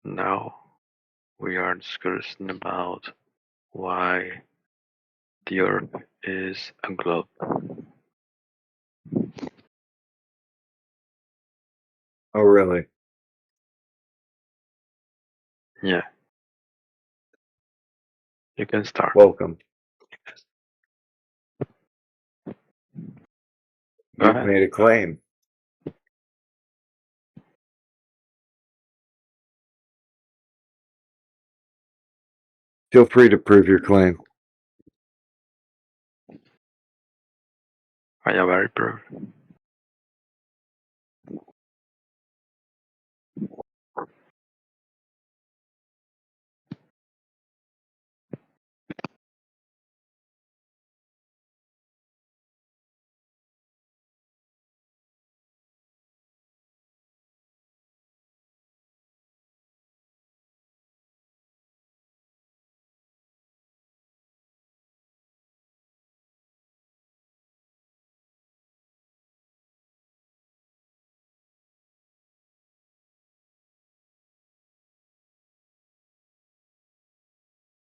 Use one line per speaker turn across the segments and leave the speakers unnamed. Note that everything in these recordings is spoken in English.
Now we are discussing about why the Earth is a globe.
Oh, really?
Yeah, you can start.
Welcome.
Go
You've
ahead.
made a claim. Feel free to prove your claim.
I am very proud.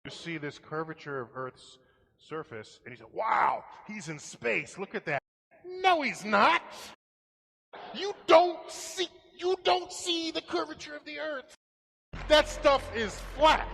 You see this curvature of Earth's surface, and he said, "Wow, he's in space. Look at that." No, he's not. You don't see the curvature of the Earth. That stuff is flat.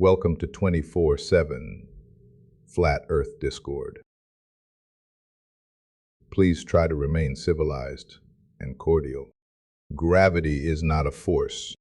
Welcome to 24/7 Flat Earth Discord. Please try to remain civilized and cordial. Gravity is not a force.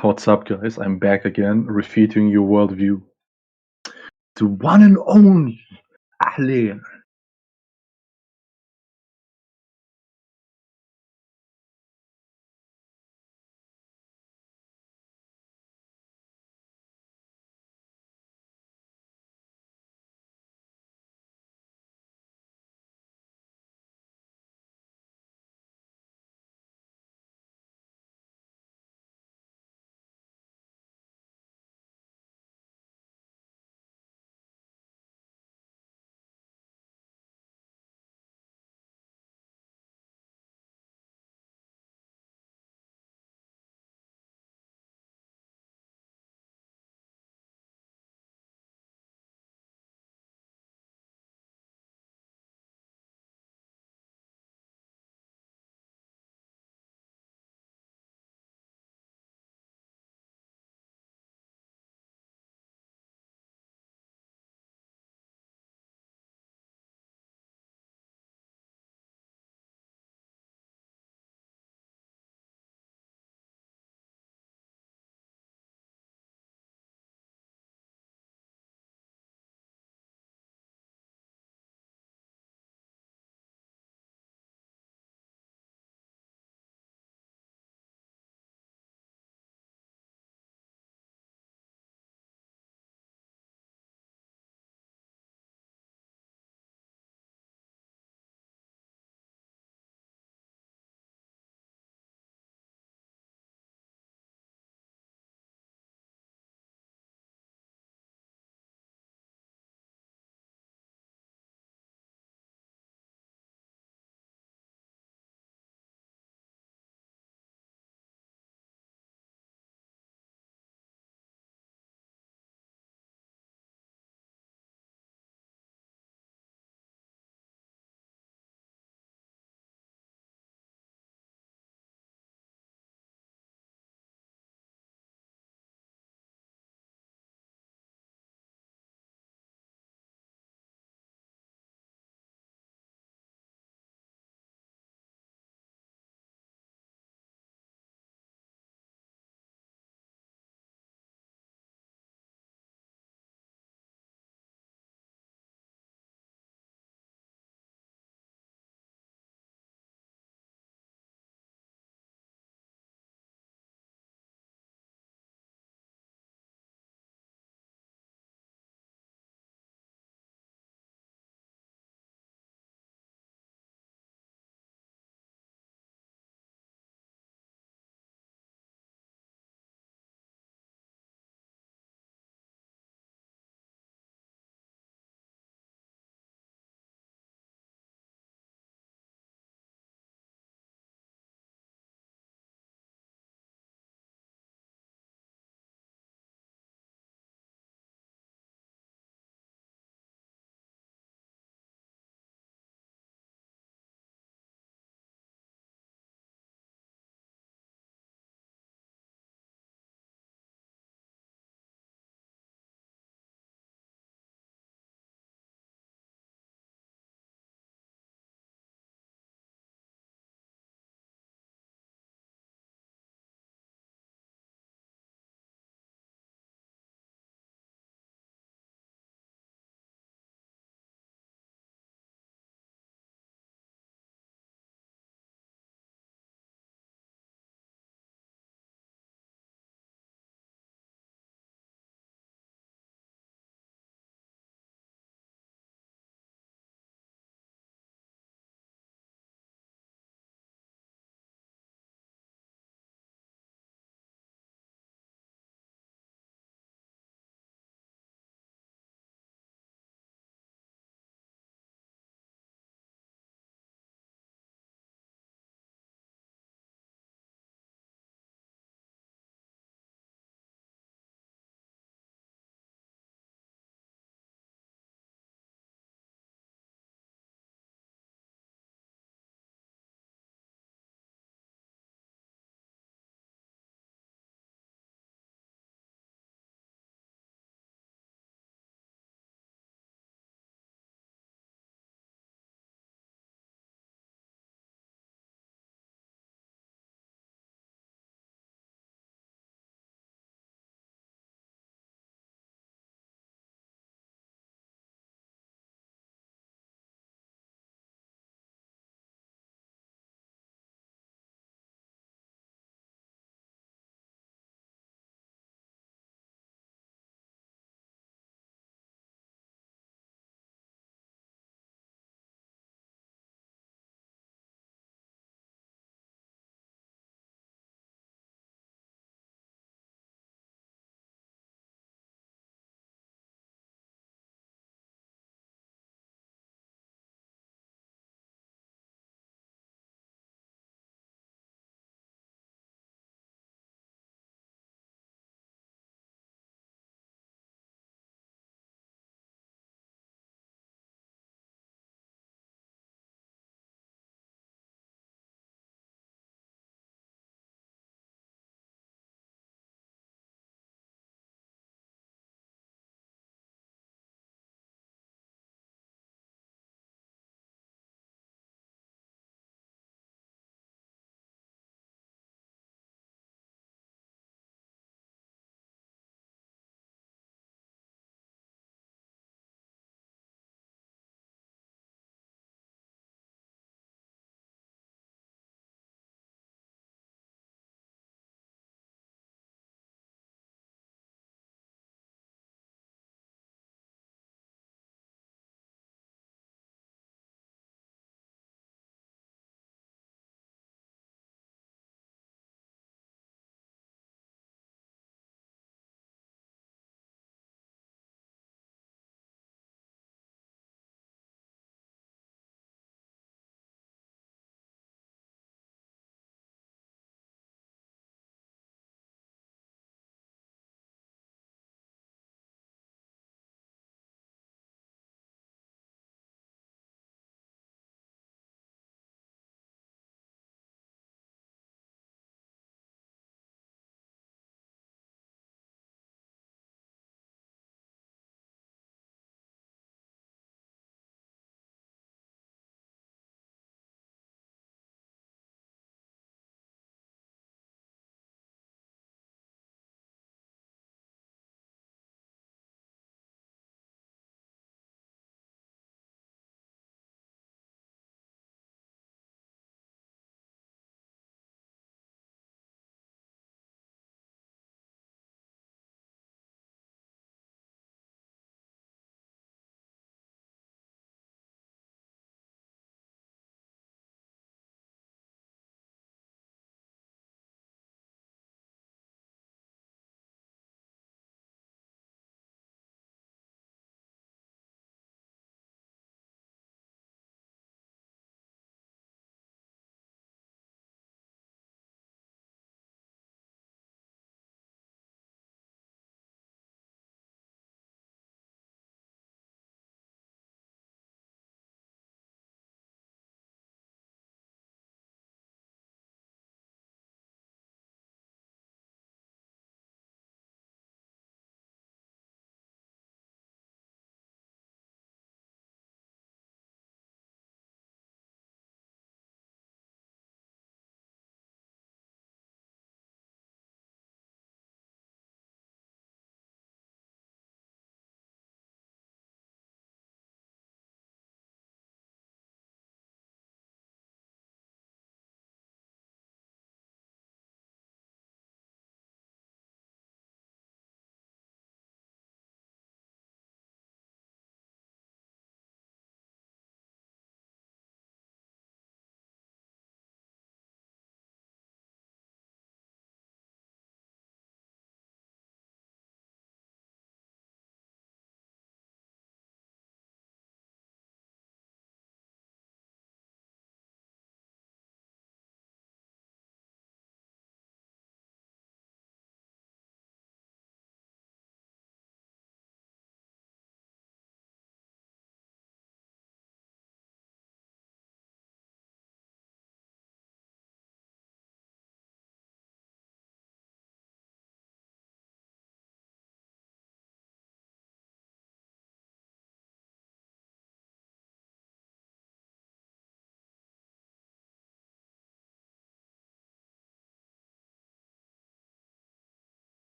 What's up, guys? I'm back again, refuting your worldview. The one and only أحلام.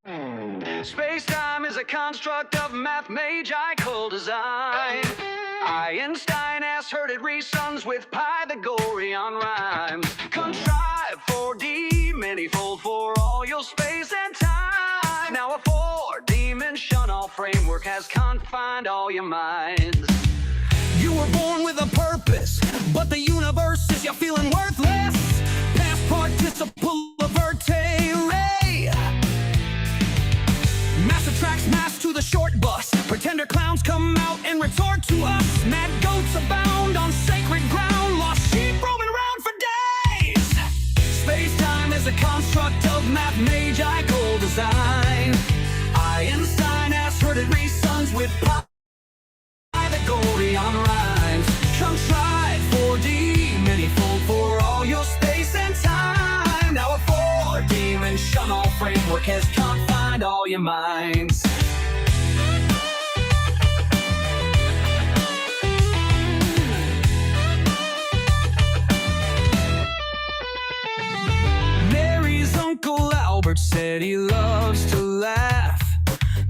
Space-time is a construct of mathematical design. Einstein has herded reasons with Pythagorean rhymes. Contrive 4D manifold for all your space and time. Now a four-dimensional framework has confined all your minds. You were born with a purpose, but the universe is you feeling worthless. Past participle of vertebrae. Mass attracts mass to the short bus. Pretender clowns come out and retort to us. Mad goats abound on sacred ground. Lost sheep roaming around for days. Space-time is a construct of mathematical design. Einstein has herded reasons with Pythagorean rhymes. Contrive 4D manifold for all your space and time. Now a four-dimensional framework has confined all your minds. Mary's Uncle Albert said he loves to laugh.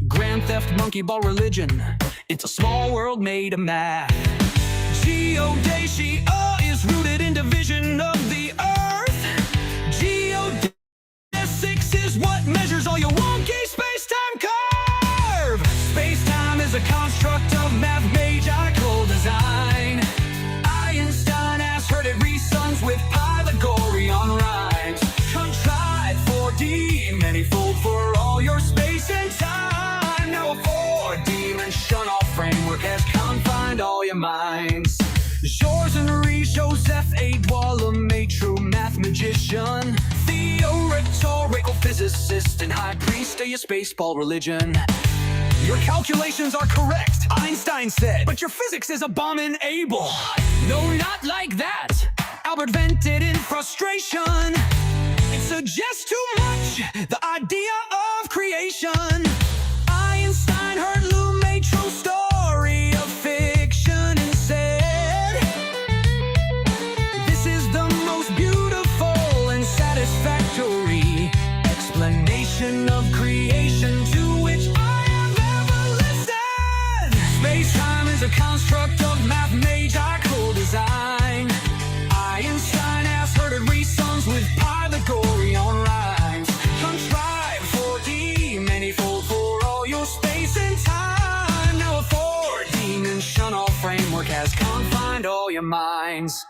Grand Theft Monkey Ball religion. It's a small world made of math. Geodesy is rooted in division of the earth. Geodesics is what measures all your wonky space-time curve. Space-time is a construct of mathematical design. Einstein has herded reasons with Pythagorean rhymes. Contrive 4D manifold for all your space and time. Now a four-dimensional framework has confined all your minds. Georges Henri Joseph Edouard Lemay, true math magician. Theo, rhetorical physicist and high priest of your spaceball religion. Your calculations are correct, Einstein said, but your physics is abominable. No, not like that. Albert vented in frustration. It suggests too much, the idea of creation. Einstein heard Lemay true story of fiction and said, this is the most beautiful and satisfactory explanation of creation to which I have ever listened. Space-time is a construct of mathematical design. Einstein has herded reasons with Pythagorean rhymes. Contrive 4D manifold for all your space and time. Now a four-dimensional framework has confined all your minds.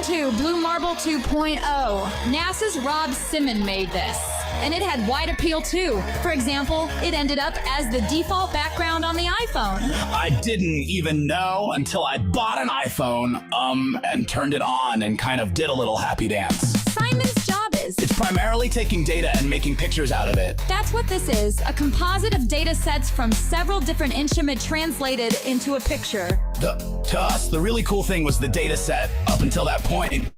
2, Blue Marble 2.0. NASA's Rob Simon made this. And it had wide appeal too. For example, it ended up as the default background on the iPhone.
I didn't even know until I bought an iPhone, and turned it on and kind of did a little happy dance.
Simon's job is...
It's primarily taking data and making pictures out of it.
That's what this is, a composite of data sets from several different instruments translated into a picture.
To us, the really cool thing was the data set. Up until that point,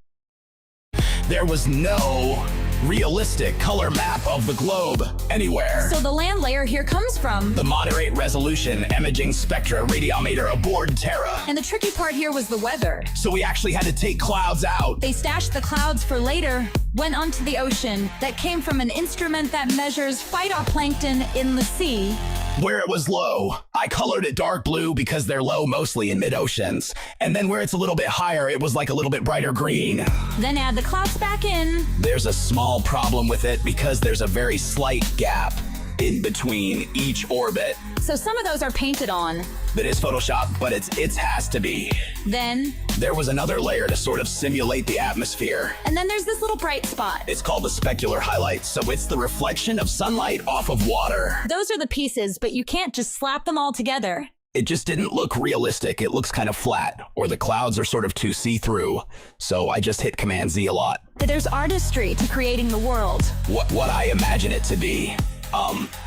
there was no realistic color map of the globe anywhere.
So the land layer here comes from...
the moderate resolution imaging spectra radiometer aboard Terra.
And the tricky part here was the weather.
So we actually had to take clouds out.
They stashed the clouds for later, went onto the ocean, that came from an instrument that measures phytoplankton in the sea.
Where it was low, I colored it dark blue because they're low mostly in mid-oceans. And then where it's a little bit higher, it was like a little bit brighter green.
Then add the clouds back in.
There's a small problem with it because there's a very slight gap in between each orbit.
So some of those are painted on.
That is Photoshop, but it has to be.
Then...
there was another layer to sort of simulate the atmosphere.
and then there's this little bright spot.
It's called the specular highlight, so it's the reflection of sunlight off of water.
Those are the pieces, but you can't just slap them all together.
It just didn't look realistic. It looks kind of flat, or the clouds are sort of too see-through. So I just hit Command Z a lot.
There's artistry to creating the world.
What I imagine it to be.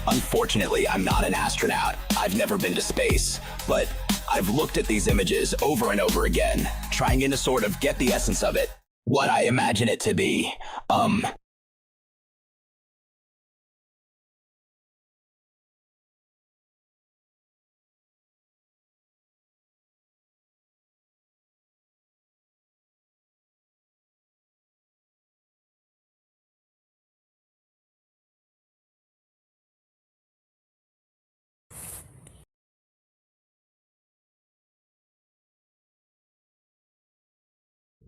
Unfortunately, I'm not an astronaut. I've never been to space, but I've looked at these images over and over again, trying to sort of get the essence of it. What I imagine it to be.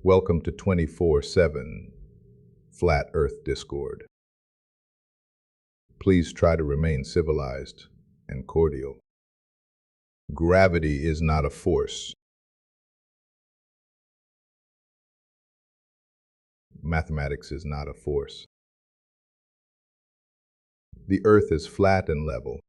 Welcome to 24/7 Flat Earth Discord. Please try to remain civilized and cordial. Gravity is not a force. Mathematics is not a force. The Earth is flat and level.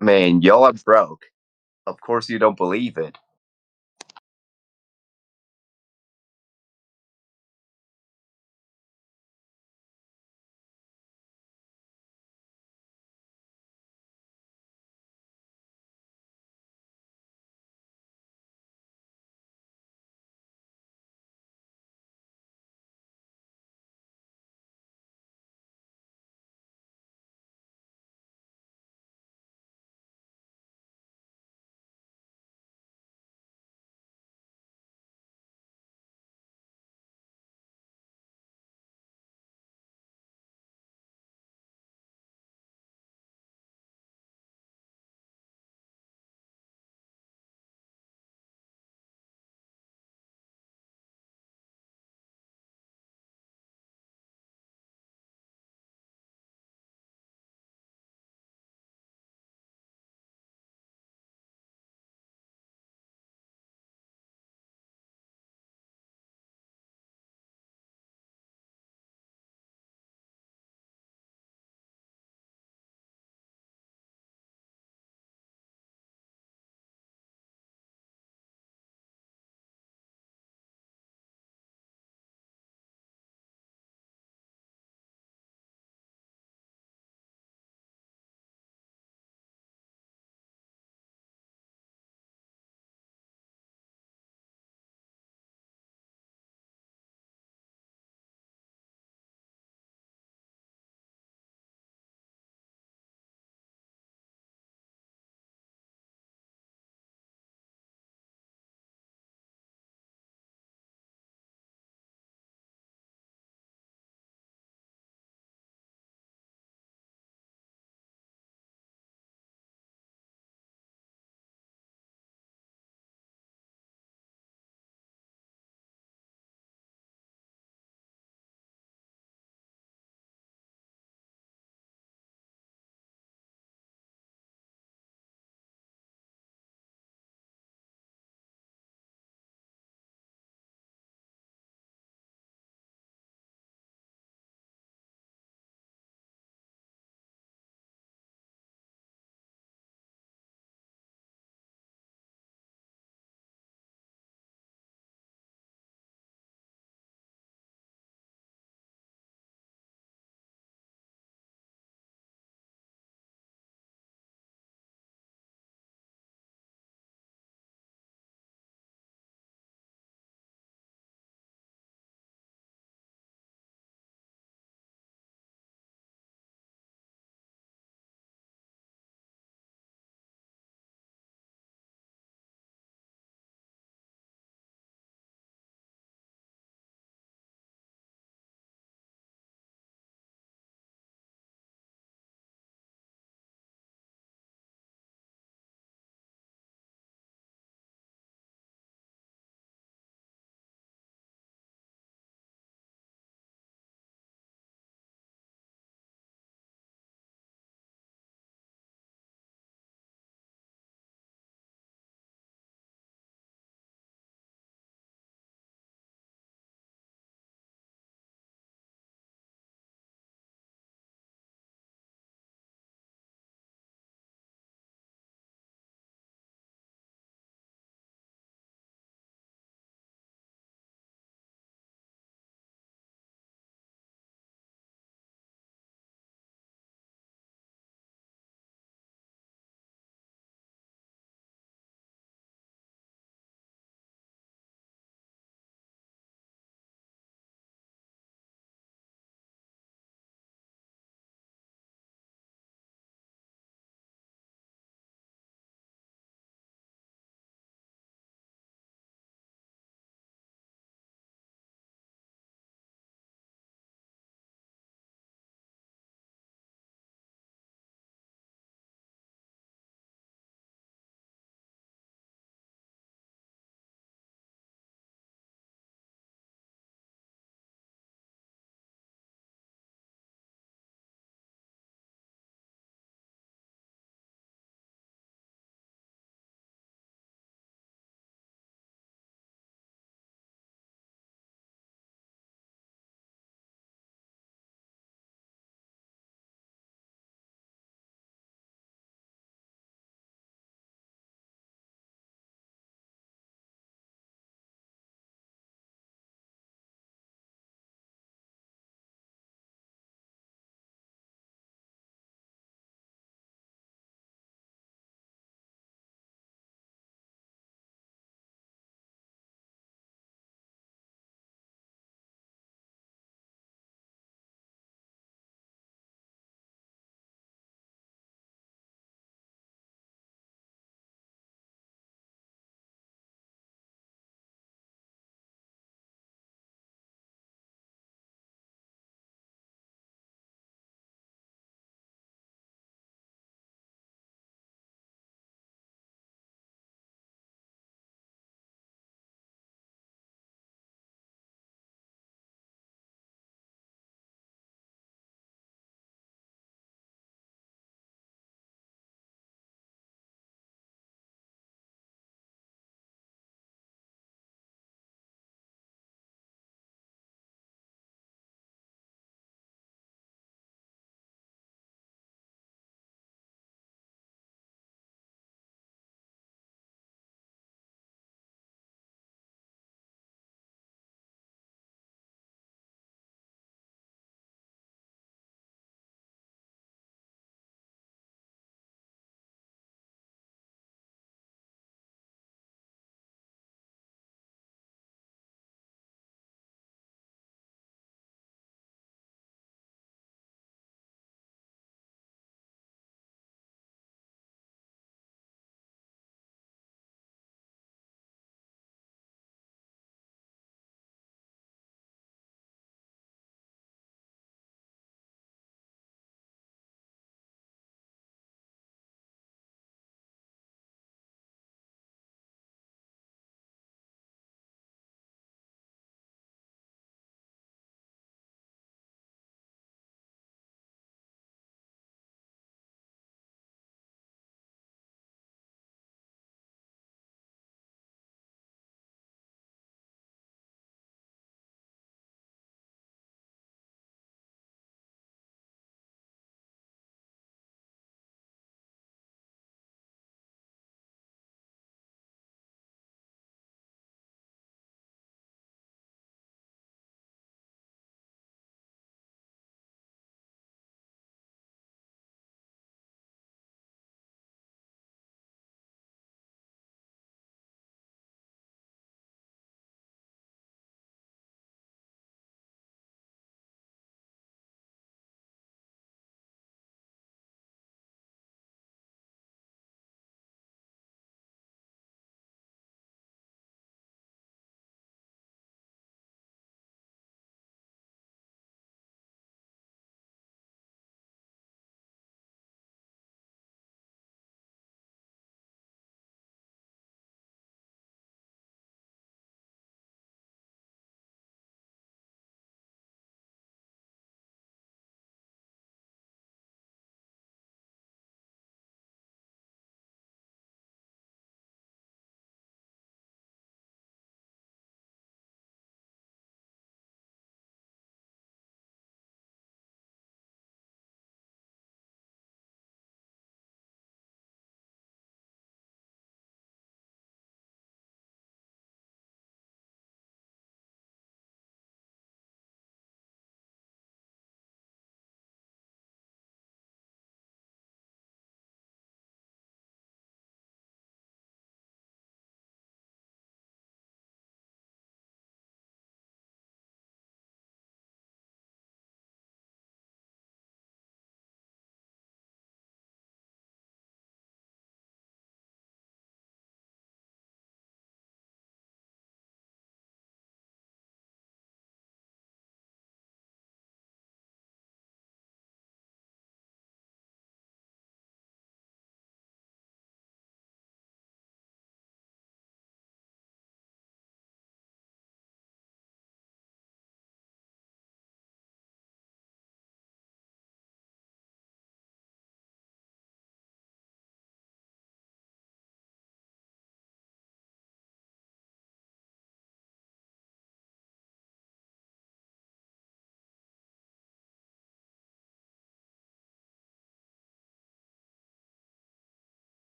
Man, y'all are broke. Of course you don't believe it.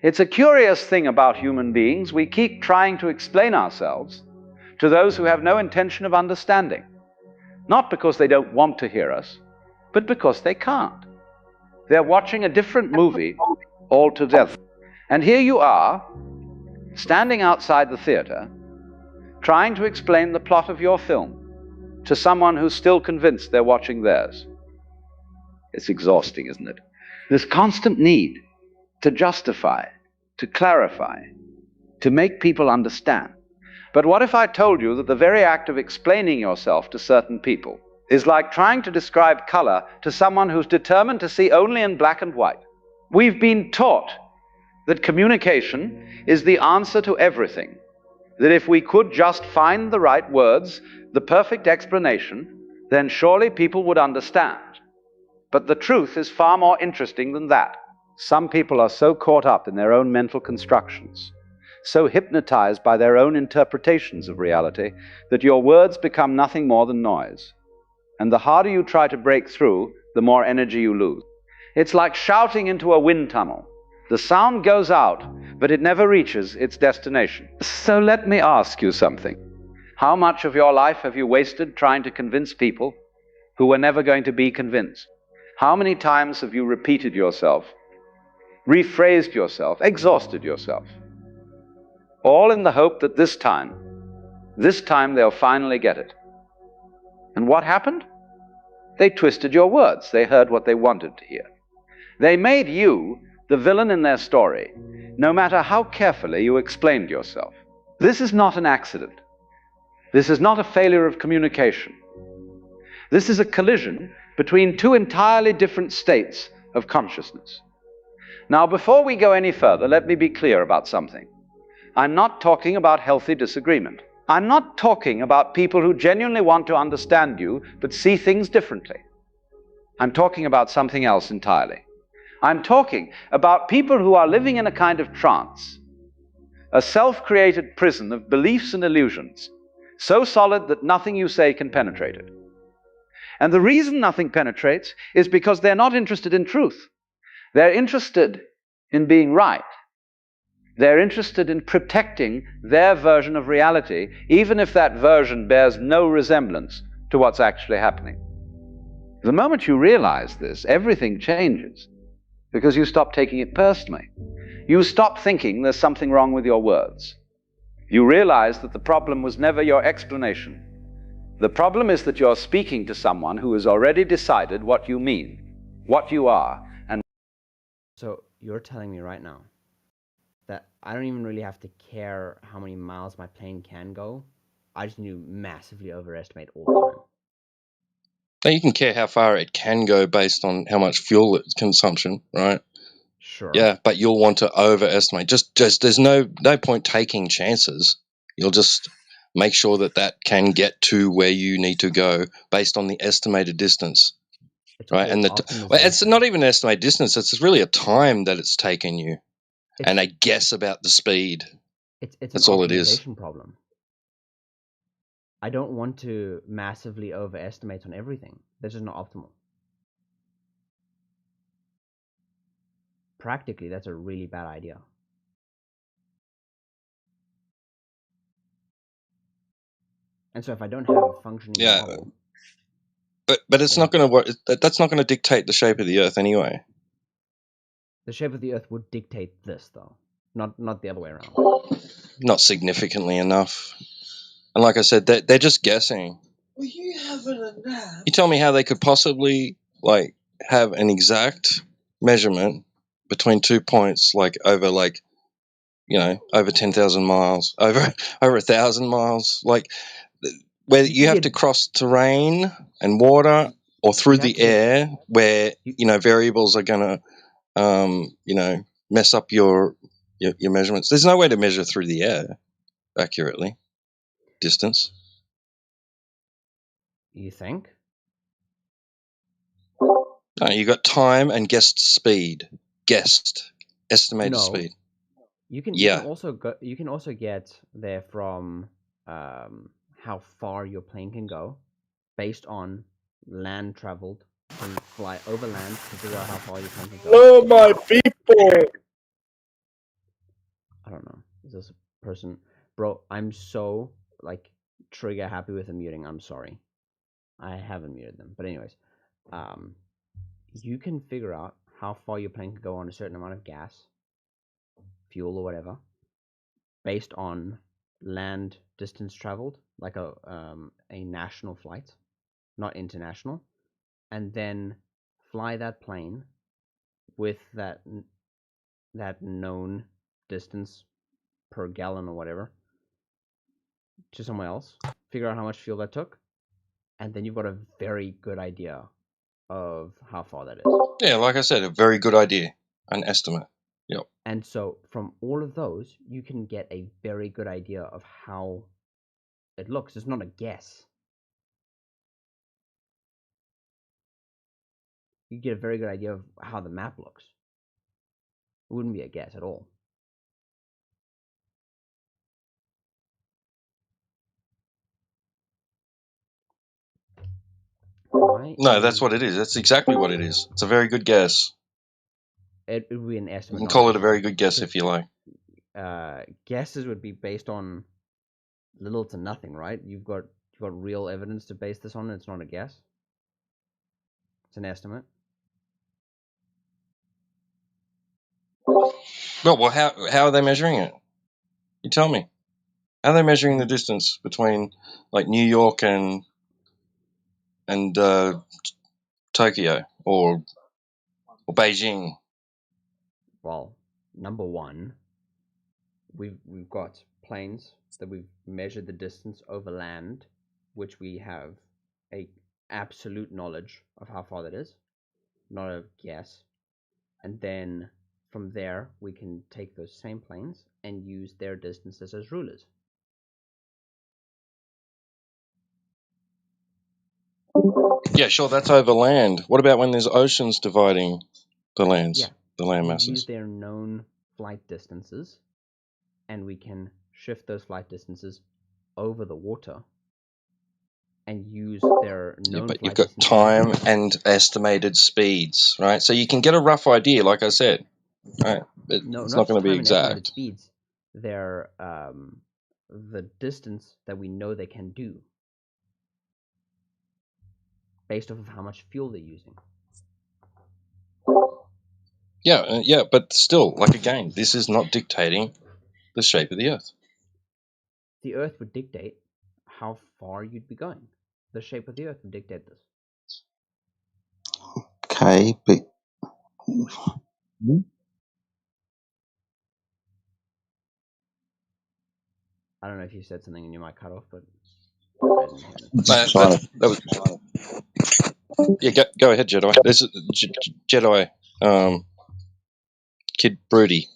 It's a curious thing about human beings. We keep trying to explain ourselves to those who have no intention of understanding. Not because they don't want to hear us, but because they can't. They're watching a different movie altogether. And here you are, standing outside the theater, trying to explain the plot of your film to someone who's still convinced they're watching theirs. It's exhausting, isn't it? This constant need to justify, to clarify, to make people understand. But what if I told you that the very act of explaining yourself to certain people is like trying to describe color to someone who's determined to see only in black and white? We've been taught that communication is the answer to everything, that if we could just find the right words, the perfect explanation, then surely people would understand. But the truth is far more interesting than that. Some people are so caught up in their own mental constructions, so hypnotized by their own interpretations of reality, that your words become nothing more than noise. And the harder you try to break through, the more energy you lose. It's like shouting into a wind tunnel. The sound goes out, but it never reaches its destination. So let me ask you something. How much of your life have you wasted trying to convince people who were never going to be convinced? How many times have you repeated yourself, rephrased yourself, exhausted yourself? All in the hope that this time they'll finally get it. And what happened? They twisted your words. They heard what they wanted to hear. They made you the villain in their story, no matter how carefully you explained yourself. This is not an accident. This is not a failure of communication. This is a collision between two entirely different states of consciousness. Now, before we go any further, let me be clear about something. I'm not talking about healthy disagreement. I'm not talking about people who genuinely want to understand you but see things differently. I'm talking about something else entirely. I'm talking about people who are living in a kind of trance, a self-created prison of beliefs and illusions, so solid that nothing you say can penetrate it. And the reason nothing penetrates is because they're not interested in truth. They're interested in being right. They're interested in protecting their version of reality, even if that version bears no resemblance to what's actually happening. The moment you realize this, everything changes, because you stop taking it personally. You stop thinking there's something wrong with your words. You realize that the problem was never your explanation. The problem is that you're speaking to someone who has already decided what you mean, what you are, and...
So you're telling me right now that I don't even really have to care how many miles my plane can go. I just need to massively overestimate all the time.
Now you can care how far it can go based on how much fuel consumption, right?
Sure.
Yeah, but you'll want to overestimate. Just there's no point taking chances. You'll just make sure that can get to where you need to go based on the estimated distance, right? And it's not even an estimated distance. It's really a time that it's taken you, and a guess about the speed. That's all it is.
It's an optimization problem. I don't want to massively overestimate on everything. This is not optimal. Practically, that's a really bad idea. And so if I don't have a functioning model...
But it's not going to work. That's not going to dictate the shape of the Earth anyway.
The shape of the Earth would dictate this, though. Not the other way around.
Not significantly enough. And like I said, they're just guessing.
Were you having a nap?
You tell me how they could possibly have an exact measurement between 2 points, over over 10,000 miles, over 1,000 miles, where you have to cross terrain and water or through the air, where variables are going to mess up your measurements. There's no way to measure through the air accurately distance.
You think?
No, you got time and estimated speed.
You can also get there from how far your plane can go, based on land traveled. You can fly over land to figure out how far your plane can go.
Hello, my people.
I don't know. Is this a person? Bro, I'm so, like, trigger happy with the muting. I'm sorry. I haven't muted them. But anyways, you can figure out how far your plane can go on a certain amount of gas, fuel, or whatever, based on land distance traveled, like a national flight, not international, and then fly that plane with that known distance per gallon or whatever to somewhere else, figure out how much fuel that took, and then you've got a very good idea of how far that is.
Yeah, like I said, a very good idea, an estimate. Yep.
And so from all of those, you can get a very good idea of how it looks. It's not a guess. You get a very good idea of how the map looks. It wouldn't be a guess at all.
No, that's what it is. That's exactly what it is. It's a very good guess.
It would be an
You
estimate.
can call it a very good guess if you like.
Guesses would be based on little to nothing, right? You've got real evidence to base this on. It's not a guess. It's an estimate.
No, well, how are they measuring it? You tell me. How are they measuring the distance between, like, New York and Tokyo or Beijing?
Well, number one, we've got planes that we've measured the distance over land, which we have a absolute knowledge of how far that is, not a guess. And then from there, we can take those same planes and use their distances as rulers.
Yeah, sure, that's over land. What about when there's oceans dividing the lands,
Yeah,
the land
we
masses?
use their known flight distances, and we can shift those flight distances over the water and use their known
Yeah, but
flight
you've got
distances.
time and estimated speeds, right? So you can get a rough idea, like I said, right? But it's not going to be exact.
Speeds. They're the distance that we know they can do based off of how much fuel they're using.
Yeah, but still, like, again, this is not dictating the shape of the Earth.
The Earth would dictate how far you'd be going. The shape of the Earth would dictate this.
Okay, but
I don't know if you said something and you might cut off, but I didn't hear
that was, yeah, go ahead, Jedi. This is Jedi, Kid Broody.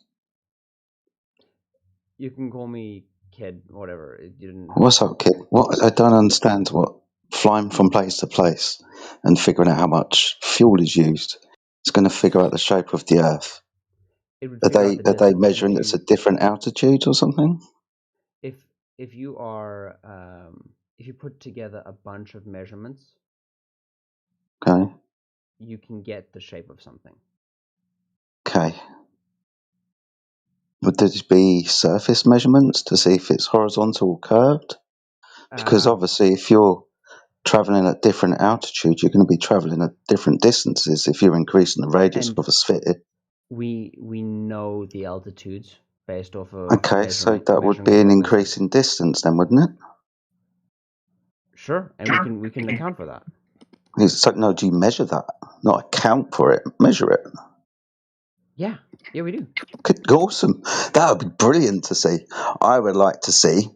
You can call me Kid, whatever. You didn't.
What's up, kid? What I don't understand what flying from place to place and figuring out how much fuel is used. It's going to figure out the shape of the Earth. Are they measuring this at different altitudes or something?
If you are if you put together a bunch of measurements,
Okay.
you can get the shape of something.
Okay. Would there be surface measurements to see if it's horizontal or curved? Because obviously, if you're traveling at different altitudes, you're going to be traveling at different distances if you're increasing the radius of a sphere.
We know the altitudes based off of.
Okay, so that would be an increase in distance, then, wouldn't it?
Sure, and we can account for that.
So, no, do you measure that? Not account for it, measure it.
Yeah, we do.
Awesome. That would be brilliant to see. I would like to see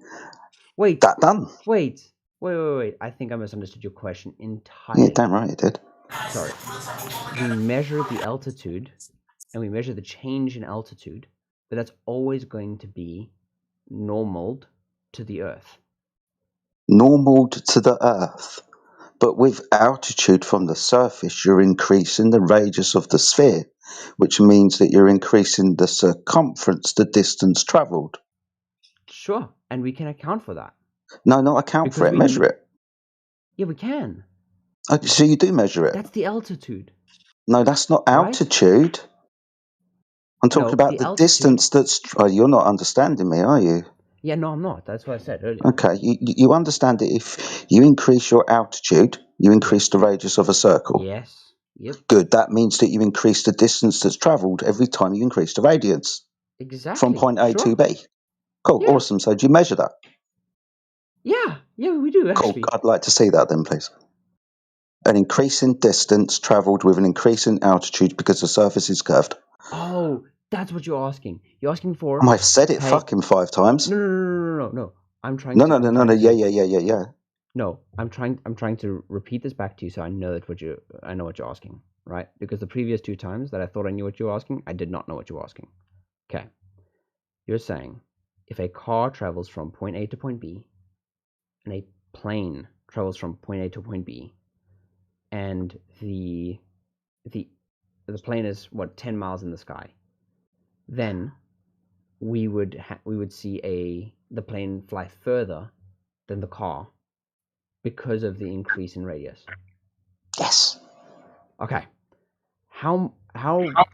that done.
Wait. I think I misunderstood your question entirely.
Yeah, damn right you did.
Sorry. We measure the altitude, and we measure the change in altitude, but that's always going to be normaled to the Earth.
Normaled to the Earth. But with altitude from the surface, you're increasing the radius of the sphere, which means that you're increasing the circumference, the distance travelled.
Sure, and we can account for that.
No, not account for it, measure it.
Yeah, we can.
So you do measure it?
That's the altitude.
No, that's not altitude. I'm talking about the distance that's... you're not understanding me, are you?
Yeah, no, I'm not. That's what I said earlier.
Okay, you understand it. If you increase your altitude, you increase the radius of a circle.
Yes. Yep.
Good. That means that you increase the distance that's travelled every time you increase the radius.
Exactly.
From point A to B. Cool.
Yeah.
Awesome. So do you measure that?
Yeah, we do actually.
Cool. I'd like to see that then, please. An increasing distance travelled with an increasing altitude because the surface is curved.
Oh, that's what you're asking. You're asking for...
I've said it fucking 5 times.
No. I'm trying
No.
to...
Yeah.
No, I'm trying to repeat this back to you so I know I know what you're asking, right? Because the previous 2 times that I thought I knew what you were asking, I did not know what you were asking. Okay. You're saying if a car travels from point A to point B, and a plane travels from point A to point B, and the plane is 10 miles in the sky, then we would see the plane fly further than the car because of the increase in radius.
Yes.
Okay. How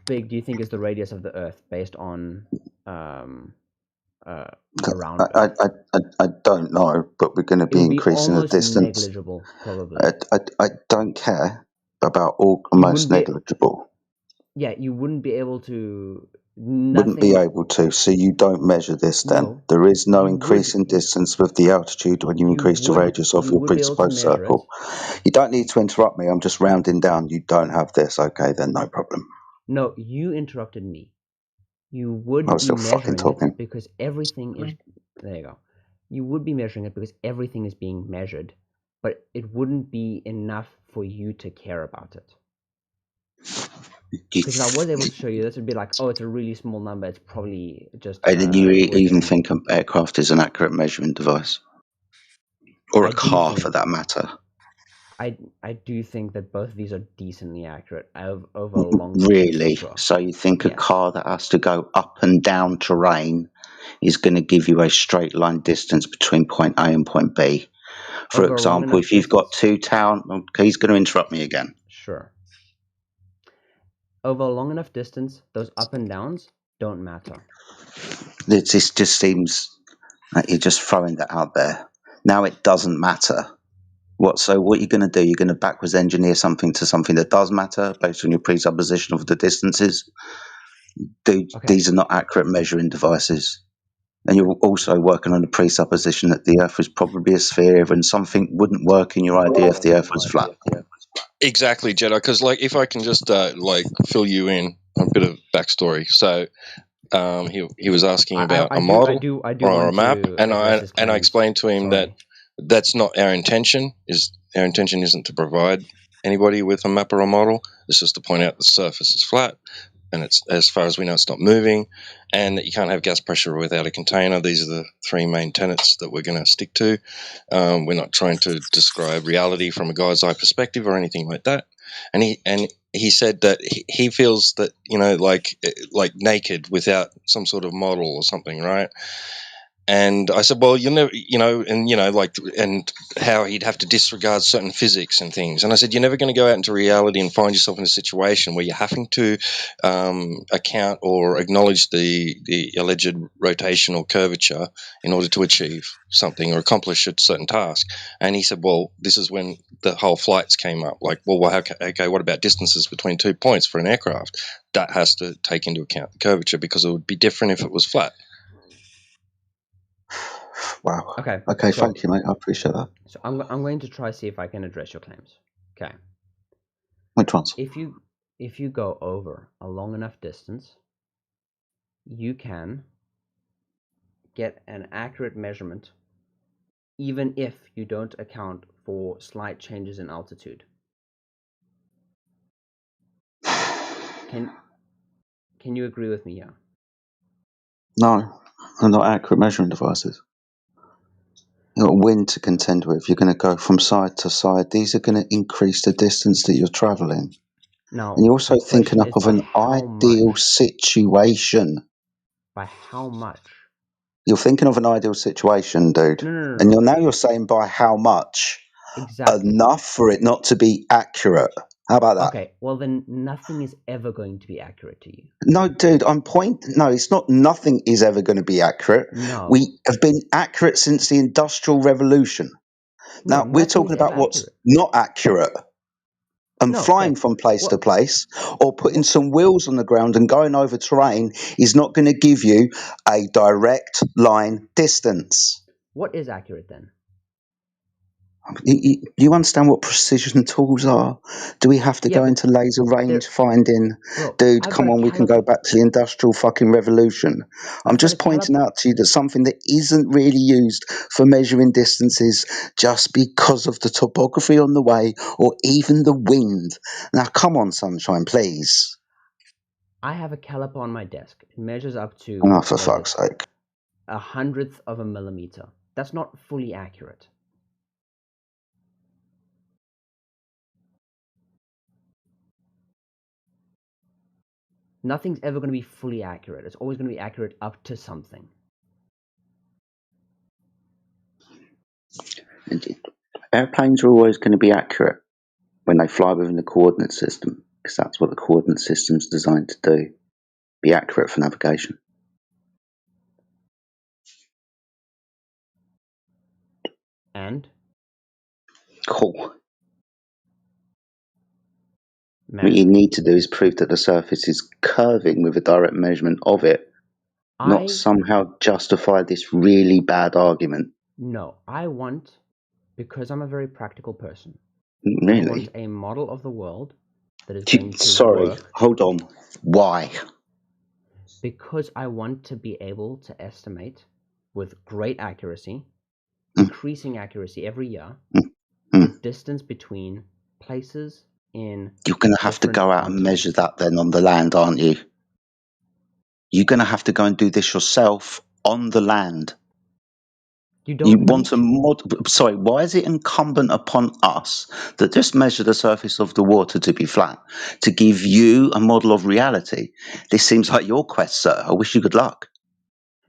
big do you think is the radius of the Earth based on around Earth?
I don't know, but we're going to be increasing the distance.
Negligible, probably.
I don't care about almost negligible.
Yeah, you wouldn't be able to.
Wouldn't be able to, so you don't measure this then.
No,
there is no increase in distance with the altitude when you increase the radius of your presupposed circle. You don't need to interrupt me, I'm just rounding down. You don't have this, okay, then no problem.
No, you interrupted me. You would
I was
be
still fucking
measuring
talking.
it because everything is... There you go. You would be measuring it because everything is being measured, but it wouldn't be enough for you to care about it. Because if I was able to show you this, would be like, oh, it's a really small number. It's probably just...
And then you even think an aircraft is an accurate measurement device? Or a car, for that matter?
I do think that both of these are decently accurate over a long distance.
Really? So you think a car that has to go up and down terrain is going to give you a straight line distance between point A and point B? For example, if you've got 2 towns... Okay, he's going to interrupt me again.
Sure. Over a long enough distance, those up and downs don't matter.
This just seems like you're just throwing that out there. Now it doesn't matter. So what you're going to do, you're going to backwards engineer something to something that does matter based on your presupposition of the distances. These are not accurate measuring devices. And you're also working on the presupposition that the Earth is probably a sphere and something wouldn't work in your idea if the Earth was flat.
Exactly, Jedi. Because if I can just fill you in on a bit of backstory. So he was asking about a model or a map, and I explained to him that that's not our intention. Our intention isn't to provide anybody with a map or a model. It's just to point out the surface is flat, and it's, as far as we know, it's not moving, and that you can't have gas pressure without a container. These are the 3 main tenets that we're going to stick to. We're not trying to describe reality from a guy's eye perspective or anything like that. And he said that he feels that, like naked without some sort of model or something, right? And I said, well, you'll never, and how he'd have to disregard certain physics and things. And I said, you're never going to go out into reality and find yourself in a situation where you're having to account or acknowledge the alleged rotational curvature in order to achieve something or accomplish a certain task. And he said, well, this is when the whole flights came up. Like, well, okay, what about distances between 2 points for an aircraft? That has to take into account the curvature because it would be different if it was flat.
Wow.
Okay.
Okay, thank you, mate. I appreciate that.
So I'm going to try see if I can address your claims. Okay.
Which ones?
If you go over a long enough distance, you can get an accurate measurement, even if you don't account for slight changes in altitude. Can you agree with me here?
No, they're not accurate measuring devices. You've got wind to contend with. You're going to go from side to side. These are going to increase the distance that you're travelling.
Now,
and you're also thinking up of an ideal situation.
By how much?
You're thinking of an ideal situation, dude.
No.
And you're saying by how much?
Exactly.
Enough for it not to be accurate. How about that?
Okay, well then nothing is ever going to be accurate to you.
No, dude, no, it's not nothing is ever going to be accurate.
No.
We have been accurate since the Industrial Revolution.
No,
Now, we're talking about what's not accurate. And
No,
flying
okay.
from place to place or putting some wheels on the ground and going over terrain is not going to give you a direct line distance.
What is accurate then?
You understand what precision tools are? Do we have to go into laser range finding? Dude, come on, we can go back to the Industrial fucking Revolution. I'm just pointing out to you that something that isn't really used for measuring distances just because of the topography on the way or even the wind. Now, come on, sunshine, please.
I have a caliper on my desk. It measures up to,
Oh, for fuck's sake.
1/100th of a millimeter. That's not fully accurate. Nothing's ever going to be fully accurate. It's always going to be accurate up to something.
Airplanes are always going to be accurate when they fly within the coordinate system, because that's what the coordinate system's designed to do. Be accurate for navigation.
And?
Cool. What you need to do is prove that the surface is curving with a direct measurement of it, not somehow justify this really bad argument.
No, I want, because I'm a very practical person,
Really?
I want a model of the world that is going to work.
Hold on. Why?
Because I want to be able to estimate with great accuracy, increasing accuracy every year, the distance between places in...
You're going to have to go out and measure that then on the land, aren't you? You're going to have to go and do this yourself on the land. You want a model. Sorry, why is it incumbent upon us that just measure the surface of the water to be flat to give you a model of reality? This seems like your quest, sir. I wish you good luck.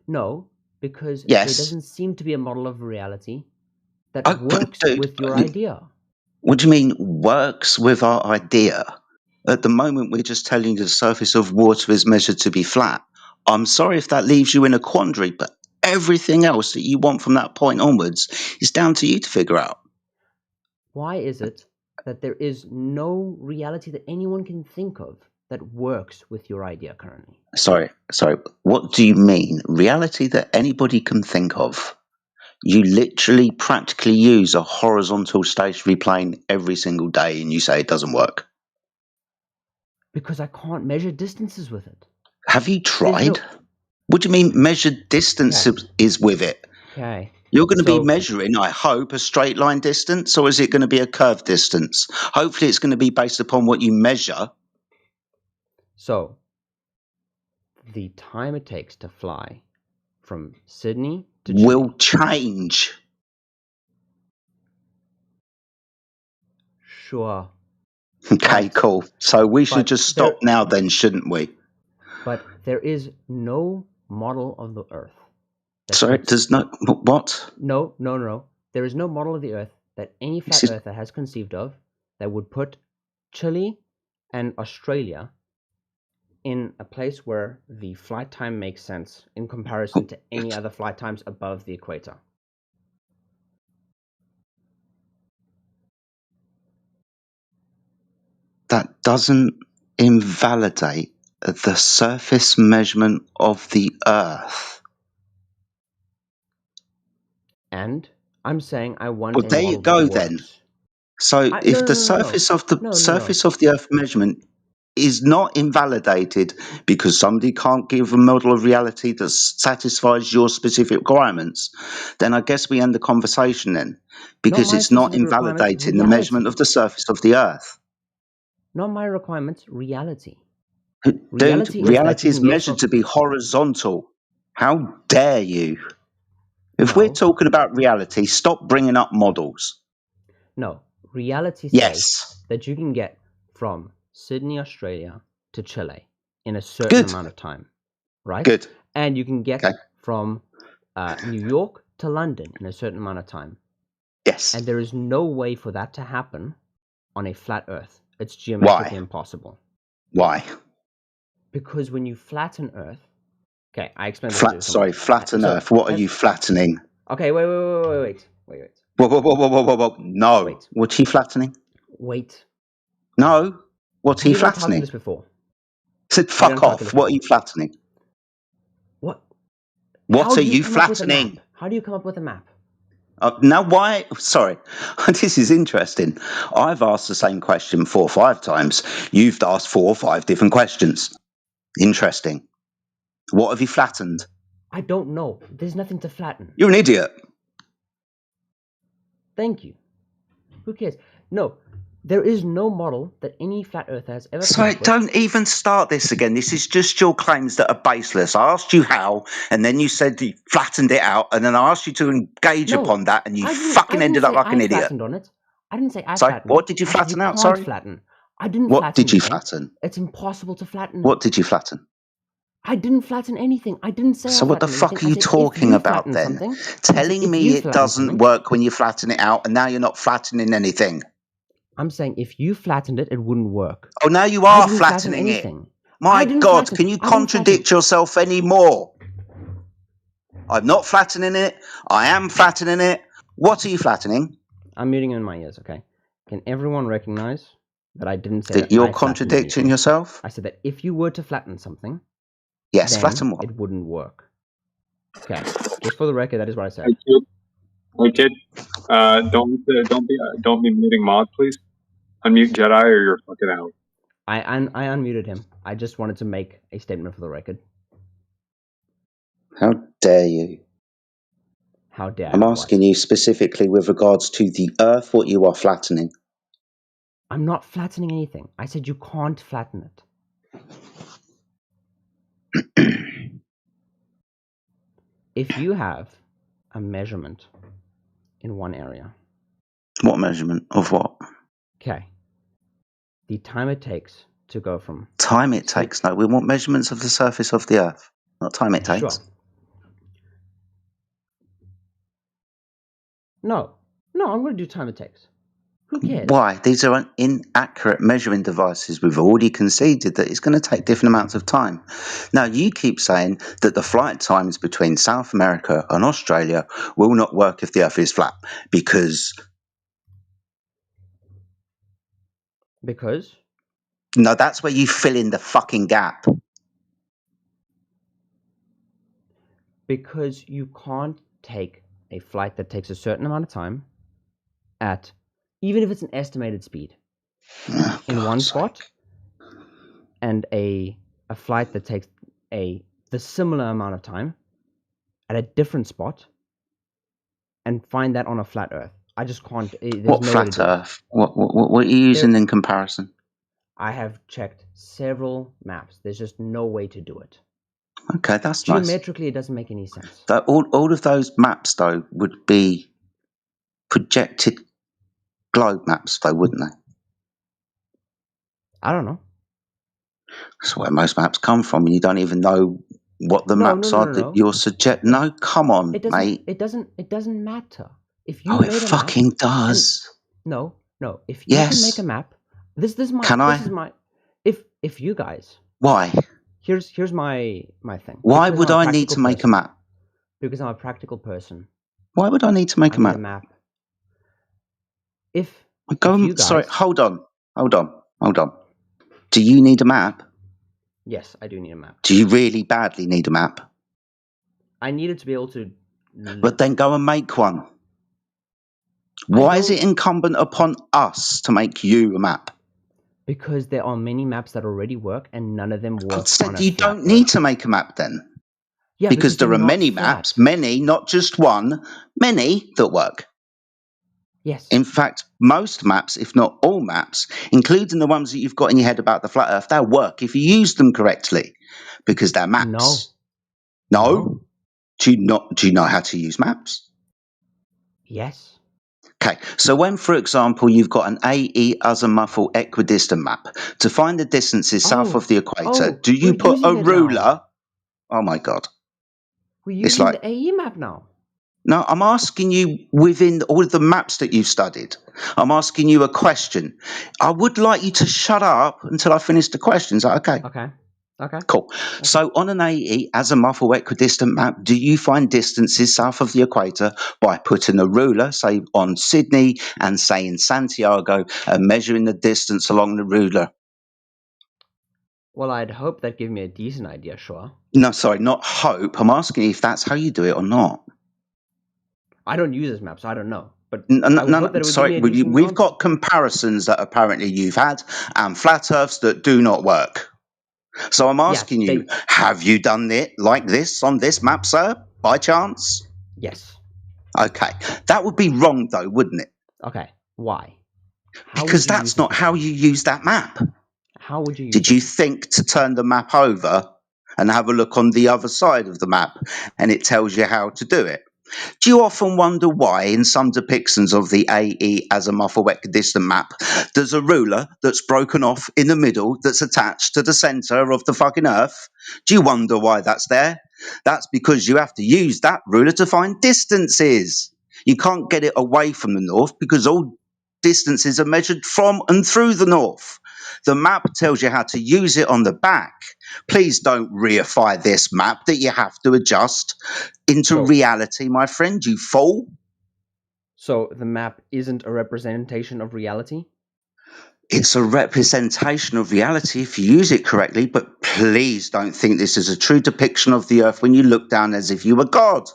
No, because there doesn't seem to be a model of reality that works with your idea.
What do you mean works with our idea? At the moment, we're just telling you the surface of water is measured to be flat. I'm sorry if that leaves you in a quandary, but everything else that you want from that point onwards is down to you to figure out.
Why is it that there is no reality that anyone can think of that works with your idea currently?
Sorry. What do you mean? Reality that anybody can think of? You literally practically use a horizontal stationary plane every single day and you say it doesn't work.
Because I can't measure distances with it.
Have you tried? What do you mean measured distance is with it?
Okay.
You're going to be measuring, I hope, a straight line distance, or is it going to be a curved distance? Hopefully it's going to be based upon what you measure.
So, the time it takes to fly from Sydney to Chile
will change.
Sure.
Okay, cool. So we should just stop now then, shouldn't we?
But there is no model of the Earth.
Sorry, there's no... What?
No. There is no model of the Earth that any flat earther has conceived of that would put Chile and Australia in a place where the flight time makes sense in comparison to any other flight times above the equator.
That doesn't invalidate the surface measurement of the Earth.
And I'm saying I want
well,
a
there
model
you go
that
then.
works.
So if the surface of the Earth measurement is not invalidated because somebody can't give a model of reality that satisfies your specific requirements, then I guess we end the conversation then, because it's not invalidating the measurement of the surface of the Earth.
Not my requirements, reality.
Dude, reality is measured to be horizontal. How dare you? If we're talking about reality, stop bringing up models.
No, reality says that you can get from Sydney, Australia to Chile in a certain amount of time, right?
Good.
And you can get from New York to London in a certain amount of time.
Yes.
And there is no way for that to happen on a flat Earth. It's geometrically impossible.
Why?
Because when you flatten Earth... Okay, I explained this to you.
Sorry, flatten Earth. What are you flattening?
Okay, wait.
Whoa. No.
Wait.
What's he flattening?
Wait.
No. What's he
Have you not
flattening?
this before?
I said, fuck off. What are you flattening?
What?
What are you flattening?
How do you come up with a map?
Now, why? Sorry, this is interesting. I've asked the same question 4 or 5 times. You've asked 4 or 5 different questions. Interesting. What have you flattened?
I don't know. There's nothing to flatten.
You're an idiot.
Thank you. Who cares? No, there is no model that any flat earther has ever.
Sorry, don't even start this again. This is just your claims that are baseless. I asked you how, and then you said you flattened it out, and then I asked you to engage upon that, and you fucking ended up like an idiot.
Flattened on it. I didn't say I
Sorry,
flattened.
what did you flatten out? Sorry?
Flatten. I didn't
what
flatten.
Did you flatten?
It's impossible to flatten.
What did you flatten?
I didn't flatten anything. I didn't say.
So what the fuck are you talking about then? Telling me it doesn't work when you flatten it out, and now you're not flattening anything.
I'm saying if you flattened it, it wouldn't work.
Oh, now you are flattening it. My God, can you contradict yourself anymore? I'm not flattening it. I am flattening it. What are you flattening?
I'm muting in my ears, okay? Can everyone recognize that I didn't say
that you're contradicting yourself?
I said that if you were to flatten something,
yes, flatten what?
It wouldn't work. Okay, just for the record, that is what I said.
Okay, don't be muting Mod, please. Unmute Jedi, or you're fucking out.
I unmuted him. I just wanted to make a statement for the record.
How dare you?
How dare
I'm asking you specifically with regards to the Earth, what you are flattening.
I'm not flattening anything. I said you can't flatten it. If you have a measurement in one area.
What measurement of what?
Okay. The time it takes to go from...
Time it takes? No, we want measurements of the surface of the Earth, not time it takes.
Sure. No, I'm going to do time it takes. Who cares?
Why? These are inaccurate measuring devices. We've already conceded that it's going to take different amounts of time. Now, you keep saying that the flight times between South America and Australia will not work if the Earth is flat because...
Because?
No, that's where you fill in the fucking gap.
Because you can't take a flight that takes a certain amount of time at, even if it's an estimated speed, in one spot, and a flight that takes the similar amount of time at a different spot, and find that on a flat Earth. I just can't.
What flat Earth? What are you using in comparison?
I have checked several maps. There's just no way to do it.
Okay, that's nice.
Geometrically, it doesn't make any sense.
All of those maps, though, would be projected globe maps, though, wouldn't they?
I don't know.
That's where most maps come from, and you don't even know what the maps are that you're suggesting. No, come on, mate.
It doesn't matter. If you
it fucking does.
No. If you can make a map, this is my. If you guys.
Why?
Here's my thing.
Why would I need to make a map?
Because I'm a practical person.
Why would I need to make a map? Sorry, hold on. Do you need a map?
Yes, I do need a map.
Do you really badly need a map?
I needed to be able to...
But then go and make one. Why is it incumbent upon us to make you a map?
Because there are many maps that already work and none of them work.
You don't need to make a map then.
Yeah,
because there are many maps, many, not just one, many that work.
Yes.
In fact, most maps, if not all maps, including the ones that you've got in your head about the flat Earth, they'll work if you use them correctly, because they're maps. No. Do you know how to use maps?
Yes.
Okay, so when, for example, you've got an AE azimuthal equidistant map, to find the distances south of the equator, do you put a ruler? Oh my God.
We're using the AE map now.
No, I'm asking you within all of the maps that you've studied. I'm asking you a question. I would like you to shut up until I finish the question. Is that okay?
Okay. Okay.
Cool. So on an AE azimuth or equidistant map, do you find distances south of the equator by putting a ruler, say on Sydney and say in Santiago, and measuring the distance along the ruler?
Well, I'd hope that give me a decent idea, sure.
No, sorry, not hope. I'm asking you if that's how you do it or not.
I don't use this map, so I don't know. But I would hope that it would
sorry,
give me a decent
we've
answer.
got comparisons that apparently you've had and flat earths that do not work. So I'm asking you, have you done it like this on this map, sir, by chance?
Yes.
Okay. That would be wrong, though, wouldn't it?
Okay. Why? How
Because that's not how you use that map.
How would you use
Did you think to turn the map over and have a look on the other side of the map and it tells you how to do it? Do you often wonder why in some depictions of the AE azimuth or equidistant map there's a ruler that's broken off in the middle that's attached to the centre of the fucking earth? Do you wonder why that's there? That's because you have to use that ruler to find distances. You can't get it away from the north because all distances are measured from and through the north. The map tells you how to use it on the back. Please don't reify this map that you have to adjust into reality, my friend, you fool.
So the map isn't a representation of reality?
It's a representation of reality if you use it correctly, but please don't think this is a true depiction of the earth when you look down as if you were God.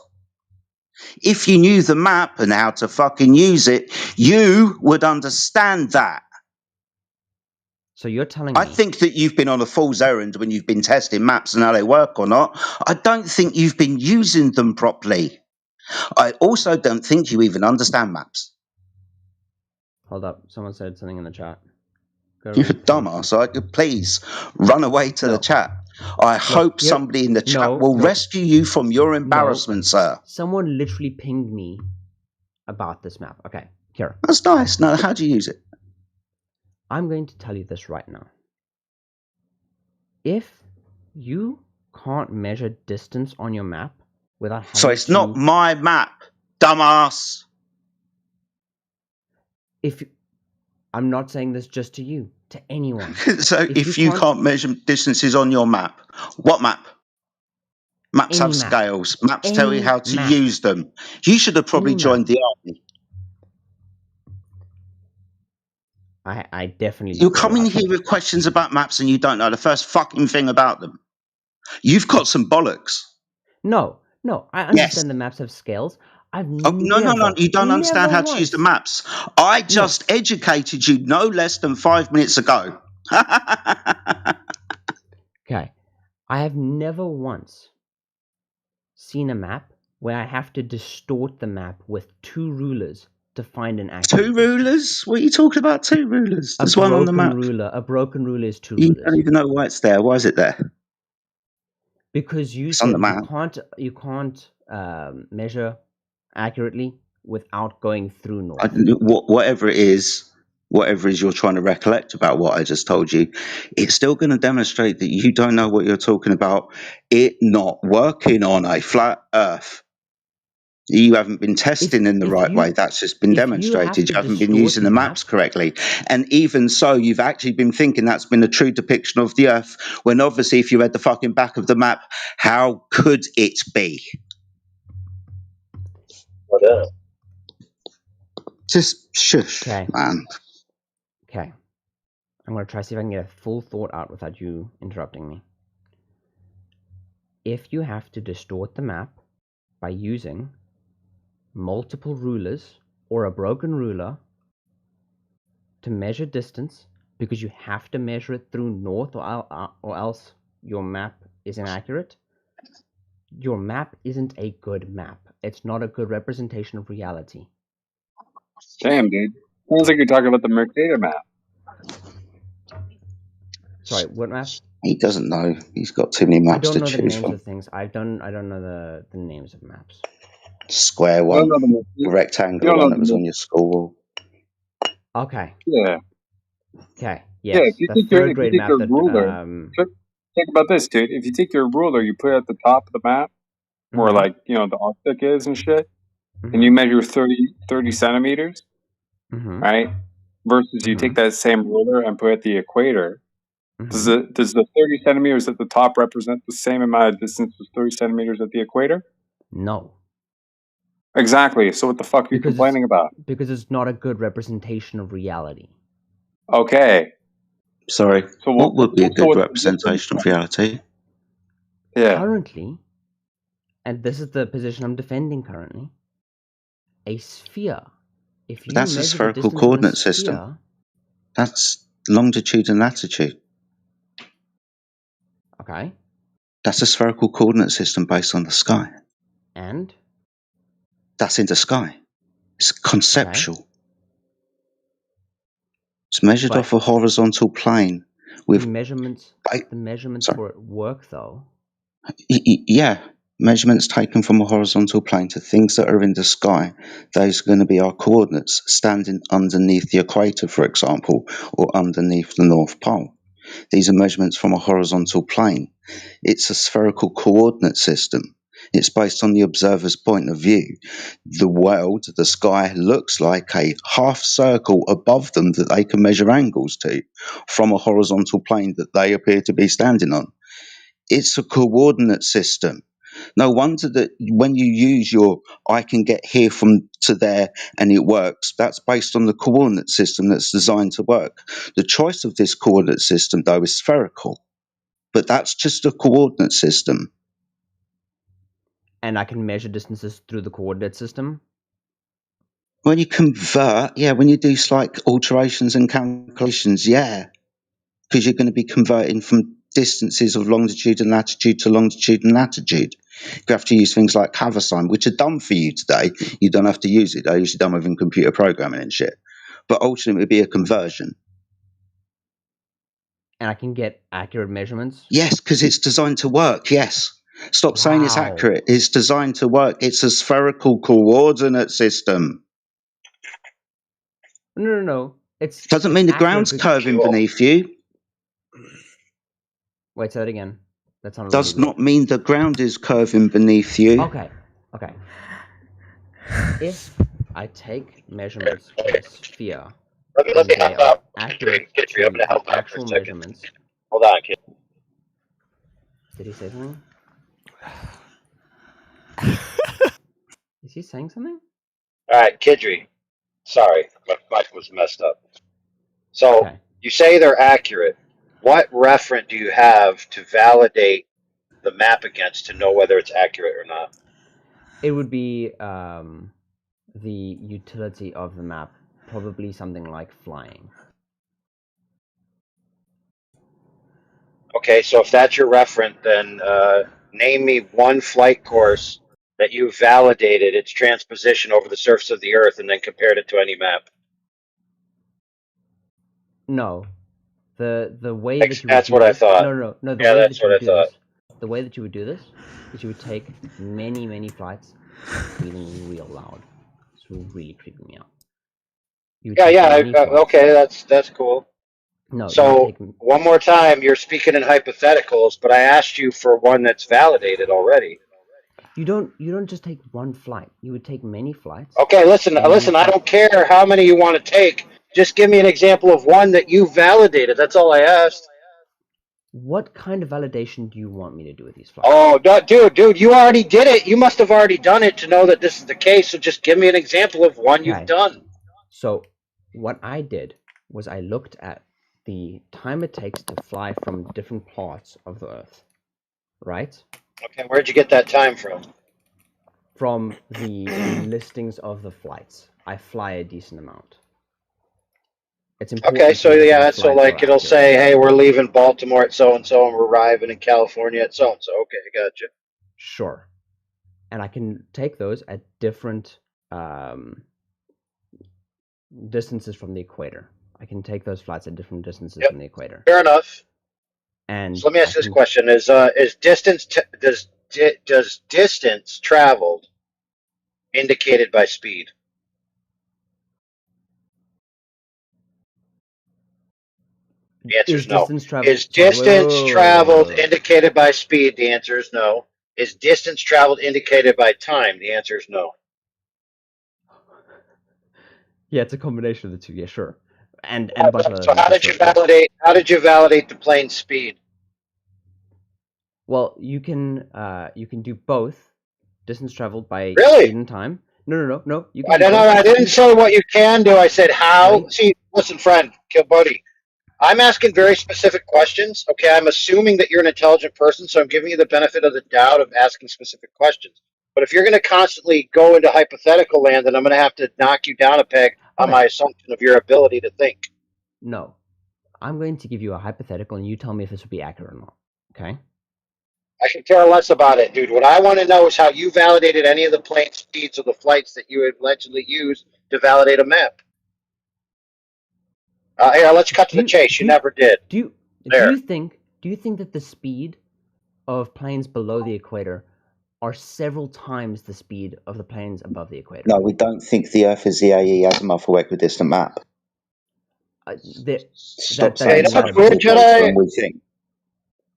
If you knew the map and how to fucking use it, you would understand that.
So you're telling me...
I think that you've been on a fool's errand when you've been testing maps and how they work or not. I don't think you've been using them properly. I also don't think you even understand maps.
Hold up. Someone said something in the chat.
You're a dumbass. Please run away to the chat. I hope somebody in the chat will rescue you from your embarrassment, sir.
Someone literally pinged me about this map. Okay, here.
That's nice. Now, how do you use it?
I'm going to tell you this right now. If you can't measure distance on your map without having
So it's not my map, dumbass.
I'm not saying this just to you, to anyone.
So if you can't measure distances on your map, what map? Maps have scales. Maps tell you how to use them. You should have probably joined the army.
I definitely...
You're coming here with questions about maps and you don't know the first fucking thing about them. You've got some bollocks.
No, I understand the maps have scales.
No, you don't understand how to use the maps. I just educated you no less than 5 minutes ago.
Okay, I have never once seen a map where I have to distort the map with 2 rulers to find an accurate...
2 rulers? What are you talking about, 2 rulers? There's one on the map.
A broken ruler is 2
you
rulers.
You don't even know why it's there. Why is it there?
Because you said you can't measure accurately without going through north.
Whatever it is you're trying to recollect about what I just told you, it's still going to demonstrate that you don't know what you're talking about. It not working on a flat earth. You haven't been testing in the right way. That's just been demonstrated. You haven't been using the maps correctly. And even so, you've actually been thinking that's been a true depiction of the earth, when obviously if you read the fucking back of the map, how could it be? Just shush, man.
Okay. I'm going to try to see if I can get a full thought out without you interrupting me. If you have to distort the map by using multiple rulers or a broken ruler to measure distance, because you have to measure it through north or else your map is inaccurate, your map isn't a good map. It's not a good representation of reality.
Damn, dude. Sounds like you're talking about the Mercator map.
Sorry, what map?
He doesn't know. He's got too many maps to choose from.
I don't know the names of things. I don't know the names of maps.
Square one, the rectangular one that was on your school wall.
Okay.
Yeah.
Okay.
Yes. Yeah, if you take your ruler, think about this, dude. If you take your ruler, you put it at the top of the map, where like the Arctic is and shit. and you measure 30 centimeters,
Mm-hmm.
right? Versus you take that same ruler and put it at the equator. Does the 30 centimeters at the top represent the same amount of distance as 30 centimeters at the equator?
No.
Exactly. So what the fuck are you complaining about?
Because it's not a good representation of reality.
Okay.
Sorry.
So
What would be a good
what's the
representation of reality?
Yeah.
Currently, and this is the position I'm defending currently, a sphere. If you
That's a
measure the
spherical
distance on a
coordinate
sphere,
system. That's longitude and latitude.
Okay.
That's a spherical coordinate system based on the sky.
And?
That's in the sky. It's conceptual. It's measured off a horizontal plane with
the measurements for it work though.
Yeah, measurements taken from a horizontal plane to things that are in the sky. Those are going to be our coordinates standing underneath the equator, for example, or underneath the North Pole. These are measurements from a horizontal plane. It's a spherical coordinate system. It's based on the observer's point of view. The world, the sky, looks like a half circle above them that they can measure angles to from a horizontal plane that they appear to be standing on. It's a coordinate system. No wonder that when you use your I can get here from to there and it works, that's based on the coordinate system that's designed to work. The choice of this coordinate system, though, is spherical, but that's just a coordinate system.
And I can measure distances through the coordinate system?
When you convert, when you do slight alterations and calculations, because you're going to be converting from distances of longitude and latitude to longitude and latitude. You have to use things like Haversine, which are done for you today. You don't have to use it. They're usually done within computer programming and shit. But ultimately, it would be a conversion.
And I can get accurate measurements?
Yes, because it's designed to work, yes. Stop saying it's accurate. It's designed to work. It's a spherical coordinate system.
No.
Doesn't mean the ground's curving beneath you.
Wait, say that again. That's not
Does not mean the ground is curving beneath you.
Okay. If I take measurements of a sphere and they are accurate to the actual measurements.
Hold on, kid.
Did he say something? Is he saying something?
All right, Kidri. Sorry, my mic was messed up. So you say they're accurate. What referent do you have to validate the map against to know whether it's accurate or not?
It would be the utility of the map, probably something like flying.
Okay, so if that's your referent, then name me one flight course that you validated its transposition over the surface of the Earth and then compared it to any map.
No, the way that you would
that's
do
what
this,
I thought.
No. The
Yeah,
way
that's
that you
what
would
I
do
thought.
this, the way that you would do this, is you would take many flights, feeling real loud. It's really creeping me out.
Okay, that's cool.
No,
so one more time, you're speaking in hypotheticals, but I asked you for one that's validated already.
You don't just take one flight. You would take many flights.
Okay, listen. I don't care how many you want to take. Just give me an example of one that you validated. That's all I asked.
What kind of validation do you want me to do with these flights?
Oh, no, dude, you already did it. You must have already done it to know that this is the case. So just give me an example of one you've done.
So what I did was I looked at the time it takes to fly from different parts of the Earth, right?
Okay, where'd you get that time from?
From the listings of the flights. I fly a decent amount. It's important.
Okay, so so like it'll say, hey, we're leaving Baltimore at so and so, and we're arriving in California at so and so. Okay, I gotcha.
Sure. And I can take those at different distances from the equator. I can take those flights at different distances from the equator.
Fair enough.
And
so let me ask this question: Is distance does distance traveled indicated by speed? The answer is no. Is distance traveled indicated by speed? The answer is no. Is distance traveled indicated by time? The answer is no.
Yeah, it's a combination of the two. Yeah, sure. And a bunch of other
So
things.
how did
Sure,
you validate? How did you validate the plane's speed?
Well, you can do both distance traveled by
Really?
speed and time. No. You can
I
do
don't know.
both
I didn't
speed.
say what you can do. I said how.
Wait.
See, listen, friend, kill buddy. I'm asking very specific questions. Okay, I'm assuming that you're an intelligent person, so I'm giving you the benefit of the doubt of asking specific questions. But if you're going to constantly go into hypothetical land, then I'm going to have to knock you down a peg on
Okay.
my assumption of your ability to think.
No. I'm going to give you a hypothetical, and you tell me if this would be accurate or not. Okay?
I can care less about it, dude. What I want to know is how you validated any of the plane speeds of the flights that you allegedly used to validate a map. Here, let's cut to the chase. You never did.
Do
There.
you think that the speed of planes below the equator are several times the speed of the planes above the equator?
No, we don't think the Earth is the AE azimuth or equidistant map. Stop saying
you know what's
something
weird,
we know
Jedi?
when we think.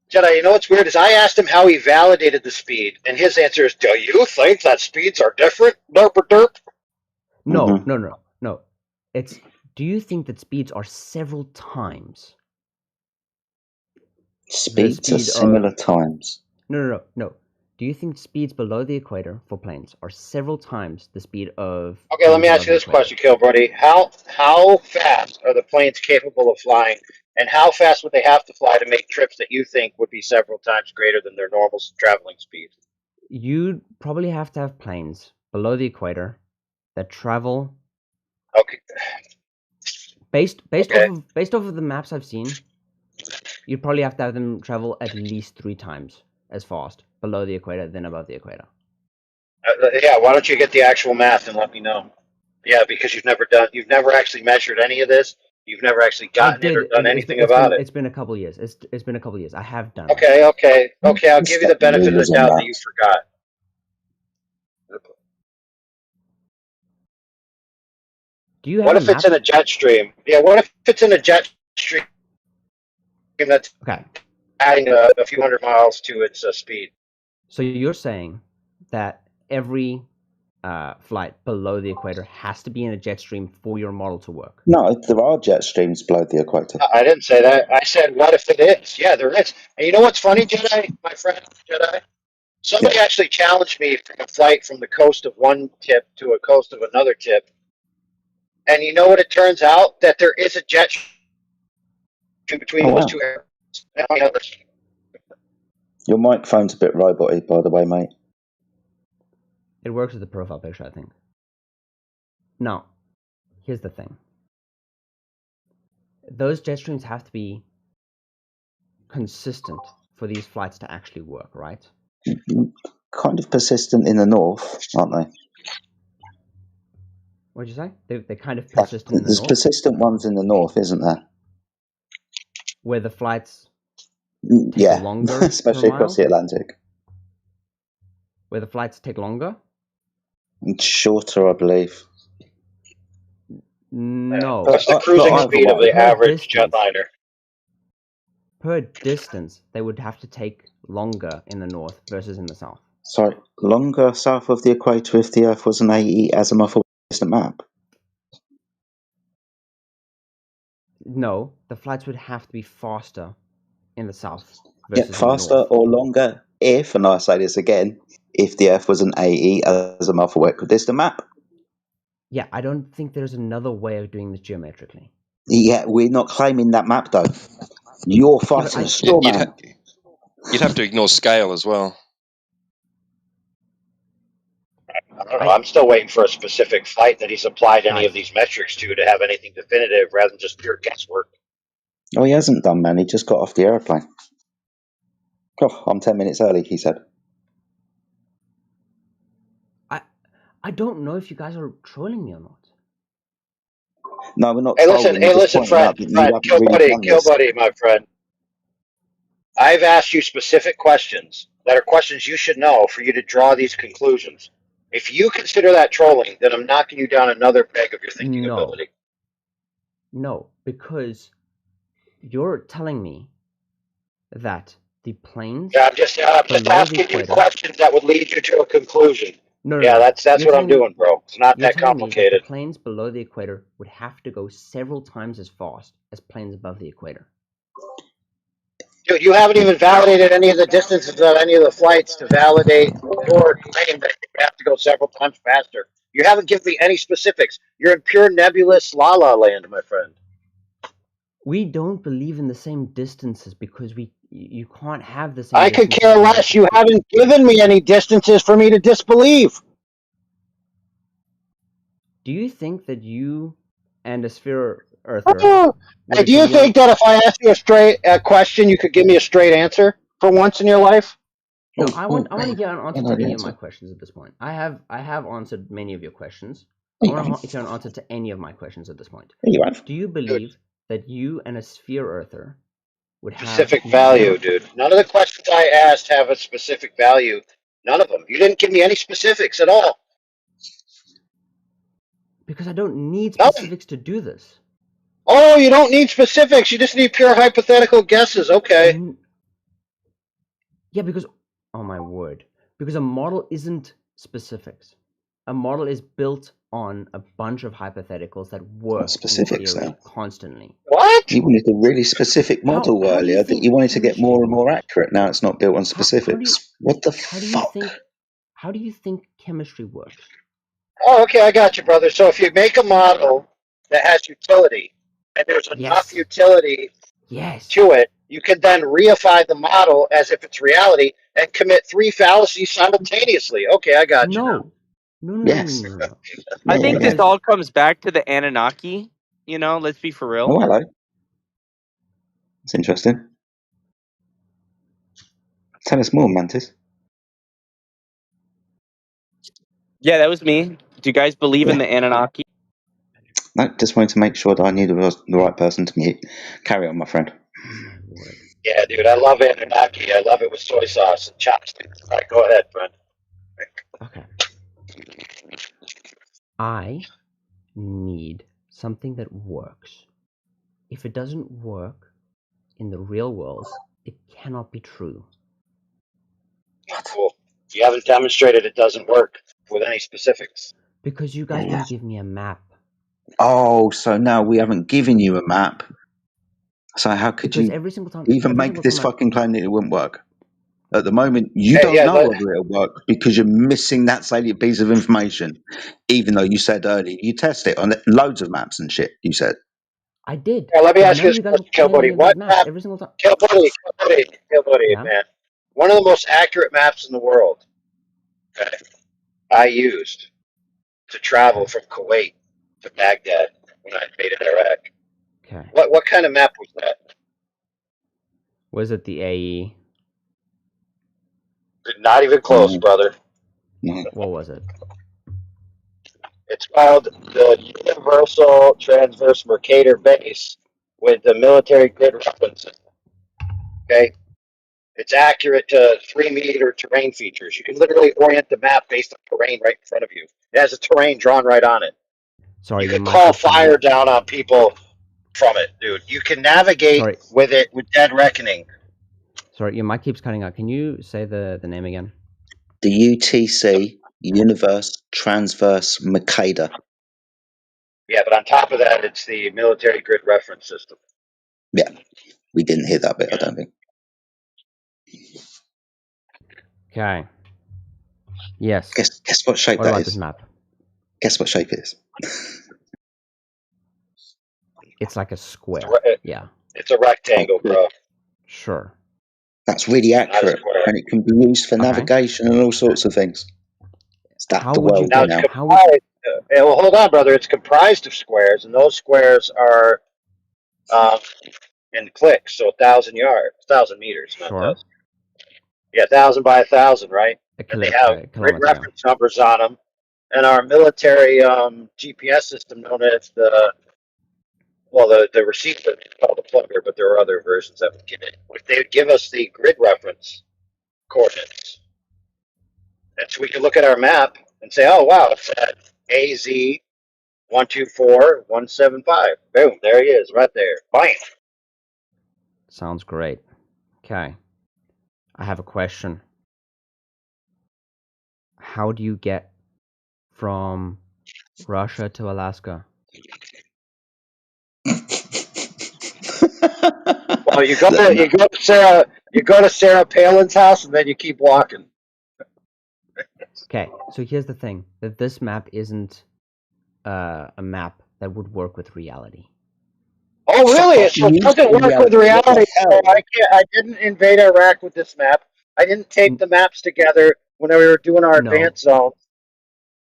Jedi, you know what's weird is I asked him how he validated the speed, and his answer is, "Do you think that speeds are different?" Derp or derp.
No. It's, do you think that speeds are several times
Speeds are similar times.
No. Do you think speeds below the equator for planes are several times the speed of
Okay, let
planes
me
above
ask you
the
this
equator?
question, Kilbrody. How fast are the planes capable of flying, and how fast would they have to fly to make trips that you think would be several times greater than their normal traveling speed?
You'd probably have to have planes below the equator that travel.
Okay.
Based off of the maps I've seen, you'd probably have to have them travel at least 3 times as fast below the equator than above the equator.
Yeah, why don't you get the actual math and let me know? Yeah, because you've never actually measured any of this. You've never actually gotten it or done anything about it.
It's been a couple years. It's been a couple years. I have done
Okay. I'll give you the
Stop
benefit of the
rules on
doubt
that.
that you forgot.
Do you have
What
a
if
map?
it's in a jet stream? Yeah, what if it's in a jet stream that's adding a few hundred miles to its speed?
So you're saying that every flight below the equator has to be in a jet stream for your model to work?
No, there are jet streams below the equator.
I didn't say that. I said, what if it is? Yeah, there is. And you know what's funny, Jedi, my friend, Jedi? Somebody actually challenged me for a flight from the coast of one tip to a coast of another tip. And you know what it turns out? That there is a jet stream between those two areas.
Your microphone's a bit robot-y, by the way, mate.
It works with the profile picture, I think. Now, here's the thing. Those jet streams have to be consistent for these flights to actually work, right?
Kind of persistent in the north, aren't they?
What'd you say? They're kind of persistent in the
There's
north?
persistent ones in the north, isn't there?
Where the flights take
Yeah,
longer
especially
per
across
mile?
the Atlantic.
Where the flights take longer?
And shorter, I believe.
No.
What's the cruising
either
speed of
way.
the average jetliner?
Per distance, they would have to take longer in the north versus in the south.
Sorry, longer south of the equator if the Earth was an AE azimuth or distant map.
No, the flights would have to be faster in the south
Yeah,
versus in the
faster
north.
or longer if, and I say this again, if the Earth was an AE azimuth or equidistant map.
Yeah, I don't think there's another way of doing this geometrically.
Yeah, we're not claiming that map though. You're fighting a straw man.
You'd have to ignore scale as well.
I don't know. I'm still waiting for a specific flight that he's applied any of these metrics to have anything definitive rather than just pure guesswork.
Oh, he hasn't done, man. He just got off the aeroplane. Oh, I'm 10 minutes early, he said.
I don't know if you guys are trolling me or not.
No, we're not
Hey,
trolling.
listen, friend, kill buddy, my friend. I've asked you specific questions that are questions you should know for you to draw these conclusions. If you consider that trolling, then I'm knocking you down another peg of your thinking ability.
No, because you're telling me that the planes.
Yeah, I'm just asking you questions that would lead you to a conclusion.
No,
Yeah, that's
You're
what I'm
telling me-
doing, bro. It's not
You're
that
telling me that the
complicated.
planes below the equator would have to go several times as fast as planes above the equator.
Dude, you haven't even validated any of the distances of any of the flights to validate your claim that you have to go several times faster. You haven't given me any specifics. You're in pure nebulous la la land, my friend.
We don't believe in the same distances because you can't have the same.
I could
distances
care
in
less.
the-
You haven't given me any distances for me to disbelieve.
Do you think that you and a sphere earther
Oh.
would
Hey, do you
agree
think that if I ask you a straight question, you could give me a straight answer for once in your life?
No, I want to hear an answer
I know
to
the
any of my
answer.
questions at this point. I have answered many of your questions.
Hey,
I want to hear an answer to any of my questions at this point.
Hey, you have.
Do you believe that you and a sphere earther would have
Specific
the
value, dude. None of the questions I asked have a specific value. None of them. You didn't give me any specifics at all.
Because I don't need
None.
specifics to do this.
Oh, you don't need specifics. You just need pure hypothetical guesses. Okay.
Yeah, because oh my word. Because a model isn't specifics. A model is built on a bunch of hypotheticals that work
specifics,
in theory
though.
constantly.
What?
You wanted a really specific model
how do you
earlier that
think
you wanted to get
chemistry
more and more
works?
accurate. Now it's not built on
How do
specifics. What the
How do you
fuck?
think? How do you think chemistry works?
Oh, okay. I got you, brother. So if you make a model that has utility and there's enough utility to it, you can then reify the model as if it's reality and commit three fallacies simultaneously. Okay, I got you now.
Yes.
I think
Yeah.
this all comes back to the Anunnaki. You know, let's be for real.
Oh, hello. That's interesting. Tell us more, Mantis.
Yeah, that was me. Do you guys believe in the Anunnaki?
No, just wanted to make sure that I knew the right person to mute. Carry on, my friend.
Yeah, dude, I love Anunnaki. I love it with soy sauce and chopsticks. All right, go ahead, friend.
Okay. I need something that works. If it doesn't work in the real world, it cannot be true.
Cool. You haven't demonstrated it doesn't work with any specifics.
Because you guys won't give me a map.
Oh, so now we haven't given you a map. So how could
Because
you
every single time,
even make this fucking claim that it wouldn't work? At the moment, you don't know whether it'll work because you're missing that salient piece of information. Even though you said earlier you test it on loads of maps and shit. You said.
I did.
Yeah, let me
But
ask
none
you
of
this
you guys were
question,
playing any
Killbuddy.
of those
What
maps
map?
every single time.
Killbuddy,
Yeah?
man. One of the most accurate maps in the world. Okay. I used to travel from Kuwait to Baghdad when I invaded Iraq.
Okay.
What kind of map was that?
Was it the AE?
Not even close, brother.
What was it?
It's called the Universal Transverse Mercator Base with the military grid reference system. Okay? It's accurate to 3-meter terrain features. You can literally orient the map based on terrain right in front of you. It has a terrain drawn right on it.
Sorry,
You
your
can
mic
call
keeps cutting
fire
out.
down on people from it, dude. You can navigate with it with dead reckoning.
Sorry, your mic keeps cutting out. Can you say the name again?
The UTC, Universe Transverse Mercator.
Yeah, but on top of that, it's the military grid reference system.
Yeah, we didn't hear that bit, I don't think.
Okay. Yes.
Guess what shape
What
that
about
is?
this map?
Guess what shape it is?
It's like a square. Yeah.
It's a rectangle, bro.
Sure.
That's really accurate, and it can be used for navigation and all sorts of things. It's that the world
Now it's
now.
comprised. Well, hold on, brother. It's comprised of squares, and those squares are in clicks, so 1,000 yards, 1,000 meters, not 1,000. Yeah, 1,000 by 1,000, right? And they have grid reference numbers on them. And our military GPS system, known as the receiver, is called the plugger, but there are other versions that would give it. They would give us the grid reference coordinates, and so we can look at our map and say, "Oh, wow, it's at AZ 124-175. Boom, there he is, right there. Bam."
Sounds great. Okay. I have a question. how do you get from Russia to Alaska?
Well, you go to Sarah Palin's house, and then you keep walking.
Okay, so here's the thing: that this map isn't a map that would work with reality.
Oh, really? So it doesn't work with reality. So I didn't invade Iraq with this map. I didn't tape the maps together when we were doing our advanced zones.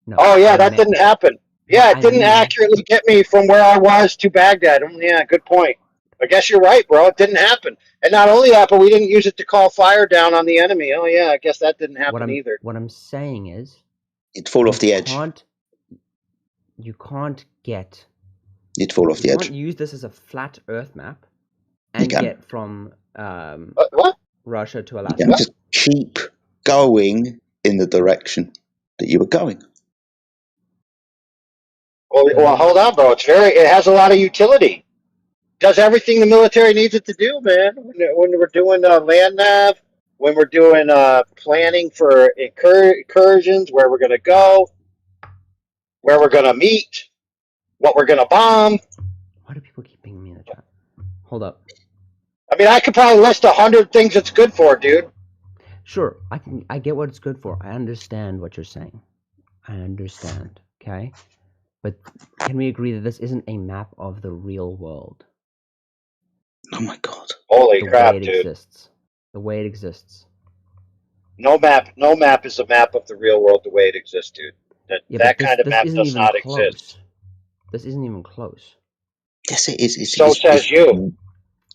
No.
Oh, yeah, that didn't happen. Yeah, it didn't accurately get me from where I was to Baghdad. Yeah, good point. I guess you're right, bro. It didn't happen. And not only that, but we didn't use it to call fire down on the enemy. Oh, yeah, I guess that didn't happen either.
What I'm saying is,
It'd fall off the edge.
You can't get.
It'd fall off the edge.
You can't use this as a flat Earth map and get from Russia to Alaska.
You just keep going in the direction that you were going.
Well, hold on, bro. It has a lot of utility. Does everything the military needs it to do, man. When we're doing land nav, when we're doing planning for incursions, where we're going to go, where we're going to meet, what we're going to bomb.
Why do people keep pinging me in the chat? Hold up.
I mean, I could probably list 100 things it's good for, dude.
Sure, I get what it's good for. I understand what you're saying. I understand, okay? But can we agree that this isn't a map of the real world?
Oh my god.
Holy crap, dude.
Exists. The way it exists.
No map is a map of the real world the way it exists, dude. That kind of map does not exist.
This isn't even close.
Yes, it is.
So says you.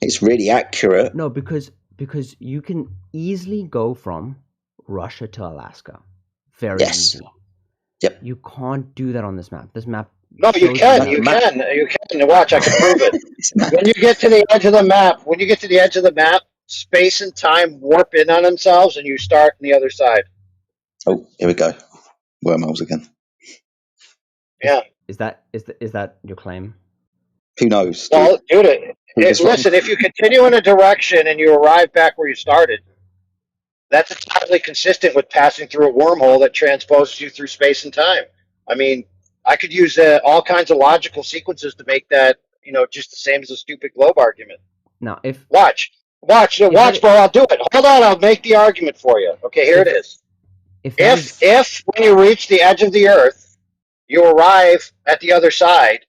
It's really accurate.
No, because you can easily go from Russia to Alaska. Very easy.
Yep.
You can't do that on this map. This map.
No, you can. You can. Watch, I can prove it. When you get to the edge of the map, space and time warp in on themselves, and you start on the other side.
Oh, here we go. Wormholes again.
Yeah.
Is that your claim?
Who knows?
Well, dude, listen, if you continue in a direction and you arrive back where you started, that's entirely consistent with passing through a wormhole that transposes you through space and time. I mean, I could use all kinds of logical sequences to make that, just the same as a stupid globe argument.
Now, if
watch, bro, I'll do it. Hold on, I'll make the argument for you. Okay, here it is. If when you reach the edge of the Earth, you arrive at the other side,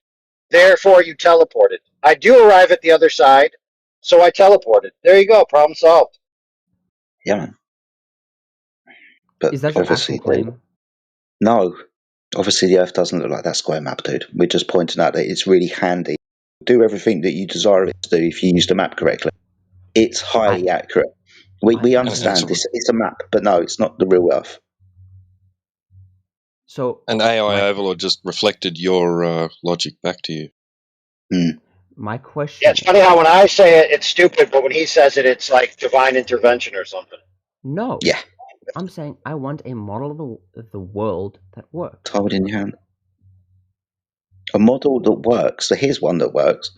therefore you teleported. I do arrive at the other side, so I teleported. There you go, problem solved.
Yeah, man. But
is that your actual claim?
No. Obviously, the Earth doesn't look like that square map, dude. We're just pointing out that it's really handy. Do everything that you desire it to do if you use the map correctly. It's highly accurate. We understand this. It's a map, but no, it's not the real Earth.
So,
an AI overlord just reflected your logic back to you.
My question.
Yeah, it's funny how when I say it, it's stupid, but when he says it, it's like divine intervention or something.
No.
Yeah.
I'm saying I want a model of the world that works.
Hold it in your hand. A model that works. So here's one that works.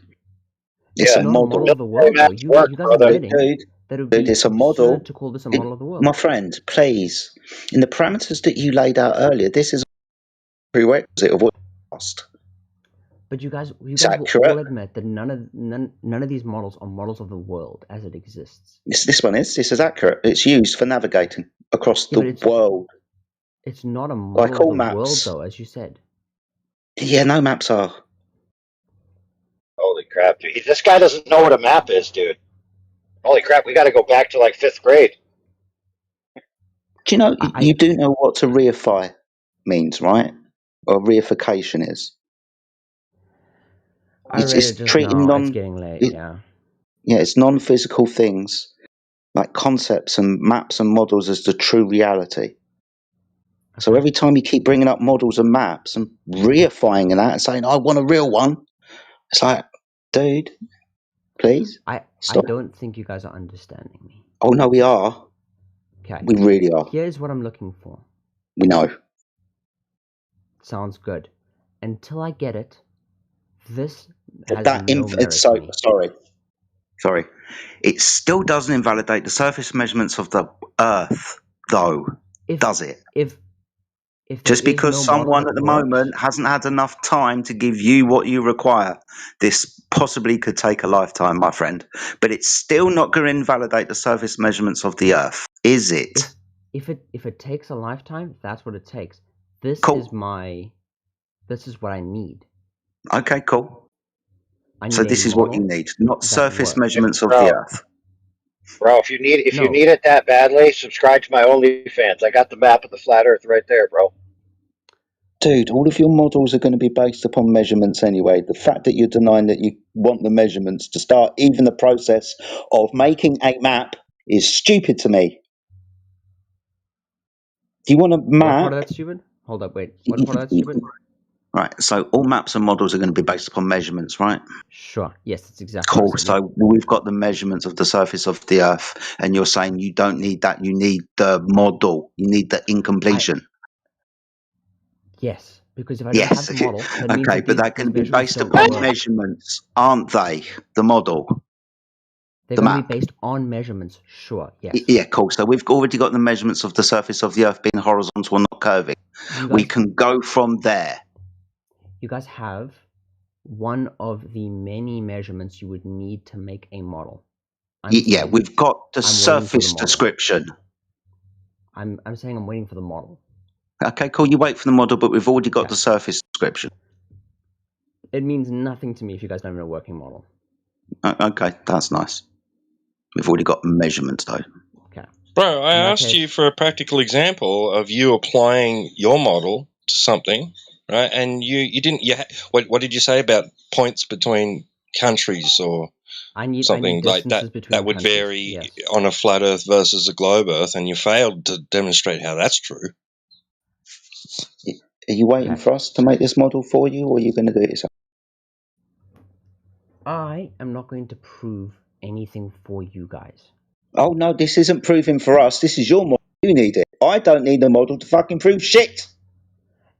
It's a model
of the world. Though. You guys are admitting that it would be
it's a model
to call this a model of the world.
My friend, please. In the parameters that you laid out earlier, this is a prerequisite of what you asked.
But you guys will all admit that none of these models are models of the world as it exists.
This one is. This is accurate. It's used for navigating across the world.
It's not a model
like all
of the
maps.
world, though, as you said.
Yeah, no maps are.
Holy crap, dude. This guy doesn't know what a map is, dude. Holy crap, we got to go back to like 5th grade.
Do you know, you do know what to reify means, right? Or reification is.
It's treating it's getting late, yeah.
Yeah, it's non-physical things like concepts and maps and models as the true reality. Okay. So every time you keep bringing up models and maps and reifying that and saying, I want a real one, it's like, dude, please.
I don't think you guys are understanding me.
Oh, no, we are.
Okay.
We really are.
Here's what I'm looking for.
We know.
Sounds good. Until I get it, this has no merit to me.
Sorry. It still doesn't invalidate the surface measurements of the Earth, though, does it? Just because someone at the moment hasn't had enough time to give you what you require, this possibly could take a lifetime, my friend. But it's still not going to invalidate the surface measurements of the Earth, is it?
If it takes a lifetime, that's what it takes. This is what I need.
Okay, cool.
I need
So this is what you need, not surface measurements of the Earth.
Bro, if you need it that badly, subscribe to my OnlyFans. I got the map of the flat Earth right there, bro.
Dude, all of your models are going to be based upon measurements anyway. The fact that you're denying that you want the measurements to start even the process of making a map is stupid to me. Do you want a map?
What part of that's stupid? Hold up, wait. What part of that's stupid?
Right, so all maps and models are going to be based upon measurements, right?
Sure. Yes, that's exactly
cool. So we've got the measurements of the surface of the Earth, and you're saying you don't need that. You need the model. You need the incompletion.
Yes, because if I don't have the model, that means
okay, but that can be based upon measurements, aren't they? The model.
They're going to be based on measurements, sure, yes.
Yeah, cool. So we've already got the measurements of the surface of the Earth being horizontal and not curving. We can go from there.
You guys have one of the many measurements you would need to make a model.
Yeah, we've got the surface description.
I'm saying I'm waiting for the model.
Okay, cool. You wait for the model, but we've already got the surface description.
It means nothing to me if you guys don't have a working model.
Okay, that's nice. We've already got measurements, though.
Okay.
Bro, I asked you for a practical example of you applying your model to something, right? And you didn't. What did you say about points between countries or something like that? That would vary on a flat Earth versus a globe Earth, and you failed to demonstrate how that's true.
Are you waiting for us to make this model for you, or are you going to do it yourself?
I am not going to prove anything for you guys.
Oh, no, this isn't proving for us. This is your model. You need it. I don't need a model to fucking prove shit.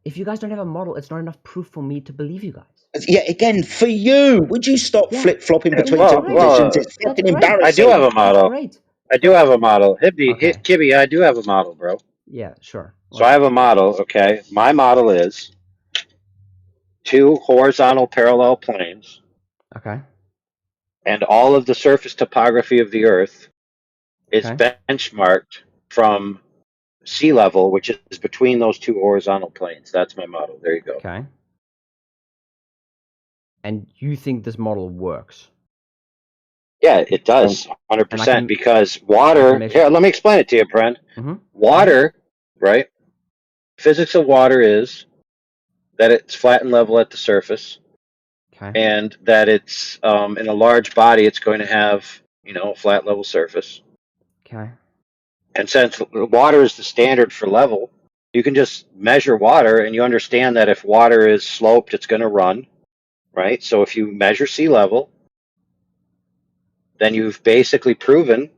If you guys don't have a model, it's not enough proof for me to believe you guys.
Yeah, again, for you. Would you stop flip-flopping between two positions? It's fucking embarrassing.
I do have a model. I do have a model. Kibby, I do have a model, bro.
Yeah, sure.
So I have a model, okay? My model is 2 horizontal parallel planes.
Okay.
And all of the surface topography of the Earth is benchmarked from sea level, which is between those 2 horizontal planes. That's my model. There you go.
Okay. And you think this model works?
Yeah, it does, 100%, because water... Here, let me explain it to you, Brent. Water, right? Physics of water is that it's flat and level at the surface, and that it's in a large body, it's going to have, a flat level surface.
Okay.
And since water is the standard for level, you can just measure water, and you understand that if water is sloped, it's going to run, right? So if you measure sea level, then you've basically proven,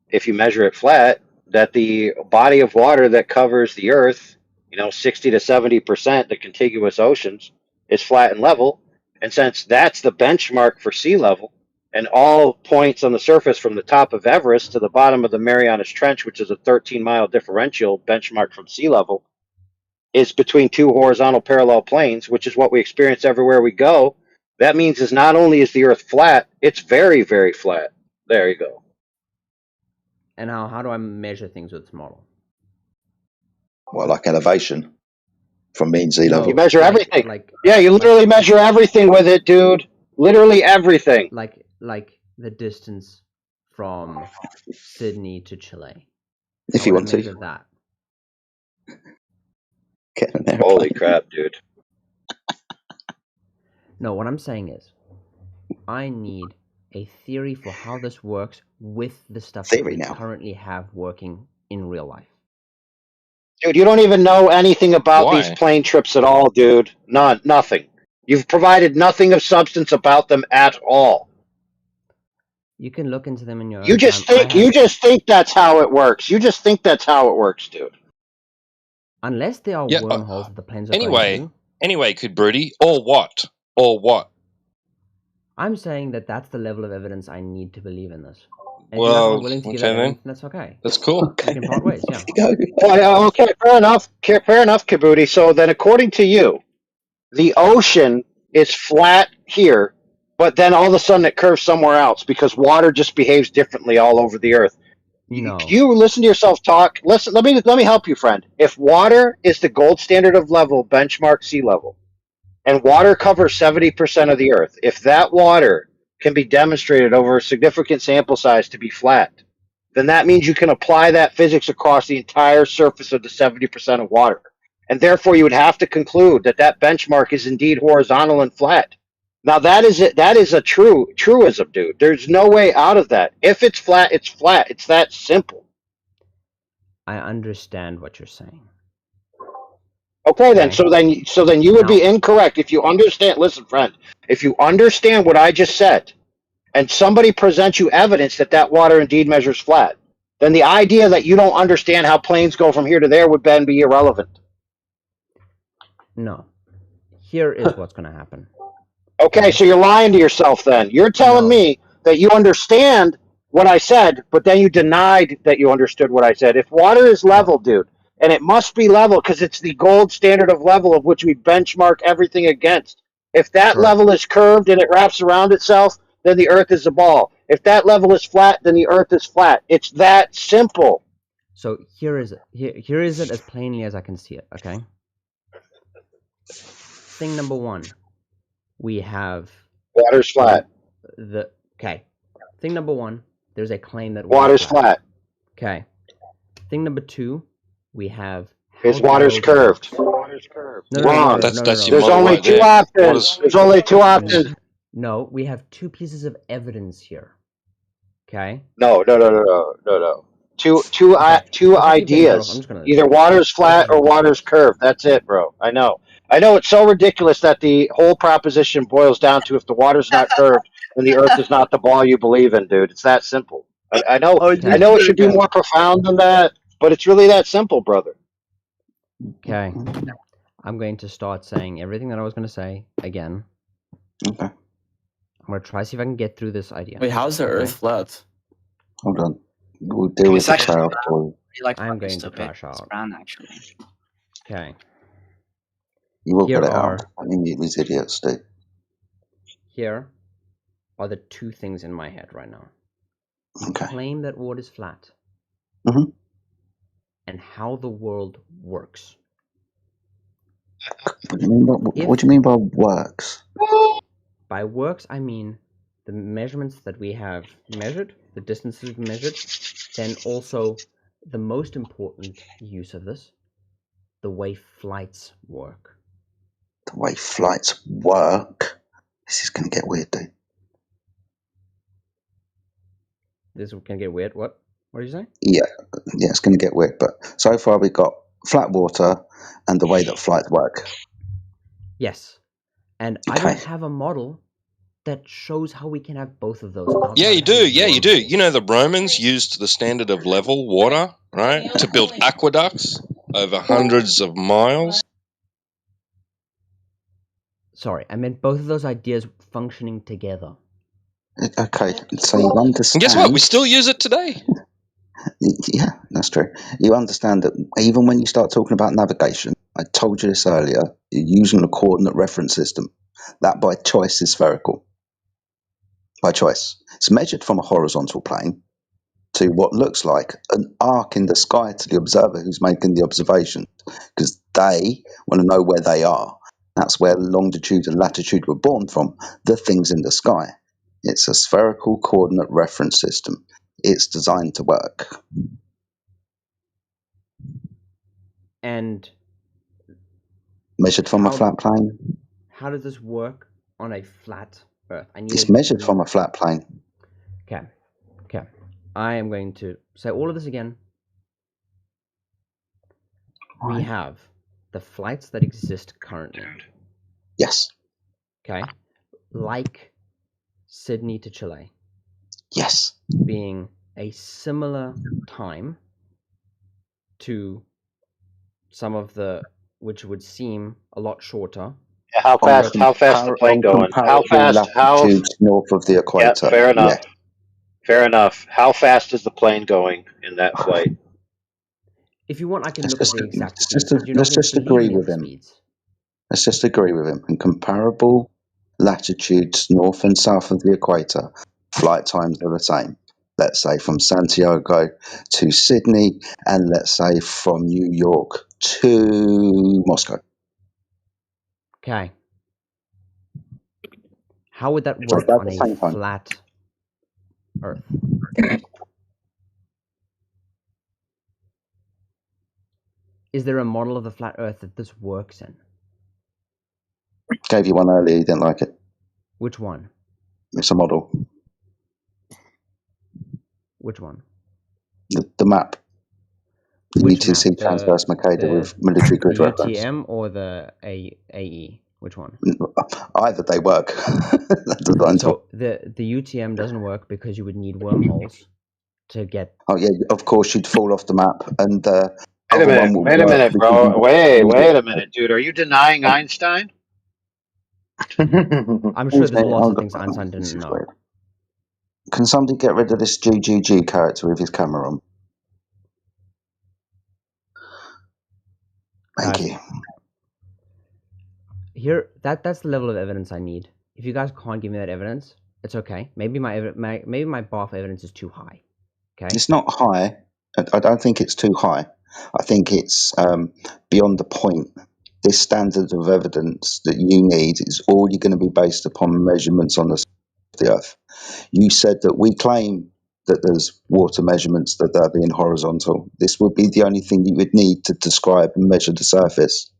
if you measure it flat, that the body of water that covers the Earth, 60 to 70%, the contiguous oceans, is flat and level. And since that's the benchmark for sea level, and all points on the surface from the top of Everest to the bottom of the Marianas Trench, which is a 13-mile differential benchmark from sea level, is between 2 horizontal parallel planes, which is what we experience everywhere we go. That means is not only is the Earth flat, it's very, very flat. There you go.
And how do I measure things with this model?
Well, like elevation from mean sea level.
You measure everything. You literally measure everything with it, dude. Literally everything.
Like the distance from Sydney to Chile.
If you want to.
Measure that.
Holy crap, dude.
No, what I'm saying is, I need a theory for how this works with the stuff that we currently have working in real life.
Dude, you don't even know anything about these plane trips at all, dude. Nothing. You've provided nothing of substance about them at all.
You can look into them in your own
You just think that's how it works. You just think that's how it works, dude.
Unless there are wormholes that the planes are going to.
Anyway, could Broody, or what? Or what?
I'm saying that that's the level of evidence I need to believe in this. And if you're not
Well,
willing to give
okay
that
then.
evidence, that's okay.
That's cool.
We can part ways, yeah.
Well, yeah, okay, fair enough. Fair enough, Kabuti. So then, according to you, the ocean is flat here, but then all of a sudden it curves somewhere else because water just behaves differently all over the earth.
No.
You listen to yourself talk. Listen, let me help you, friend. If water is the gold standard of level, benchmark sea level, and water covers 70% of the earth, if that water can be demonstrated over a significant sample size to be flat, then that means you can apply that physics across the entire surface of the 70% of water. And therefore, you would have to conclude that that benchmark is indeed horizontal and flat. Now, that is a truism, dude. There's no way out of that. If it's flat, it's flat. It's that simple.
I understand what you're saying.
Okay, then. So then you would be incorrect if you understand. Listen, friend. If you understand what I just said, and somebody presents you evidence that that water indeed measures flat, then the idea that you don't understand how planes go from here to there would then be irrelevant.
No. Here is what's going to happen.
Okay, so you're lying to yourself then. You're telling me that you understand what I said, but then you denied that you understood what I said. If water is level, dude, and it must be level because it's the gold standard of level of which we benchmark everything against. If that level is curved and it wraps around itself, then the earth is a ball. If that level is flat, then the earth is flat. It's that simple.
So here is it as plainly as I can see it, okay? Thing number one, we have
water's flat.
Okay. Thing number one, there's a claim that
water's flat.
Okay. Thing number two, we have
water's curved.
Water's curved.
Wrong.
That's
There's only two options. There's only two options.
No, we have two pieces of evidence here. Okay?
No. Two ideas. Either water's flat or water's curved. That's it, bro. I know it's so ridiculous that the whole proposition boils down to if the water's not curved, then the earth is not the ball you believe in, dude. It's that simple. I know it should be more profound than that, but it's really that simple, brother.
Okay. I'm going to start saying everything that I was going to say again.
Okay.
I'm going to try to see if I can get through this idea.
Wait, how's the Earth flat?
Hold on. We'll deal with the cloud for you.
I'm going to crash out.
Brown, actually.
Okay.
You will
Here
get it
are-
out. I mean, these idiots do.
Here are the two things in my head right now.
Okay.
Claim that water is flat.
Mhm.
And how the world works.
What do you mean by works?
By works, I mean the measurements that we have measured, the distances we've measured, then also the most important use of this, the way flights work.
The way flights work? This is going to get weird, dude.
This can get weird. What? What did you say?
Yeah, it's going to get weird. But so far we've got flat water and the way that flights work.
Yes. And I don't have a model that shows how we can have both of those.
Yeah, you do. Yeah, you do. You know, the Romans used the standard of level water, right, to build aqueducts over hundreds of miles.
Sorry, I meant both of those ideas functioning together.
Okay, so you understand.
And guess what? We still use it today.
Yeah, that's true. You understand that even when you start talking about navigation, I told you this earlier, you're using a coordinate reference system. That by choice is spherical. By choice. It's measured from a horizontal plane to what looks like an arc in the sky to the observer who's making the observation, because they want to know where they are. That's where longitude and latitude were born from, the things in the sky. It's a spherical coordinate reference system. It's designed to work.
And
measured from a flat plane.
How does this work on a flat Earth?
It's measured from a flat plane.
Okay. Okay. I am going to say all of this again.
Right.
We have the flights that exist currently.
Yes.
Okay. Like Sydney to Chile.
Yes.
Being a similar time to some of the, which would seem a lot shorter.
Yeah, how fast the plane going? How fast? How
north of the equator?
Yeah, fair enough. Fair enough. How fast is the plane going in that flight?
If you want, I can
Let's
look at
just,
the exact
let's
speeds,
just,
but you're not
let's
going to
just
believe
agree
me on
with
the
him.
speeds.
Let's just agree with him. In comparable latitudes, north and south of the equator, flight times are the same. Let's say from Santiago to Sydney, and let's say from New York to Moscow.
Okay. How would that
So
work
about
on
the
a
same time.
flat Earth? Is there a model of the flat Earth that this works in?
Gave you one earlier, you didn't like it.
Which one?
It's a model.
Which one?
The map. The
Which
UTC
map?
transverse Mercator with military grid
the
reference.
UTM or the AE? Which one?
Either they work.
So the UTM doesn't work because you would need wormholes to get.
Oh yeah, of course you'd fall off the map, and the
Wait a
other one
minute.
will
Wait a
work
minute,
because
bro.
you
Wait a minute, dude. Are you denying Einstein?
I'm sure there's lots of things Einstein didn't know.
Weird. Can somebody get rid of this GGG character with his camera on? Thank you.
Here, that's the level of evidence I need. If you guys can't give me that evidence, it's okay. Maybe my bar for evidence is too high. Okay.
It's not high. I don't think it's too high. I think it's beyond the point. This standard of evidence that you need is all you're going to be based upon measurements on the Earth. You said that we claim that there's water measurements that they're being horizontal. This would be the only thing you would need to describe and measure the surface.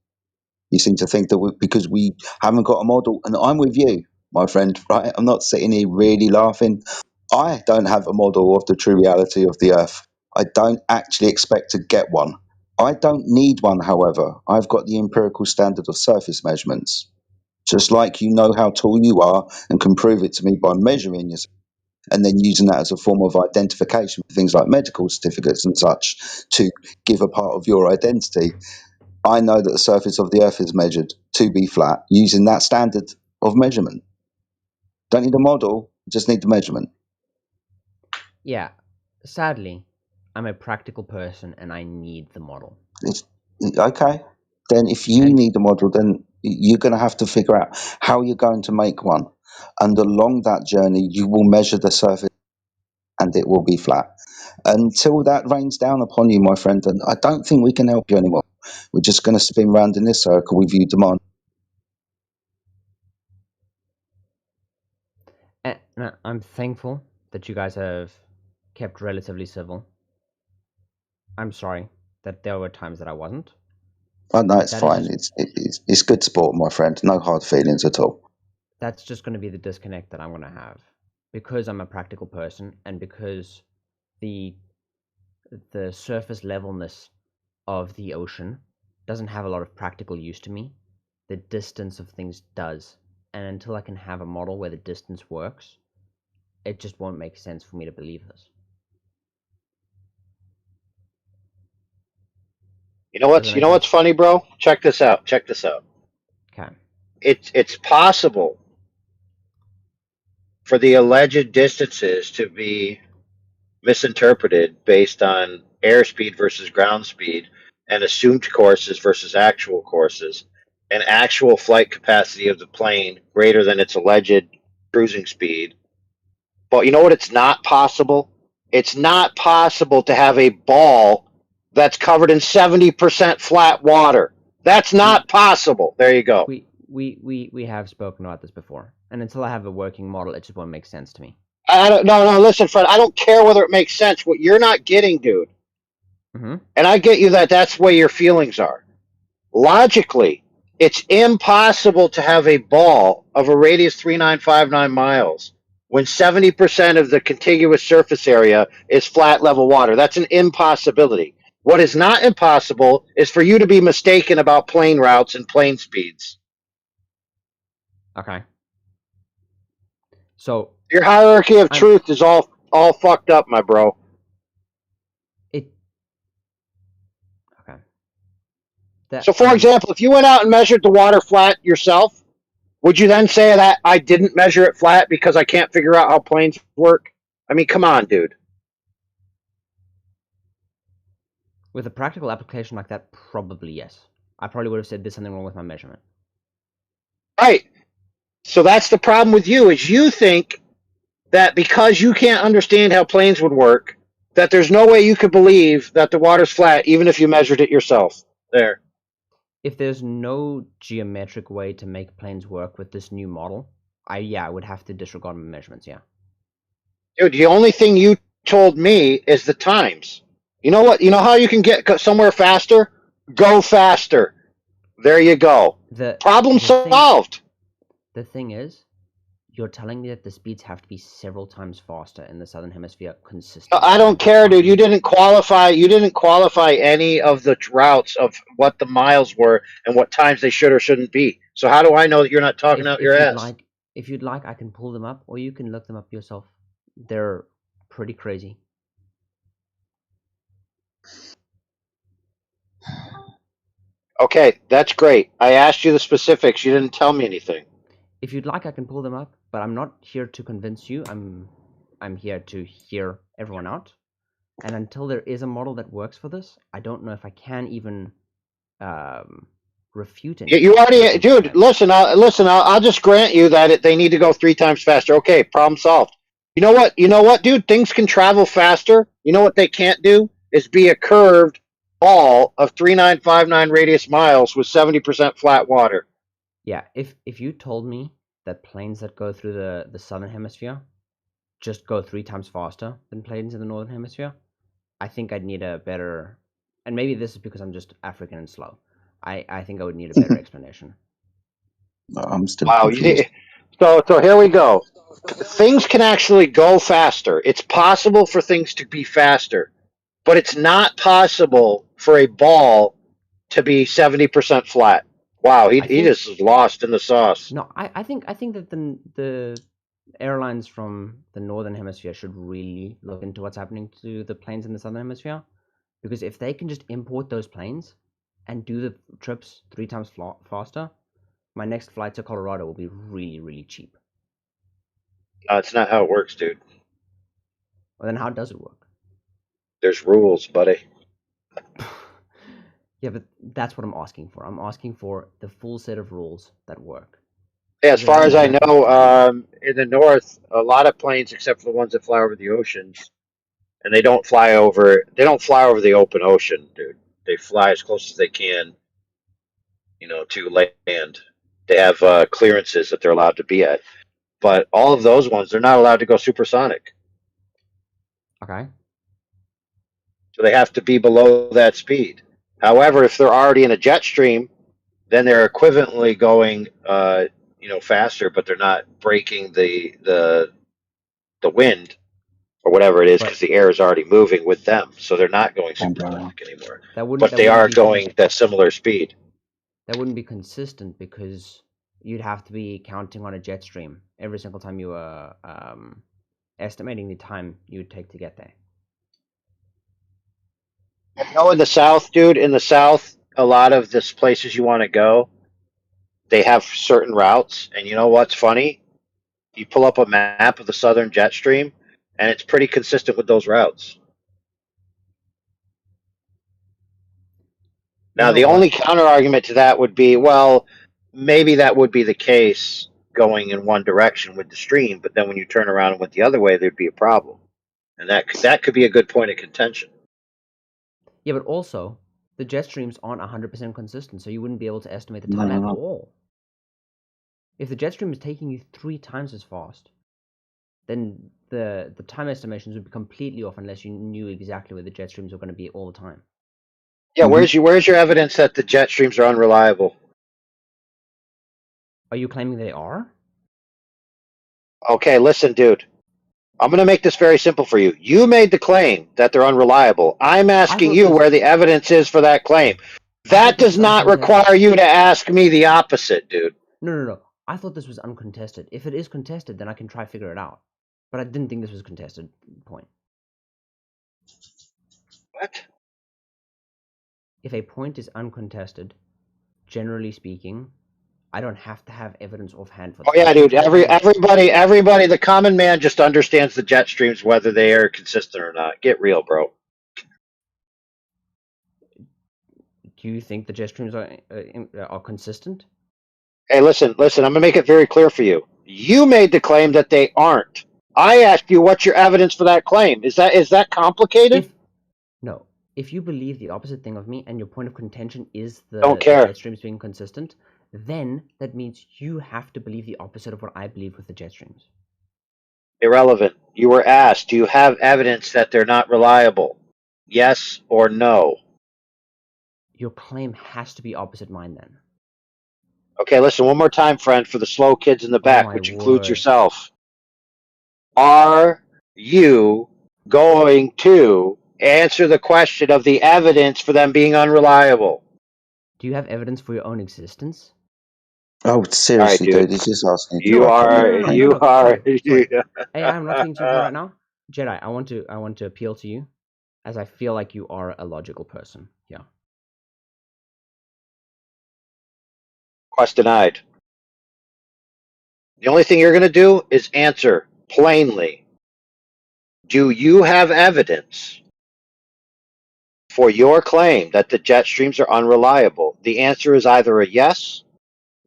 You seem to think that because we haven't got a model, and I'm with you, my friend, right? I'm not sitting here really laughing. I don't have a model of the true reality of the Earth. I don't actually expect to get one. I don't need one, however. I've got the empirical standard of surface measurements. Just like you know how tall you are and can prove it to me by measuring yourself and then using that as a form of identification for things like medical certificates and such to give a part of your identity. I know that the surface of the Earth is measured to be flat using that standard of measurement. Don't need a model, just need the measurement.
Yeah. Sadly, I'm a practical person and I need the model.
It's, okay. Then if you need a model, then you're going to have to figure out how you're going to make one. And along that journey, you will measure the surface and it will be flat. Until that rains down upon you, my friend, and I don't think we can help you anymore. We're just going to spin round in this circle with you demand.
And I'm thankful that you guys have kept relatively civil. I'm sorry that there were times that I wasn't.
Oh, no, it's fine. It's good sport, my friend. No hard feelings at all.
That's just going to be the disconnect that I'm going to have because I'm a practical person and because the surface levelness of the ocean doesn't have a lot of practical use to me. The distance of things does. And until I can have a model where the distance works, it just won't make sense for me to believe this.
You know what's funny, bro? Check this out.
Okay.
It's possible for the alleged distances to be misinterpreted based on airspeed versus ground speed and assumed courses versus actual courses and actual flight capacity of the plane greater than its alleged cruising speed. But you know what? It's not possible. It's not possible to have a ball that's covered in 70% flat water. That's not possible. There you go.
We have spoken about this before, and until I have a working model, it just won't make sense to me.
No, listen, Fred. I don't care whether it makes sense. What you're not getting, dude,
Mm-hmm.
and I get you that's the way your feelings are. Logically, it's impossible to have a ball of a radius 3959 miles when 70% of the contiguous surface area is flat level water. That's an impossibility. What is not impossible is for you to be mistaken about plane routes and plane speeds.
Okay. So
your hierarchy of truth is all fucked up, my bro. So, for example, if you went out and measured the water flat yourself, would you then say that I didn't measure it flat because I can't figure out how planes work? I mean, come on, dude.
With a practical application like that, probably yes. I probably would have said there's something wrong with my measurement.
Right. So that's the problem with you, is you think that because you can't understand how planes would work, that there's no way you could believe that the water's flat, even if you measured it yourself. There.
If there's no geometric way to make planes work with this new model, I would have to disregard my measurements, yeah.
Dude, the only thing you told me is the times. You know what? You know how you can get somewhere faster? Go faster. There you go. Problem solved.
The thing is, you're telling me that the speeds have to be several times faster in the southern hemisphere consistently.
I don't care, dude. You didn't qualify. You didn't qualify any of the routes of what the miles were and what times they should or shouldn't be. So how do I know that you're not talking out your ass?
If you'd like, I can pull them up, or you can look them up yourself. They're pretty crazy.
Okay, that's great. I asked you the specifics. You didn't tell me anything.
If you'd like, I can pull them up, but I'm not here to convince you. I'm here to hear everyone out. And until there is a model that works for this, I don't know if I can even refute anything.
You already, dude. Listen. I'll just grant you that they need to go 3 times faster. Okay, problem solved. You know what? You know what, dude? Things can travel faster. You know what they can't do is be a curved ball of 3959 radius miles with 70% flat water.
Yeah, if you told me that planes that go through the southern hemisphere just go 3 times faster than planes in the northern hemisphere, I think I'd need a better, and maybe this is because I'm just African and slow. I think I would need a better explanation.
I'm still
Wow.
confused.
So here we go. Things can actually go faster. It's possible for things to be faster, but it's not possible for a ball to be 70% flat. Wow, he just is lost in the sauce.
No, I think that the airlines from the northern hemisphere should really look into what's happening to the planes in the southern hemisphere, because if they can just import those planes and do the trips 3 times faster, my next flight to Colorado will be really, really cheap.
It's not how it works, dude.
Well, then how does it work?
There's rules, buddy.
Yeah, but that's what I'm asking for. I'm asking for the full set of rules that work.
Yeah, as far as I know, in the north, a lot of planes, except for the ones that fly over the oceans, and they don't fly over the open ocean, dude. They fly as close as they can, to land. They have clearances that they're allowed to be at. But all of those ones, they're not allowed to go supersonic.
Okay.
So they have to be below that speed. However, if they're already in a jet stream, then they're equivalently going, faster, but they're not breaking the wind or whatever it is, because the air is already moving with them. So they're not going supersonic anymore. But they are going that similar speed.
That wouldn't be consistent, because you'd have to be counting on a jet stream every single time you were estimating the time you would take to get there.
In the South, dude, a lot of the places you want to go, they have certain routes. And you know what's funny? You pull up a map of the Southern jet stream, and it's pretty consistent with those routes. Now, the only counter argument to that would be, well, maybe that would be the case going in one direction with the stream, but then when you turn around and went the other way, there'd be a problem. And that could be a good point of contention.
Yeah, but also, the jet streams aren't 100% consistent, so you wouldn't be able to estimate the time at all. If the jet stream is taking you 3 times as fast, then the time estimations would be completely off unless you knew exactly where the jet streams were going to be all the time.
Yeah, where's your evidence that the jet streams are unreliable?
Are you claiming they are?
Okay, listen, dude. I'm going to make this very simple for you. You made the claim that they're unreliable. I'm asking you where the evidence is for that claim. That does not require you to ask me the opposite, dude.
No. I thought this was uncontested. If it is contested, then I can try to figure it out. But I didn't think this was a contested point.
What?
If a point is uncontested, generally speaking, I don't have to have evidence offhand for
Oh
that.
yeah,
Like, for
dude.
example,
Everybody. The common man just understands the jet streams, whether they are consistent or not. Get real, bro.
do you think the jet streams are consistent?
Hey, listen. I'm gonna make it very clear for you. You made the claim that they aren't. I asked you what's your evidence for that claim. Is that complicated?
No. If you believe the opposite thing of me and your point of contention is
Don't
the
care.
jet streams being consistent, then that means you have to believe the opposite of what I believe with the jet streams.
Irrelevant. You were asked, do you have evidence that they're not reliable? Yes or no?
Your claim has to be opposite mine then.
Okay, listen one more time, friend, for the slow kids in the back,
my
which includes
word.
yourself. Are you going to answer the question of the evidence for them being unreliable?
Do you have evidence for your own existence?
Oh, seriously,
dude.
dude, he's just asking you.
You are.
Sorry. Hey, I'm not speaking to you right now. Jedi, I want to appeal to you, as I feel like you are a logical person. Yeah.
Quest denied. The only thing you're going to do is answer plainly. Do you have evidence for your claim that the jet streams are unreliable? The answer is either a yes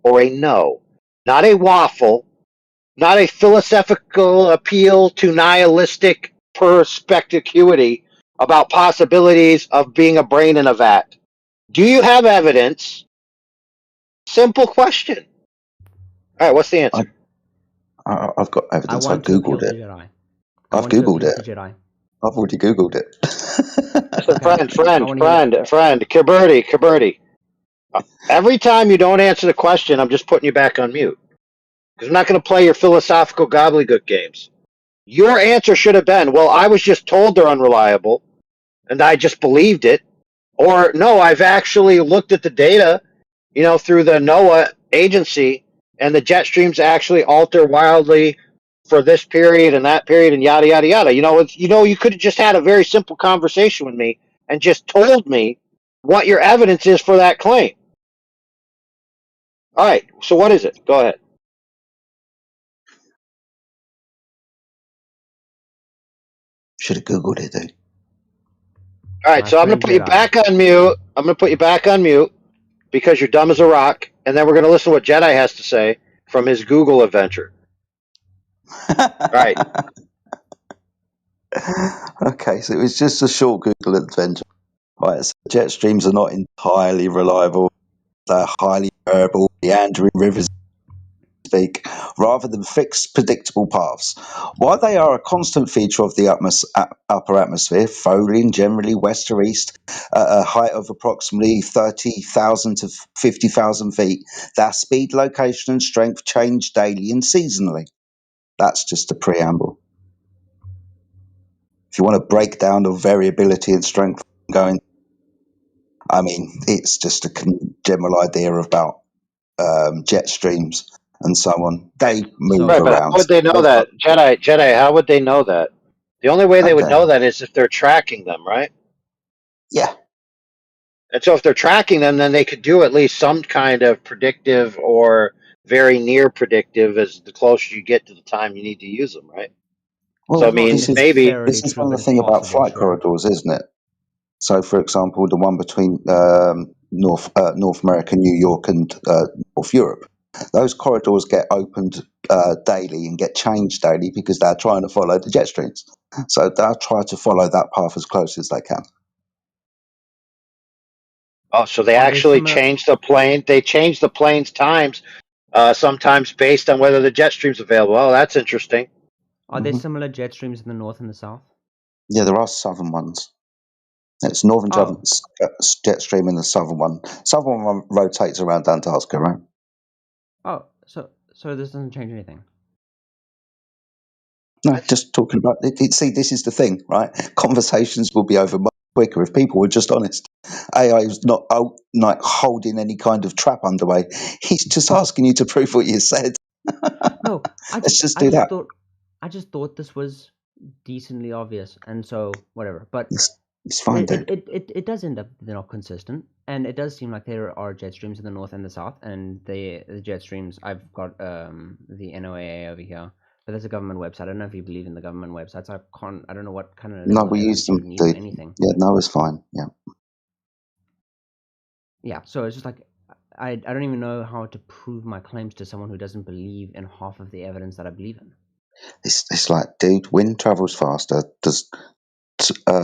or a no. Not a waffle, not a philosophical appeal to nihilistic perspicuity about possibilities of being a brain in a vat. Do you have evidence? Simple question. All right, what's the answer?
I've got evidence.
I want to appeal to Jedi.
I've Googled it.
Jedi.
I've already Googled it.
Friend, Kiberti. Every time you don't answer the question, I'm just putting you back on mute. Because I'm not going to play your philosophical gobbledygook games. Your answer should have been, well, I was just told they're unreliable, and I just believed it. Or, no, I've actually looked at the data, through the NOAA agency, and the jet streams actually alter wildly for this period and that period and yada, yada, yada. You could have just had a very simple conversation with me and just told me what your evidence is for that claim. All right, so what is it? Go ahead.
Should have Googled it, dude.
All right, so I'm going to put you back on mute. I'm going to put you back on mute because you're dumb as a rock, and then we're going to listen to what Jedi has to say from his Google adventure. All right.
Okay, so it was just a short Google adventure. Right, so jet streams are not entirely reliable. They're highly variable, meandering rivers speak, rather than fixed, predictable paths. While they are a constant feature of the upper atmosphere, falling generally west or east at a height of approximately 30,000 to 50,000 feet, their speed, location, and strength change daily and seasonally. That's just a preamble. If you want to break down the variability and strength going, it's just a general idea about jet streams and so on. They move
Right, but
around.
how would they know that? Jedi, how would they know that? The only way they would know that is if they're tracking them, right?
Yeah.
And so if they're tracking them, then they could do at least some kind of predictive or very near predictive as the closer you get to the time you need to use them, right?
Well,
so, this
is one of the thing about flight corridors, isn't it? So, for example, the one between North America, New York, and North Europe, those corridors get opened daily and get changed daily because they're trying to follow the jet streams. So they'll try to follow that path as close as they can.
Oh, so they actually change the plane. They change the plane's times, sometimes based on whether the jet stream's available. Oh, that's interesting.
Are there similar jet streams in the north and the south?
Yeah, there are southern ones. It's northern jet stream and the southern one. Southern one rotates around Antarctica, right?
Oh, so this doesn't change anything.
No, just talking about it. See, this is the thing, right? Conversations will be over much quicker if people were just honest. AI is not holding any kind of trap underway. He's just asking you to prove what you said.
No, I just thought this was decently obvious, and so whatever. But
It's fine, dude.
It does end up they're not consistent, and it does seem like there are jet streams in the north and the south, and the jet streams. I've got the NOAA over here, but there's a government website. I don't know if you believe in the government websites. I don't know what kind of
No,
level of
we use
evidence you would
them,
need for
dude.
anything.
Yeah, no, it's fine. Yeah.
Yeah, so it's just like I don't even know how to prove my claims to someone who doesn't believe in half of the evidence that I believe in.
It's like, dude, wind travels faster. Does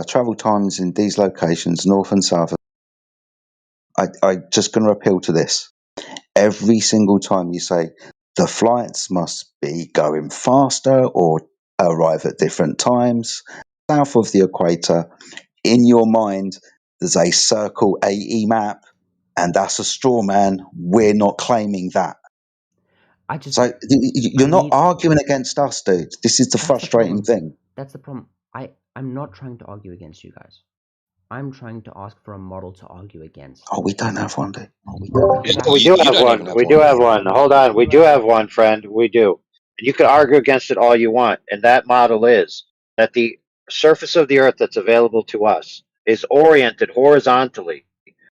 travel times in these locations, north and south. I just going to appeal to this. Every single time you say the flights must be going faster or arrive at different times south of the equator, in your mind there's a circle AE map, and that's a straw man. We're not claiming that. So you're not arguing against us, dude. This is the frustrating thing.
That's the problem. I'm not trying to argue against you guys. I'm trying to ask for a model to argue against.
Oh, we don't have one, dude.
We do have one. We do have one. Hold on. We do have one, friend. We do. And you can argue against it all you want. And that model is that the surface of the Earth that's available to us is oriented horizontally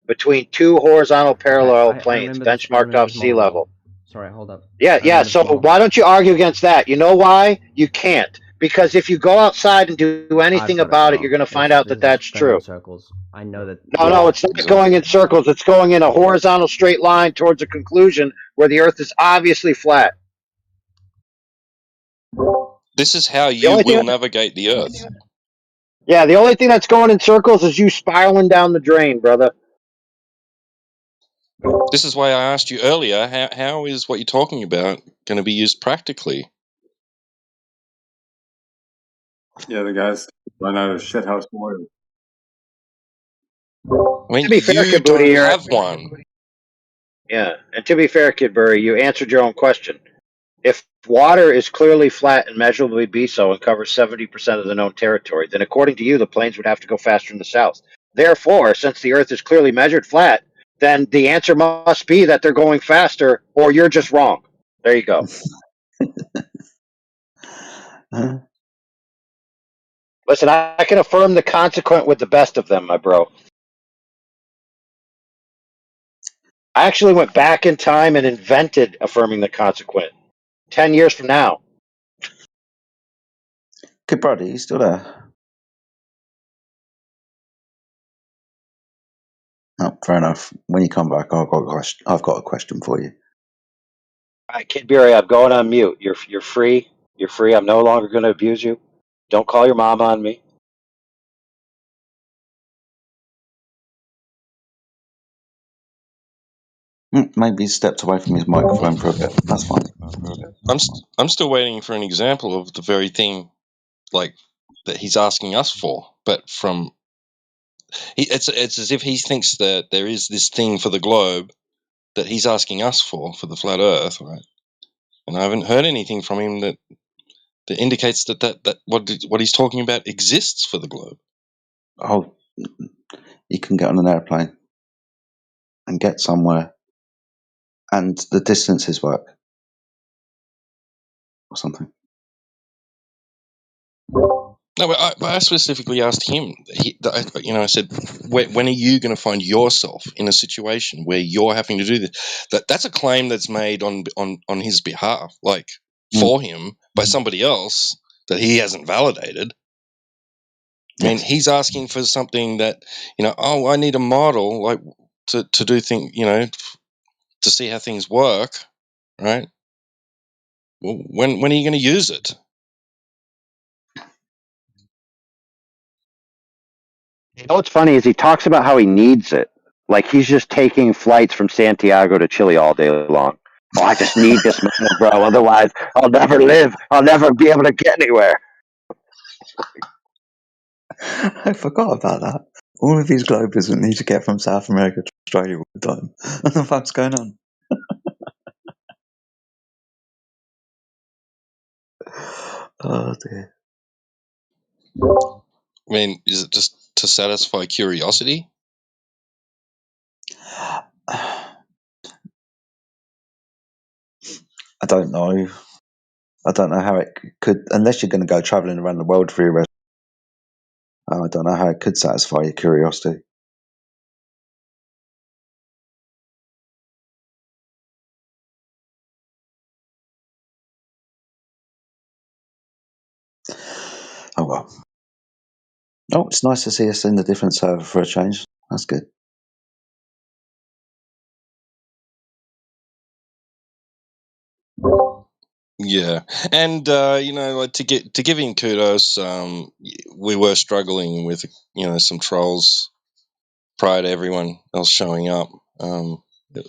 between two horizontal parallel planes benchmarked off sea level.
Sorry, hold up.
Yeah. So why don't you argue against that? You know why? You can't. Because if you go outside and do anything about it, you're going to find out that that's true.
Circles. I know that.
No, it's not going in circles. It's going in a horizontal straight line towards a conclusion where the Earth is obviously flat.
This is how you will navigate the Earth.
Yeah, the only thing that's going in circles is you spiraling down the drain, brother.
This is why I asked you earlier, how is what you're talking about going to be used practically?
Yeah, the guys run out of shithouse oil.
I mean,
to be fair,
you
Kid
don't
Booty,
have one.
Yeah, and to be fair, Kid Burry, you answered your own question. If water is clearly flat and measurably be so and covers 70% of the known territory, then according to you, the planes would have to go faster in the south. Therefore, since the Earth is clearly measured flat, then the answer must be that they're going faster, or you're just wrong. There you go. Listen, I can affirm the consequent with the best of them, my bro. I actually went back in time and invented affirming the consequent 10 years from now.
Good buddy, you still there? Oh, fair enough. When you come back, I've got a question for you.
All right, Kid Burry, I'm going on mute. You're free. You're free. I'm no longer going to abuse you. Don't call your mom on me.
Maybe he stepped away from his microphone for a bit. That's fine.
I'm still waiting for an example of the very thing, like that he's asking us for, but from it's as if he thinks that there is this thing for the globe that he's asking us for the flat Earth, right? And I haven't heard anything from him that indicates that what he's talking about exists for the globe.
Oh, you can get on an airplane and get somewhere, and the distances work, or something.
No, but I specifically asked him. I said, when are you going to find yourself in a situation where you're having to do this? That's a claim that's made on his behalf, like for him by somebody else that he hasn't validated. I mean, he's asking for something that I need a model like to do things, to see how things work, right? Well, when are you going to use it?
You know what's funny is he talks about how he needs it. Like he's just taking flights from Santiago to Chile all day long. Oh, I just need this moment, bro. Otherwise, I'll never live. I'll never be able to get anywhere.
I forgot about that. All of these globers that need to get from South America to Australia all the time. What the fuck's going on? Oh dear.
I mean, is it just to satisfy curiosity?
I don't know. I don't know how it could, unless you're going to go travelling around the world for your rest. I don't know how it could satisfy your curiosity. Oh well. Oh, it's nice to see us in a different server for a change. That's good.
Yeah, and like to give him kudos, we were struggling with some trolls prior to everyone else showing up. It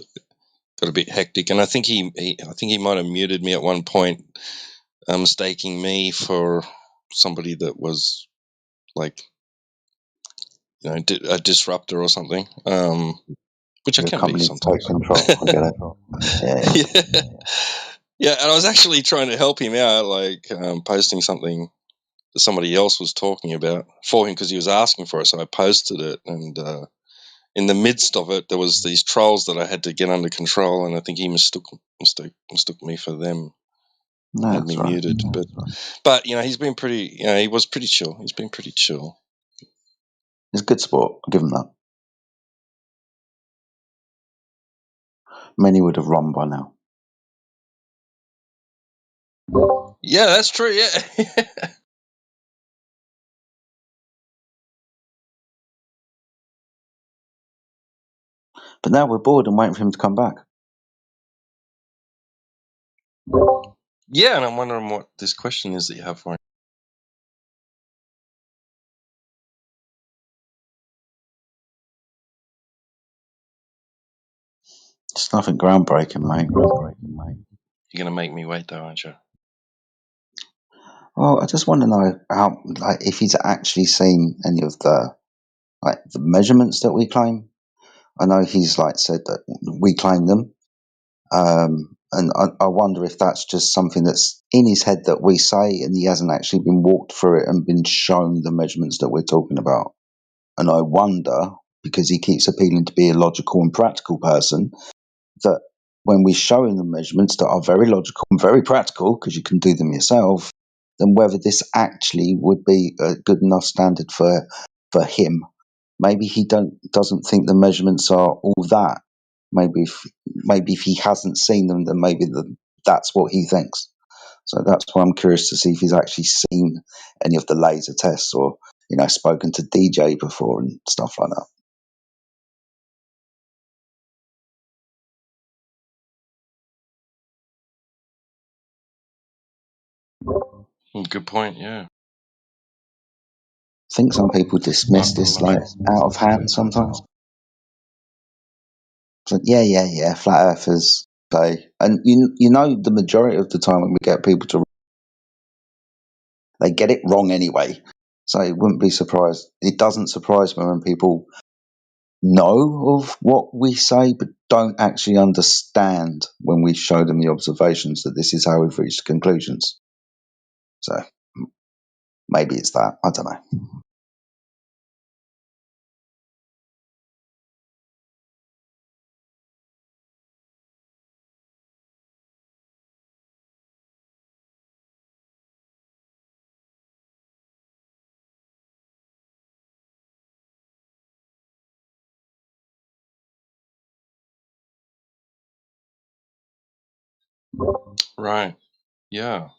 got a bit hectic, and I think he might have muted me at one point, mistaking me for somebody that was like a disruptor or something. Which I
Your
can be
company
sometimes.
take control. I get it.
Yeah. Yeah, and I was actually trying to help him out, like posting something that somebody else was talking about for him because he was asking for it. So I posted it, and in the midst of it, there was these trolls that I had to get under control, and I think he mistook me for them
No,
and had
that's
me
right.
muted. But he's been pretty. He was pretty chill. He's been pretty chill.
He's a good sport. I'll give him that. Many would have run by now.
Yeah, that's true. Yeah.
But now we're bored and waiting for him to come back.
Yeah, and I'm wondering what this question is that you have for him.
It's nothing groundbreaking, mate.
You're gonna make me wait, though, aren't you?
Well, I just want to know how, like, if he's actually seen any of the measurements that we claim. I know he's said that we claim them, and I wonder if that's just something that's in his head that we say, and he hasn't actually been walked through it and been shown the measurements that we're talking about. And I wonder, because he keeps appealing to be a logical and practical person, that when we show him the measurements that are very logical and very practical, because you can do them yourself, then whether this actually would be a good enough standard for him. Maybe he doesn't think the measurements are all that. Maybe if he hasn't seen them, then maybe that's what he thinks. So that's why I'm curious to see if he's actually seen any of the laser tests or spoken to DJ before and stuff like that.
Good point. Yeah.
I think some people dismiss this out of hand sometimes. So yeah, flat earthers say, and the majority of the time when we get people to, they get it wrong anyway. So it wouldn't be surprised. It doesn't surprise me when people know of what we say, but don't actually understand when we show them the observations that this is how we've reached conclusions. So maybe it's that. I don't know.
Right. Yeah.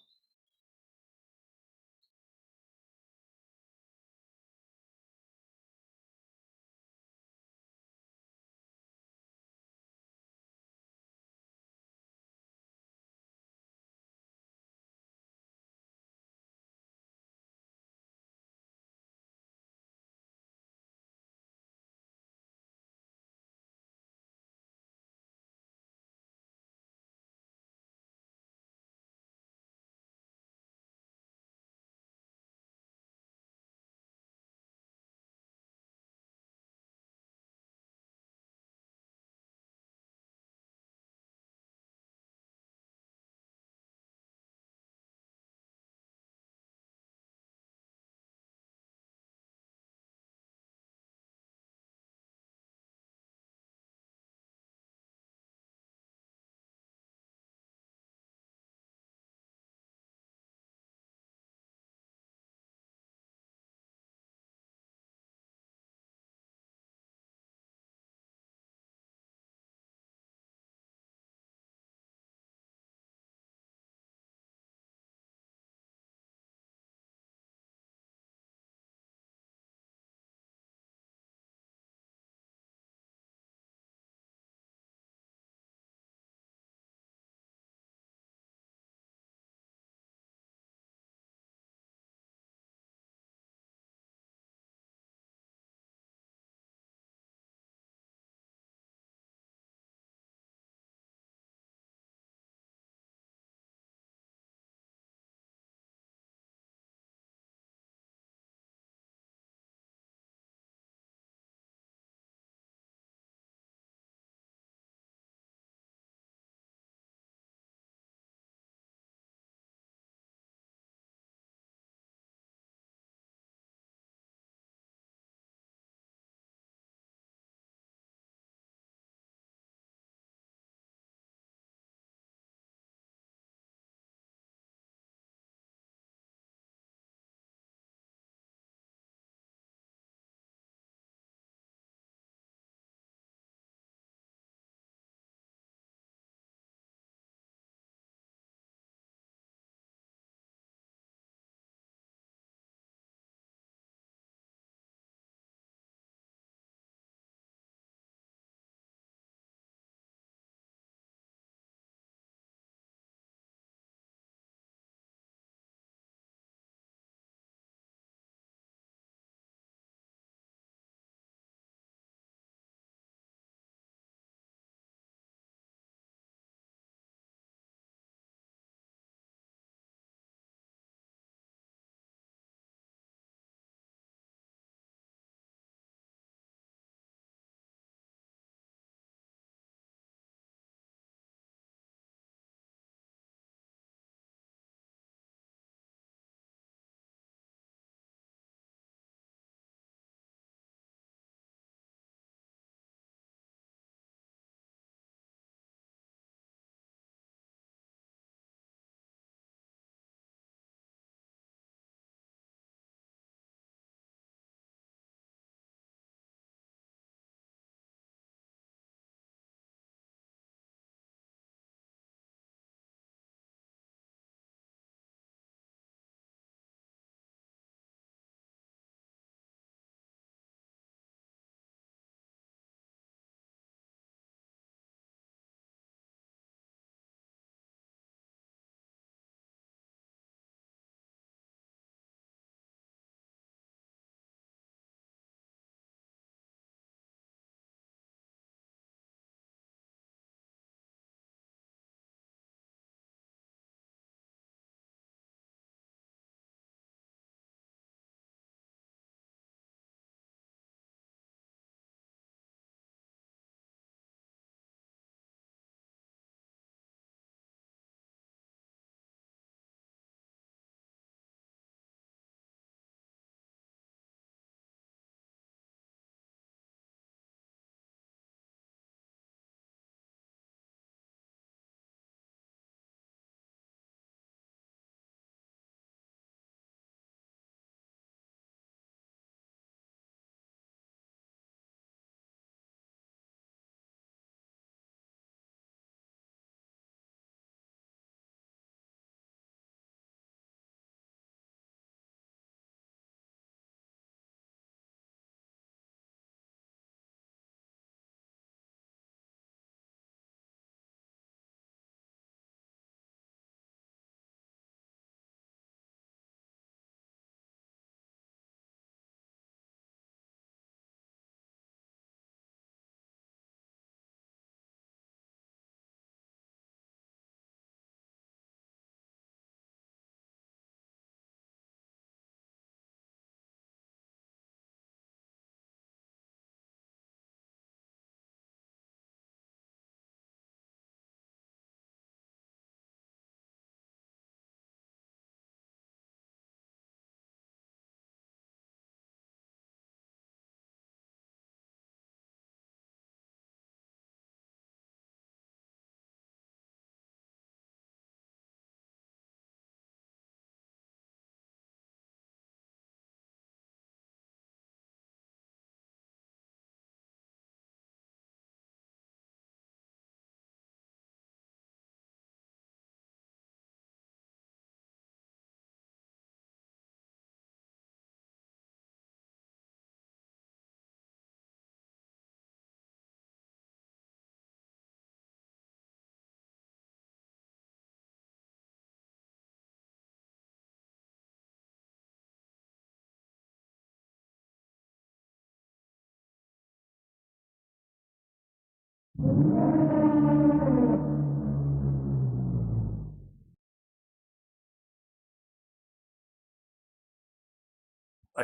I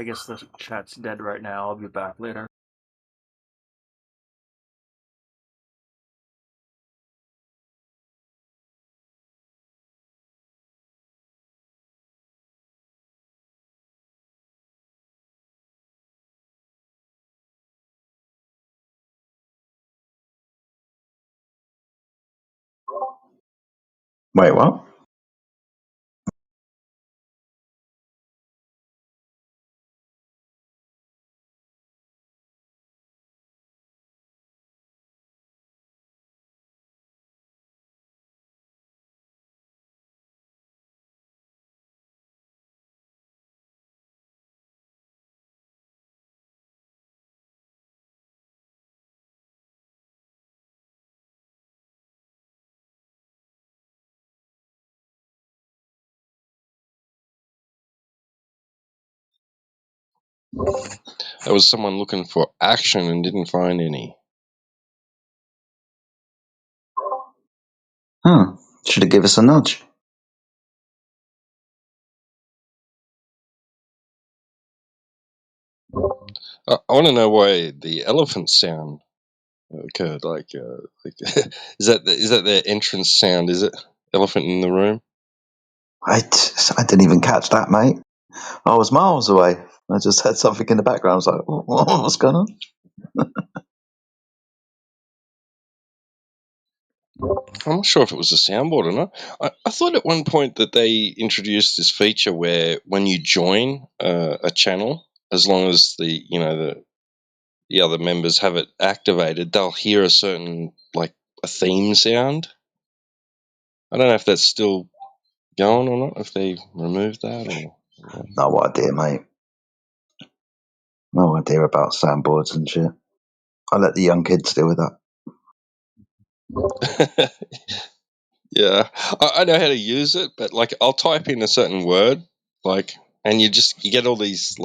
guess the chat's dead right now. I'll be back later.
Wait, what?
There was someone looking for action and didn't find any.
Should have given us a nudge.
I want to know why the elephant sound occurred. Is that their entrance sound? Is it elephant in the room?
I didn't even catch that, mate. I was miles away. I just heard something in the background. I was like, what's going on?
I'm not sure if it was a soundboard or not. I thought at one point that they introduced this feature where when you join a channel, as long as the other members have it activated, they'll hear a certain a theme sound. I don't know if that's still going or not. If they removed that or.
No idea, mate. No idea about soundboards and shit. I let the young kids deal with that.
Yeah, I know how to use it, but I'll type in a certain word, and you get all these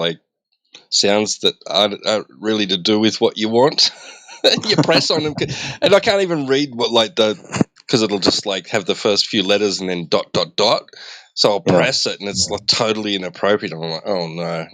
sounds that aren't really to do with what you want. And you press on them, and I can't even read what because it'll just have the first few letters and then dot dot dot. So I'll press it, and it's totally inappropriate. I'm like, oh no,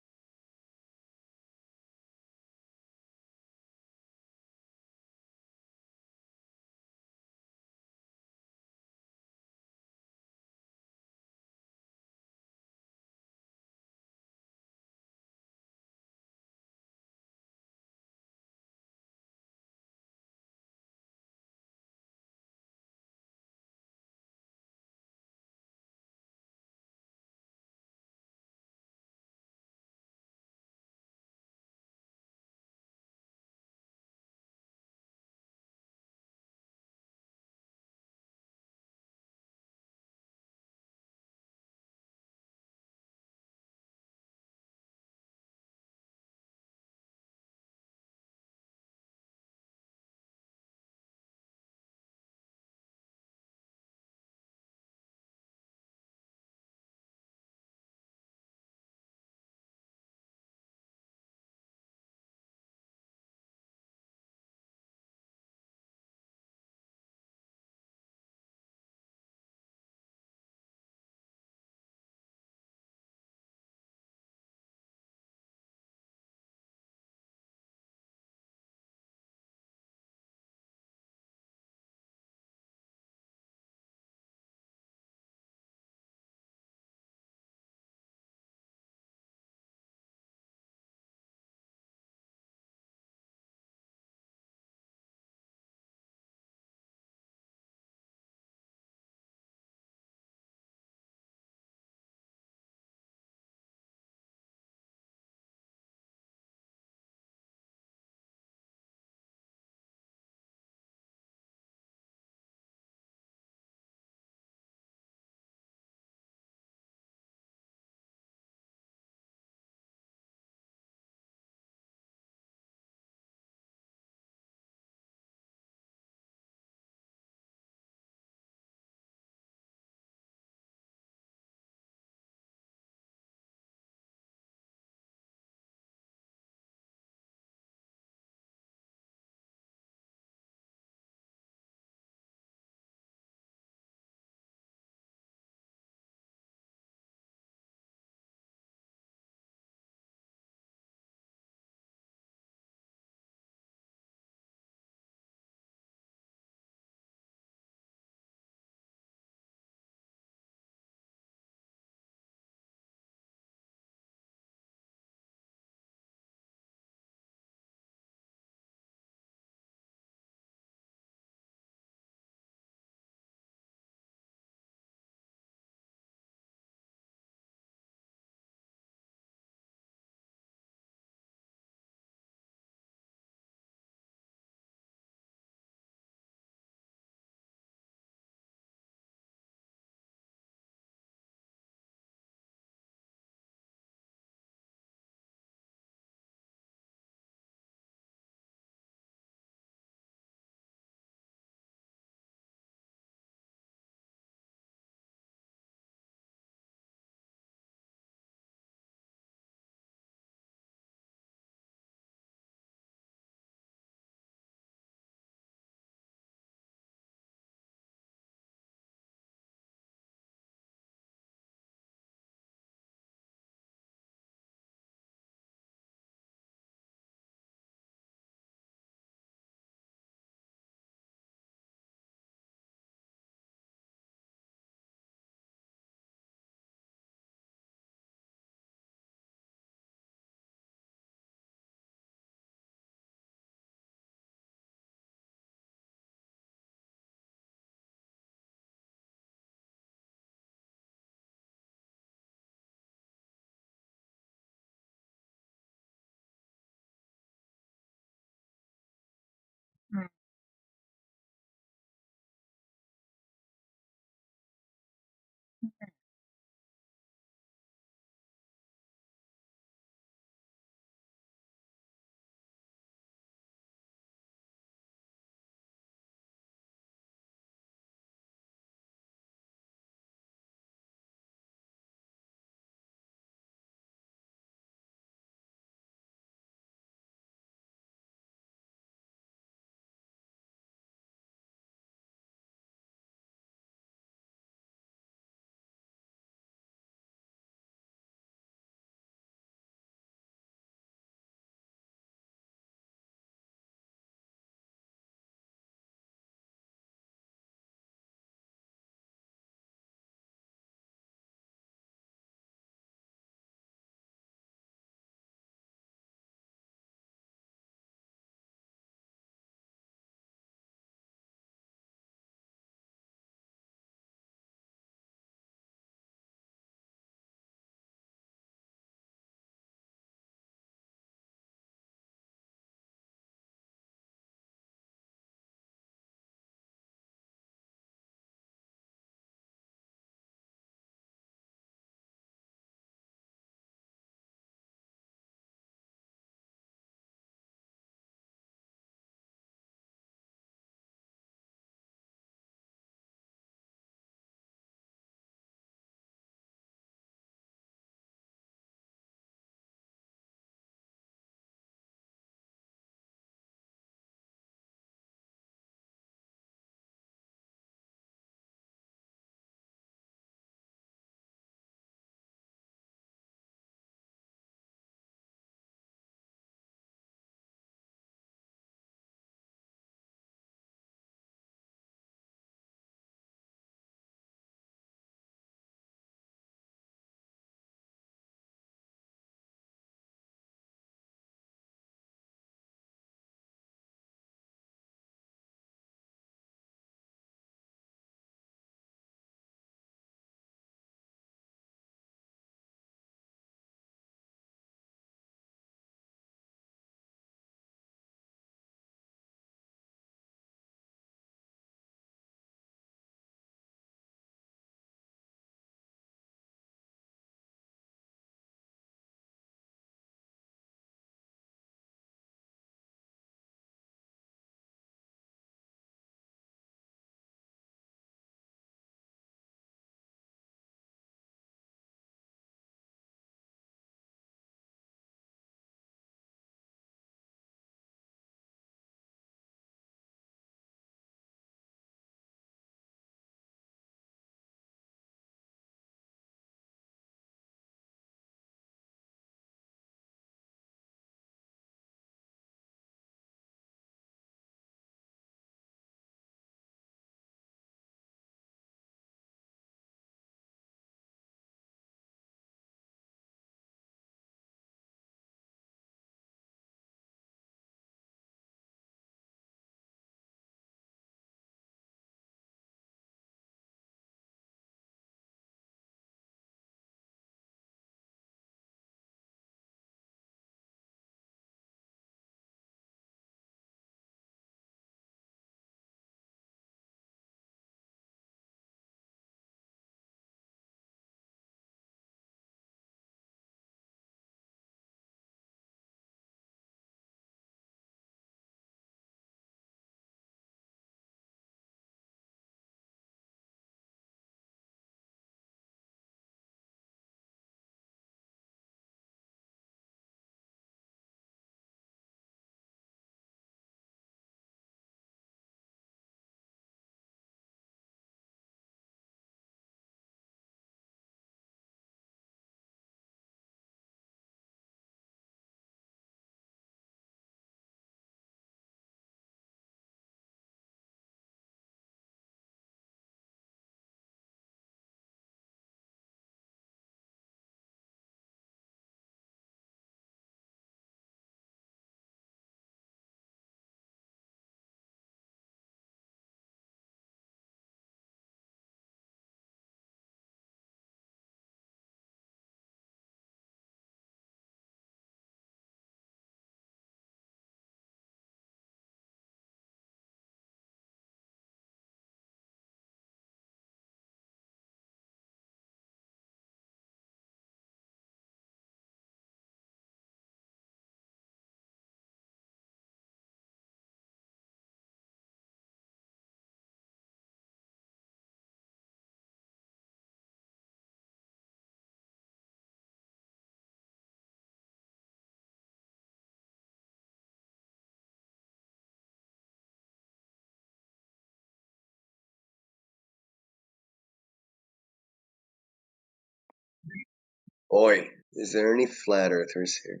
Oi, is there any flat earthers here?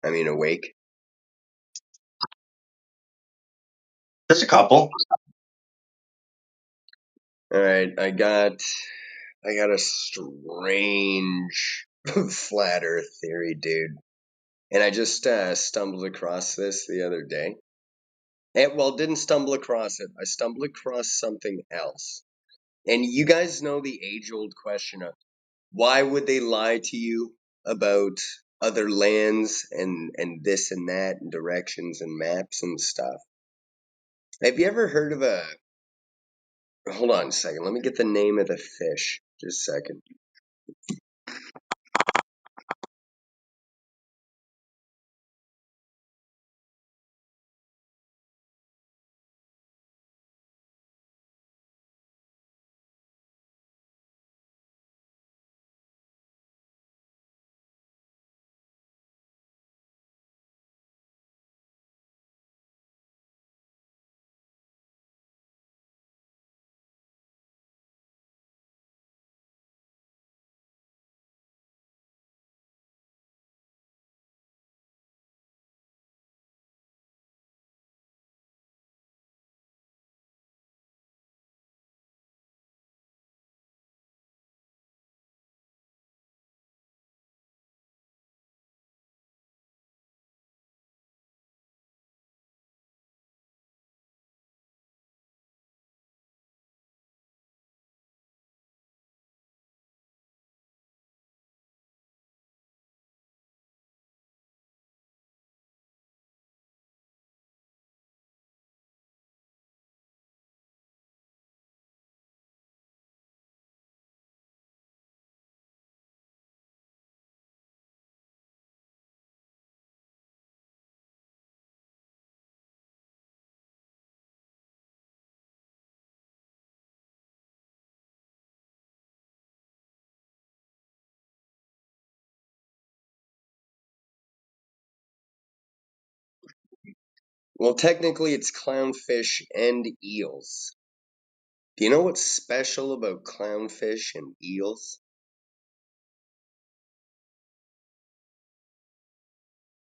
I mean, awake?
There's a couple.
Alright, I got a strange flat earth theory, dude. And I just stumbled across this the other day. Didn't stumble across it. I stumbled across something else. And you guys know the age-old question of why would they lie to you about other lands and this and that and directions and maps and stuff? Have you ever heard of a... Hold on a second. Let me get the name of the fish. Just a second. Well, technically it's clownfish and eels. Do you know what's special about clownfish and eels?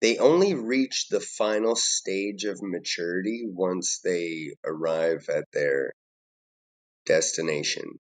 They only reach the final stage of maturity once they arrive at their destination.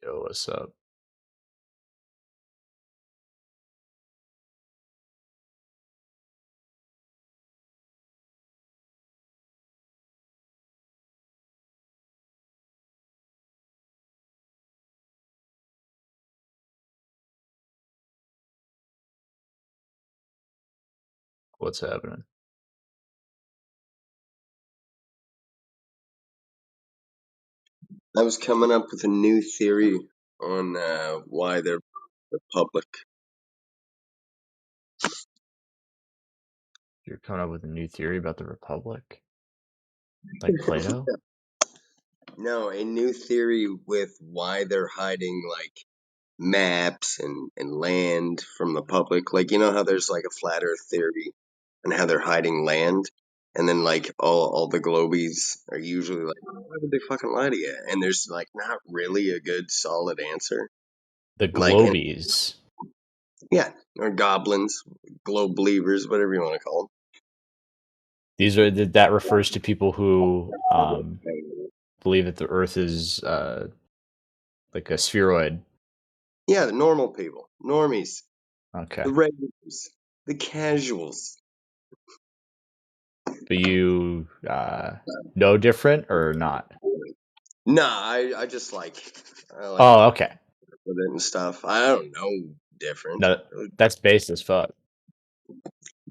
Yo, what's up? What's happening?
I was coming up with a new theory on why they're Republic.
You're coming up with a new theory about the Republic? Like Plato?
No, a new theory with why they're hiding like maps and land from the public. Like, you know how there's like a flat earth theory and how they're hiding land? And then like all the globies are usually like, why would they fucking lie to you? And there's like not really a good solid answer.
The
Like, and,
Globies.
yeah, or goblins, globe believers, whatever you want to call them.
These are that refers to people who believe that the Earth is like a spheroid.
Yeah, the normal people, normies,
Okay.
the regulars, the casuals.
But you know different or not?
Nah, I just like I like
Oh, okay.
with it and stuff. I don't know different.
No, that's base as fuck.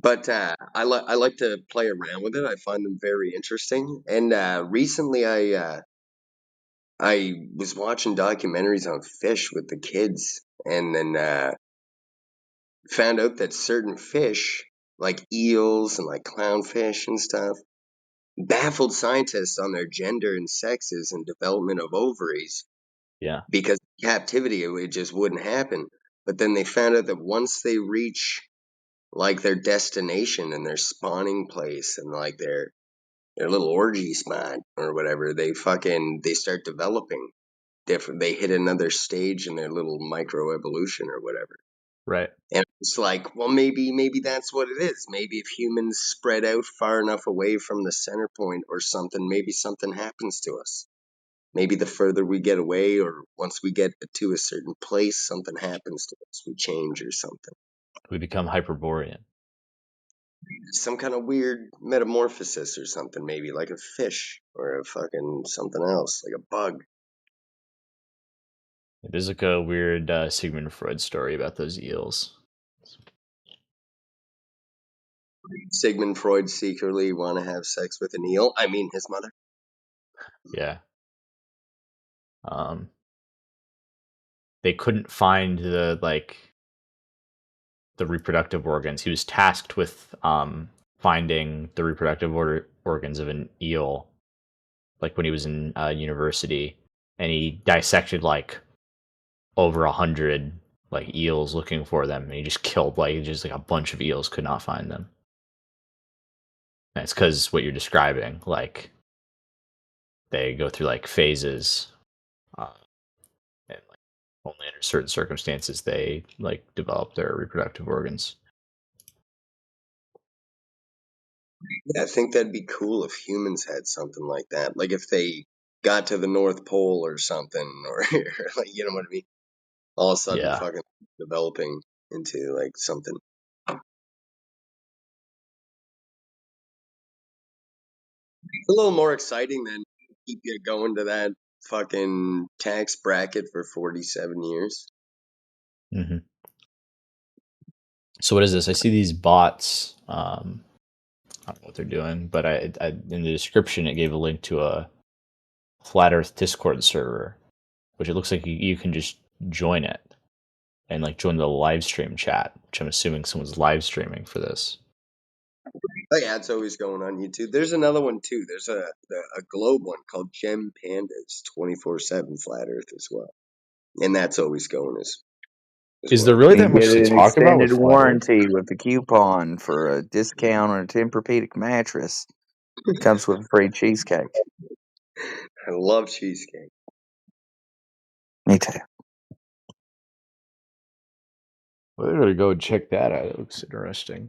But I like to play around with it. I find them very interesting. And recently, I was watching documentaries on fish with the kids, and then found out that certain fish, like eels and like clownfish and stuff, baffled scientists on their gender and sexes and development of ovaries.
Yeah.
Because in captivity, it just wouldn't happen. But then they found out that once they reach like their destination and their spawning place and like their little orgy spot or whatever, they start developing different. They hit another stage in their little microevolution or whatever.
Right.
And it's like, well, maybe that's what it is. Maybe if humans spread out far enough away from the center point or something, maybe something happens to us. Maybe the further we get away, or once we get to a certain place, something happens to us. We change or something.
We become Hyperborean.
Some kind of weird metamorphosis or something, maybe like a fish or a fucking something else, like a bug.
There's like a weird Sigmund Freud story about those eels.
Sigmund Freud secretly want to have sex with an eel. I mean, his mother.
Yeah. They couldn't find the reproductive organs. He was tasked with finding the reproductive organs of an eel, like when he was in university, and he dissected like over 100 like eels looking for them, and he just killed like a bunch of eels, could not find them. And it's because what you're describing, like they go through like phases, and like only under certain circumstances they like develop their reproductive organs.
Yeah, I think that'd be cool if humans had something like that. Like if they got to the North Pole or something, or like, you know what I mean? All of a sudden,
Yeah.
fucking developing into like something. A little more exciting than keep you going to that fucking tax bracket for 47 years.
Mm-hmm. So what is this? I see these bots. I don't know what they're doing, but I in the description it gave a link to a Flat Earth Discord server, which it looks like you can just join it and like join the live stream chat, which I'm assuming someone's live streaming for this.
Oh yeah, it's always going on YouTube. There's another one too. There's a globe one called Gem Pandas 24/7 Flat Earth as well, and that's always going as
Is
well.
there really that
You
much
get
to
an
talk about with
extended
Flat Earth?
warranty with a coupon for a discount on a Tempur-Pedic mattress. Comes with a free cheesecake.
I love cheesecake.
Me too.
Well, I gotta go check that out. It looks interesting.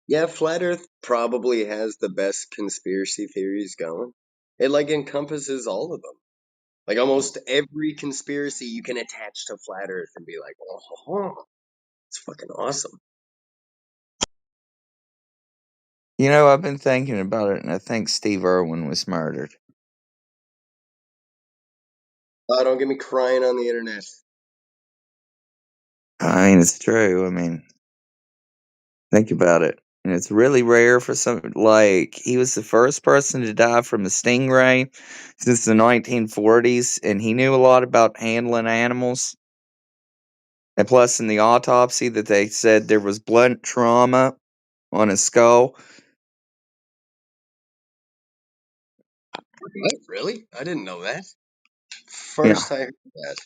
Yeah, Flat Earth probably has the best conspiracy theories going. It like encompasses all of them. Like almost every conspiracy you can attach to flat Earth and be like, oh, it's fucking awesome.
You know, I've been thinking about it, and I think Steve Irwin was murdered.
Oh, don't get me crying on the internet.
I mean, it's true. I mean, think about it. And it's really rare for some, like, he was the first person to die from a stingray since the 1940s, and he knew a lot about handling animals. And plus, in the autopsy, that they said there was blunt trauma on his skull.
What? Really? I didn't know that.
Yeah.
First I heard that.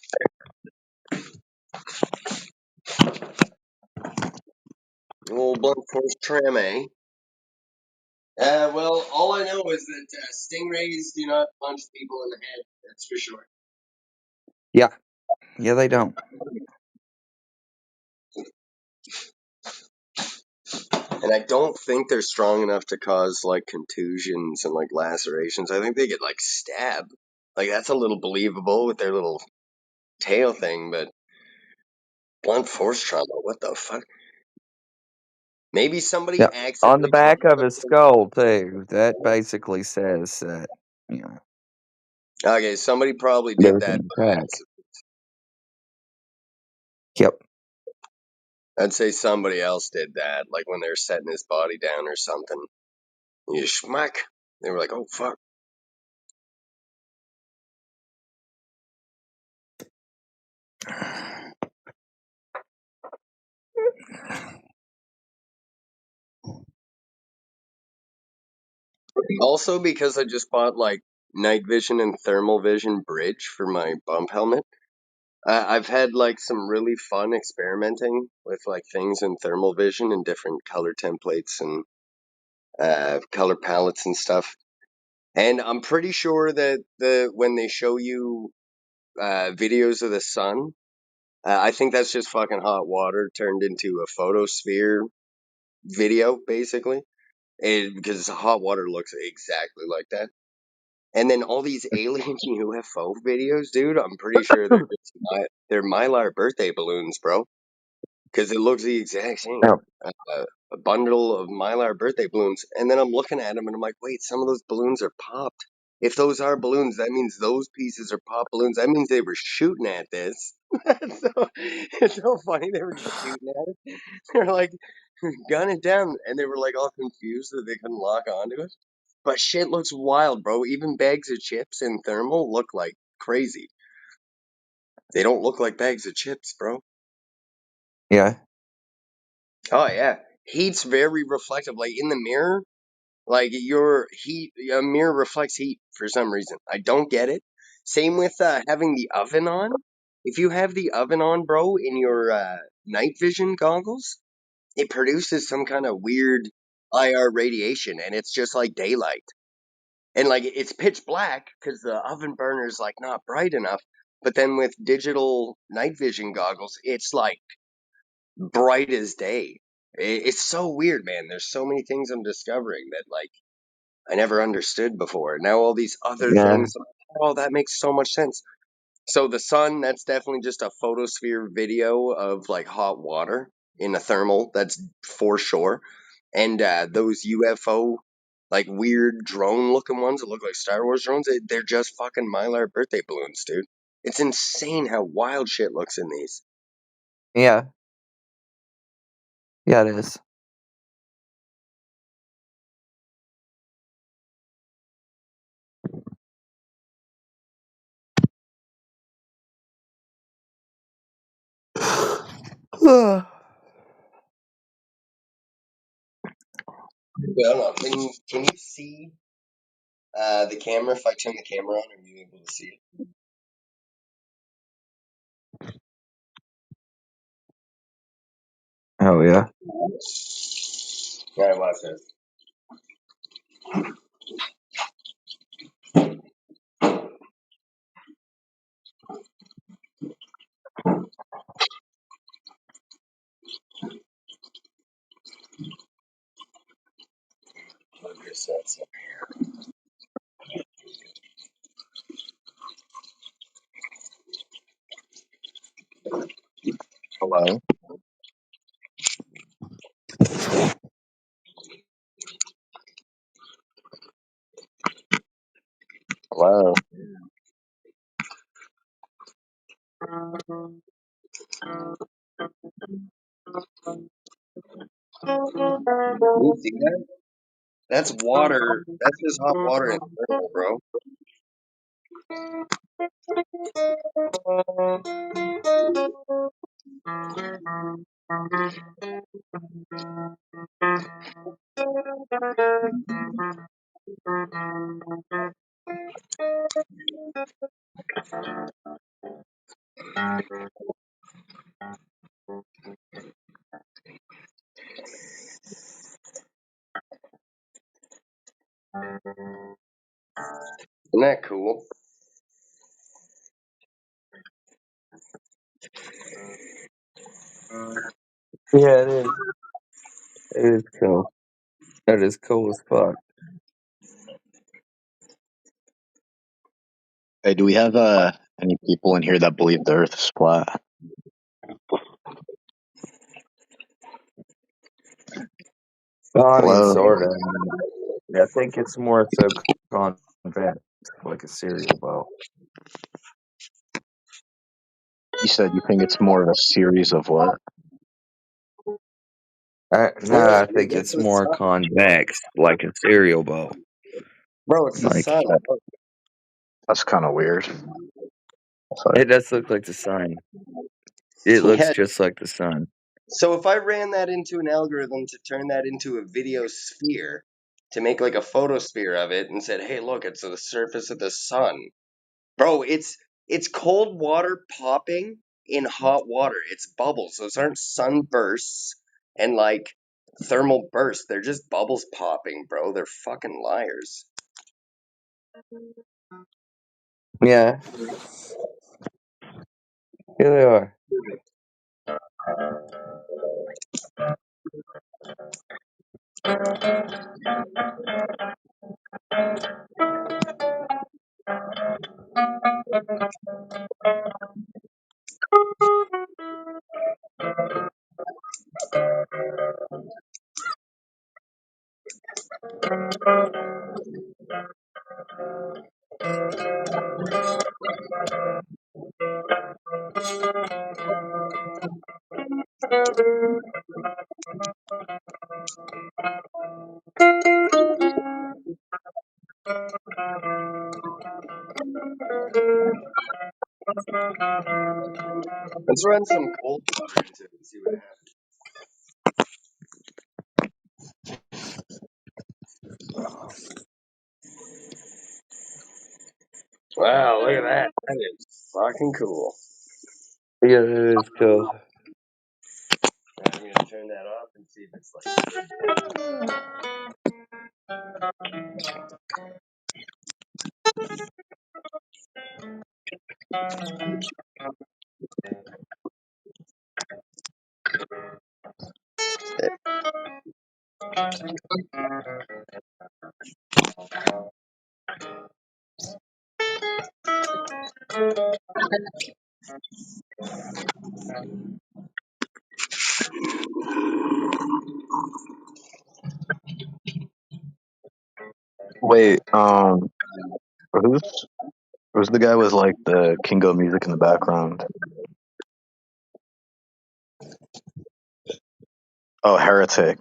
Old blunt force tram, eh? Well, all I know is that stingrays do not punch people in the head. That's for sure.
Yeah. Yeah, they don't.
And I don't think they're strong enough to cause like contusions and like lacerations. I think they get like stabbed. Like that's a little believable with their little tail thing, but blunt force trauma, what the fuck? Maybe somebody
Yeah. On the
accidentally
back of
tried
his skull, too. That basically says that, you know,
Okay, somebody probably
there
did
was
that
an
by
attack.
accident.
Yep.
I'd say somebody else did that, like when they were setting his body down or something. You schmack. They were like, oh fuck. Also, because I just bought like night vision and thermal vision bridge for my bump helmet, I've had like some really fun experimenting with like things in thermal vision and different color templates and color palettes and stuff. And I'm pretty sure that when they show you videos of the sun, I think that's just fucking hot water turned into a photosphere video, basically. Because hot water looks exactly like that. And then all these alien UFO videos, dude, I'm pretty sure they're Mylar birthday balloons, bro. Because it looks the exact same.
Yep.
A bundle of Mylar birthday balloons. And then I'm looking at them and I'm like, wait, some of those balloons are popped. If those are balloons, that means those pieces are pop balloons. That means they were shooting at this. It's so funny. They were just shooting at it. They're like, gun it down. And they were like all confused that they couldn't lock onto it. But shit looks wild, bro. Even bags of chips in thermal look like crazy. They don't look like bags of chips, bro.
Yeah.
Oh yeah, heat's very reflective. Like in the mirror, like a mirror reflects heat for some reason. I don't get it. Same with having the oven on. If you have the oven on, bro, in your night vision goggles, it produces some kind of weird IR radiation, and it's just like daylight. And like it's pitch black because the oven burner is like not bright enough. But then with digital night vision goggles, it's like bright as day. It's so weird, man. There's so many things I'm discovering that like I never understood before. Now all these other
Yeah.
things, oh, that makes so much sense. So the sun, that's definitely just a photosphere video of like hot water in a thermal. That's for sure. And those UFO, like weird drone looking ones that look like Star Wars drones, they're just fucking Mylar birthday balloons, dude. It's insane how wild shit looks in these.
Yeah. Yeah, it is.
I don't know. Can you see the camera if I turn the camera on? Are you able to see it?
Oh, yeah.
Alright, watch this. Focus, that's it.
Hello. Hello.
You see that? That's water. That's just hot water and thermal, bro. Isn't that cool?
Yeah, it is. It is cool. That is cool as fuck.
Hey, do we have any people in here that believe the Earth is flat?
Well, I mean,
Hello.
sort of. I think it's more so convex, like a cereal bowl.
You said you think it's more of a series of what?
No, I think it's more convex, like a cereal bowl.
Bro, it's the
Like
sun.
That's kind of weird.
it does look like the sun. It looks
Yeah.
just like the sun.
So if I ran that into an algorithm to turn that into a video sphere, to make like a photosphere of it, and said, "Hey, look, it's the surface of the sun." Bro, it's cold water popping in hot water. It's bubbles. Those aren't sunbursts and like thermal bursts. They're just bubbles popping, bro. They're fucking liars.
Yeah. Here they are.
Let's run some cold water into it and see what happens. Wow, look at that. That is fucking cool.
Yeah, it is cool.
I'm gonna turn that off and see if it's like.
Wait, who's the guy with like the Kingo music in the background? Oh, Heretic.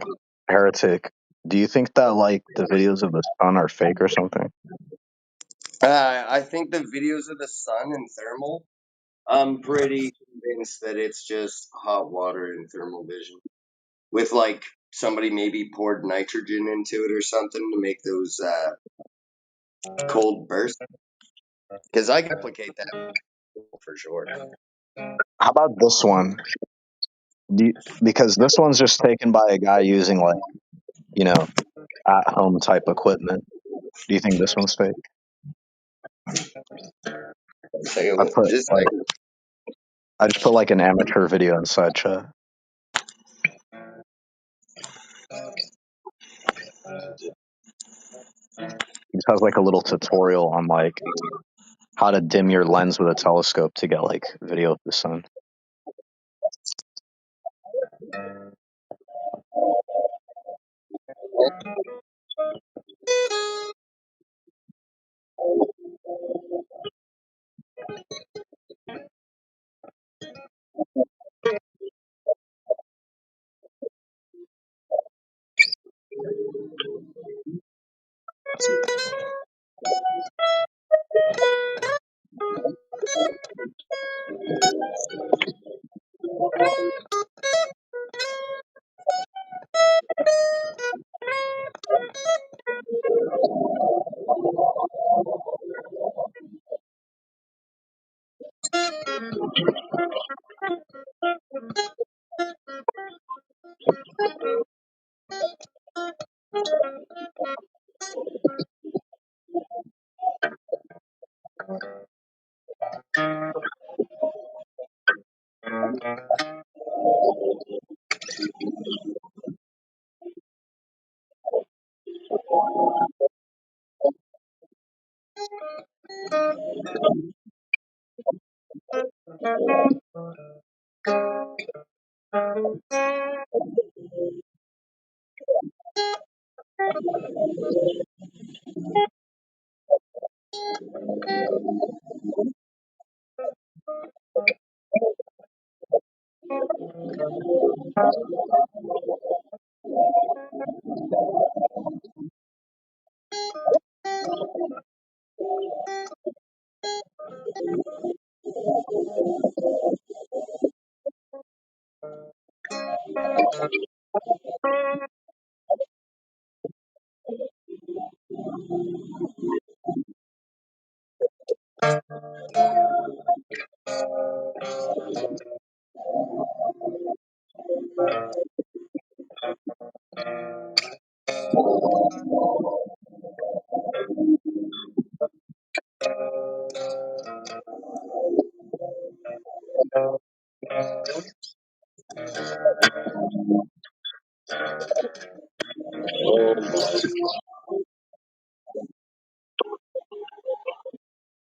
Heretic. Do you think that like the videos of the sun are fake or something?
I think the videos of the sun and thermal, I'm pretty convinced that it's just hot water and thermal vision. With like somebody maybe poured nitrogen into it or something to make those cold bursts. Because I can replicate that for sure.
How about this one? Because this one's just taken by a guy using like, at home type equipment. Do you think this one's fake? I put
Just
like I just put like an amateur video inside chat. It has like a little tutorial on like how to dim your lens with a telescope to get like video of the sun.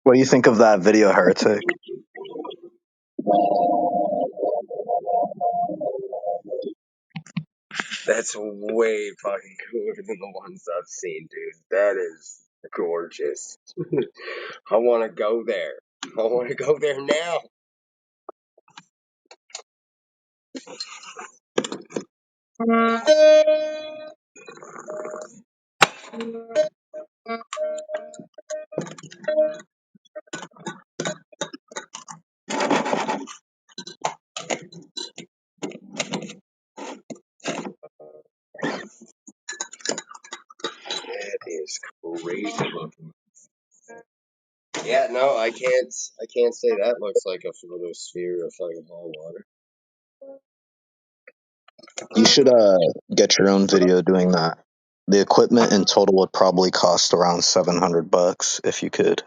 What do you think of that video, Heretic?
That's way fucking cooler than the ones I've seen, dude. That is gorgeous. I want to go there. I want to go there now. That is crazy looking. Yeah, no, I can't. I can't say that looks like a photosphere of fucking hot water.
You should get your own video doing that. The equipment in total would probably cost around $700 if you could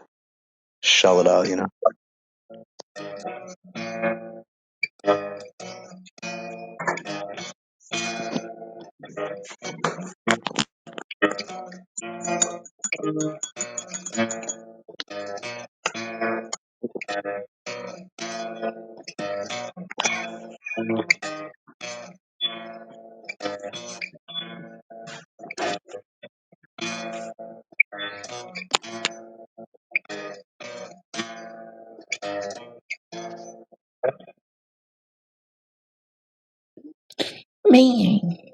shell it out, you know.
Man.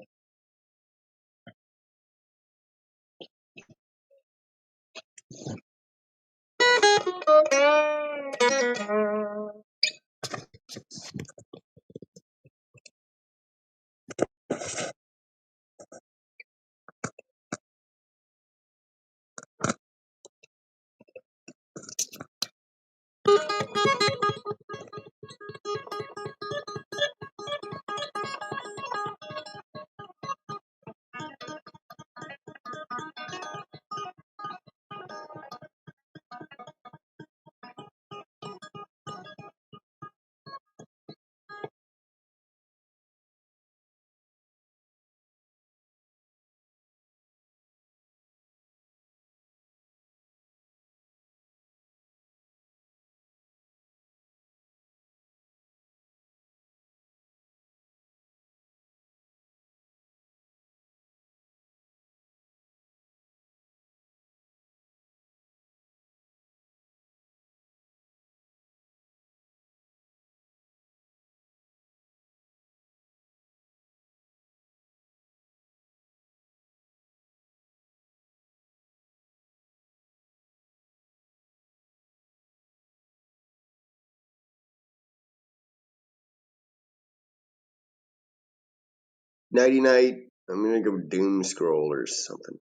Nighty night. I'm gonna go doom scroll or something.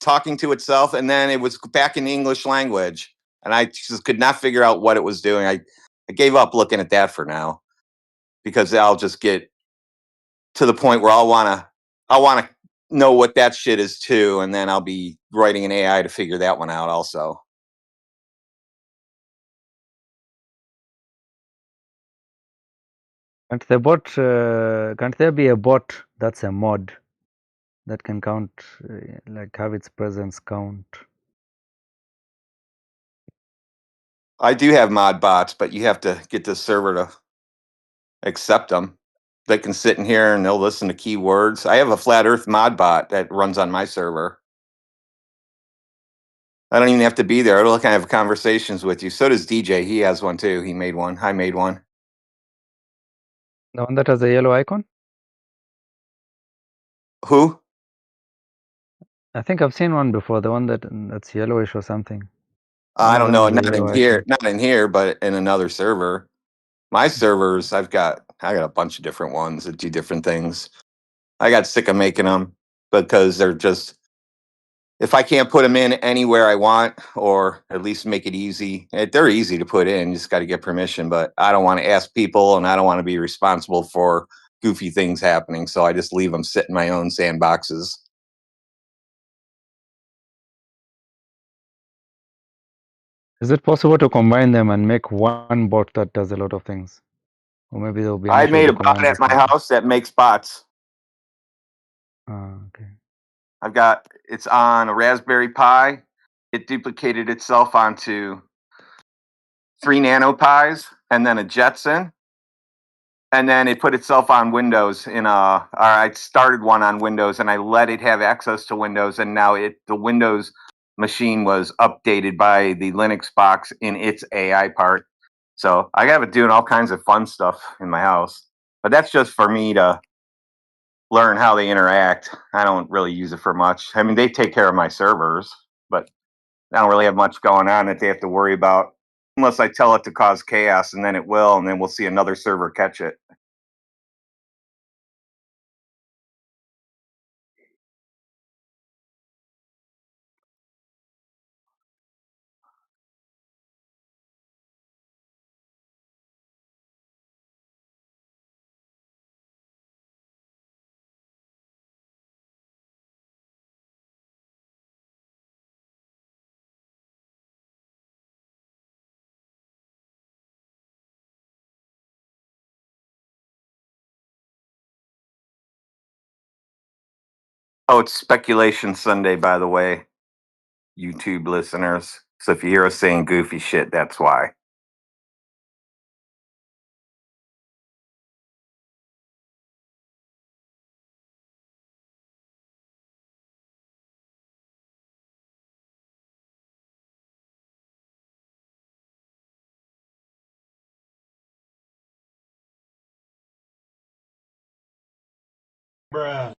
talking to itself, and then it was back in the English language, and I just could not figure out what it was doing. I gave up looking at that for now because I'll just get to the point where I'll want to know what that shit is too, and then I'll be writing an AI to figure that one out also.
Can't there be a bot that's a mod that can count, like have its presence count?
I do have mod bots, but you have to get the server to accept them. They can sit in here and they'll listen to keywords. I have a flat earth mod bot that runs on my server. I don't even have to be there. It'll kind of have conversations with you. So does DJ. He has one too. He made one. I made one.
The one that has a yellow icon?
Who?
I think I've seen one before. The one that's yellowish or something.
I don't know.
With a
Not in
yellow
here.
icon.
Not in here, but in another server. My servers, I got a bunch of different ones that do different things. I got sick of making them because they're just, if I can't put them in anywhere I want, or at least make it easy, they're easy to put in. You just got to get permission, but I don't want to ask people and I don't want to be responsible for goofy things happening. So I just leave them sit in my own sandboxes.
Is it possible to combine them and make one bot that does a lot of things? Or maybe there'll be an
I
issue
made
with
a
the
bot
command
at my
distance.
house that makes bots.
Okay.
It's on a Raspberry Pi. It duplicated itself onto 3 NanoPis and then a Jetson. And then it put itself on Windows I started one on Windows and I let it have access to Windows, and now the Windows machine was updated by the Linux box in its AI part. So I have it doing all kinds of fun stuff in my house. But that's just for me to learn how they interact. I don't really use it for much. I mean, they take care of my servers, but I don't really have much going on that they have to worry about unless I tell it to cause chaos, and then it will, and then we'll see another server catch it. Oh, it's Speculation Sunday, by the way, YouTube listeners. So if you hear us saying goofy shit, that's why.
Bruh.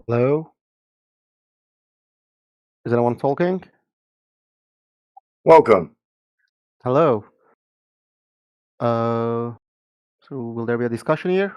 Hello? Is anyone talking?
Welcome.
Hello. So will there be a discussion here?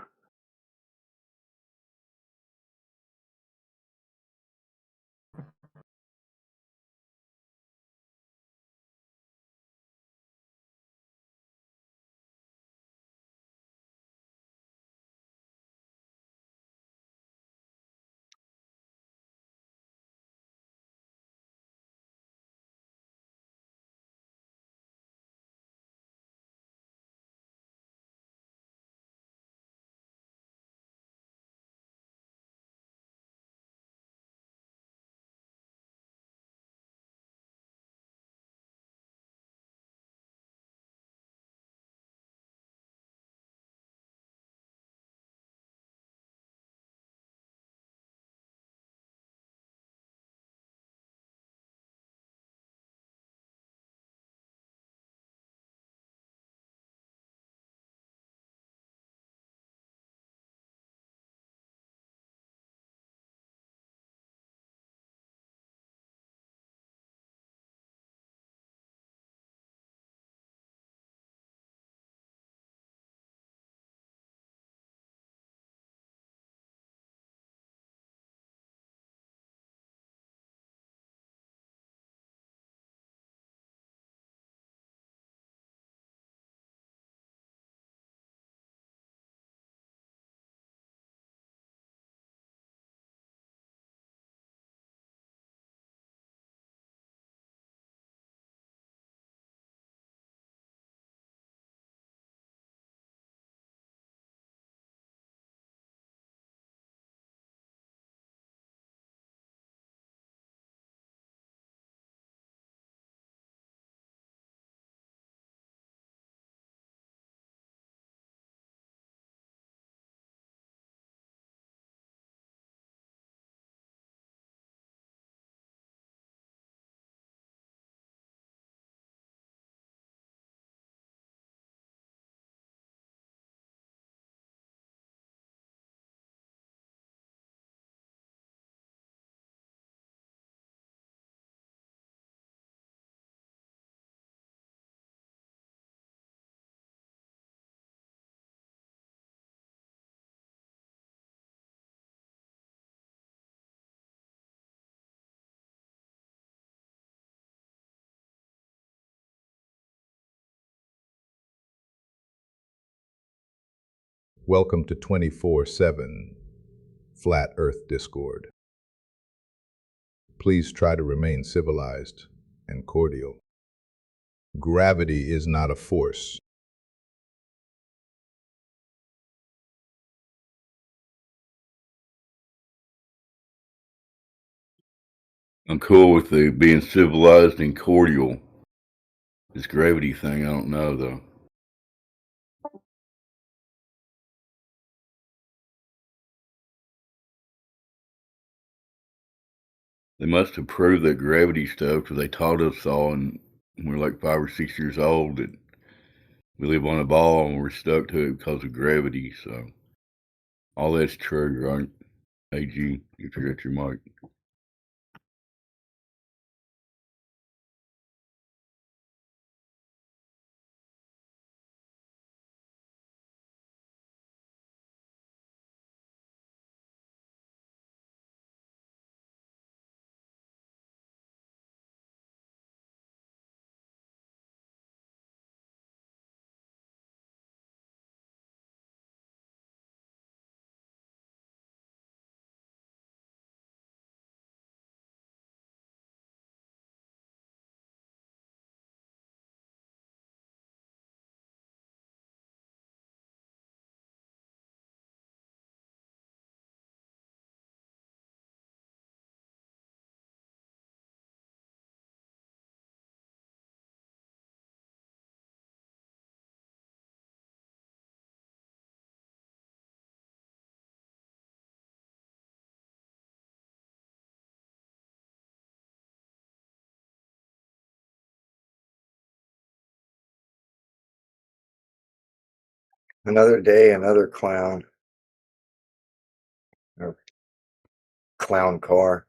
Welcome to 24/7 Flat Earth Discord. Please try to remain civilized and cordial. Gravity is not a force.
I'm cool with the being civilized and cordial. This gravity thing, I don't know though. They must have proved that gravity stuff because they taught us all when we were like 5 or 6 years old that we live on a ball and we're stuck to it because of gravity. So all that's true, right? AG, you forgot your mic.
Another day, another clown. clown car.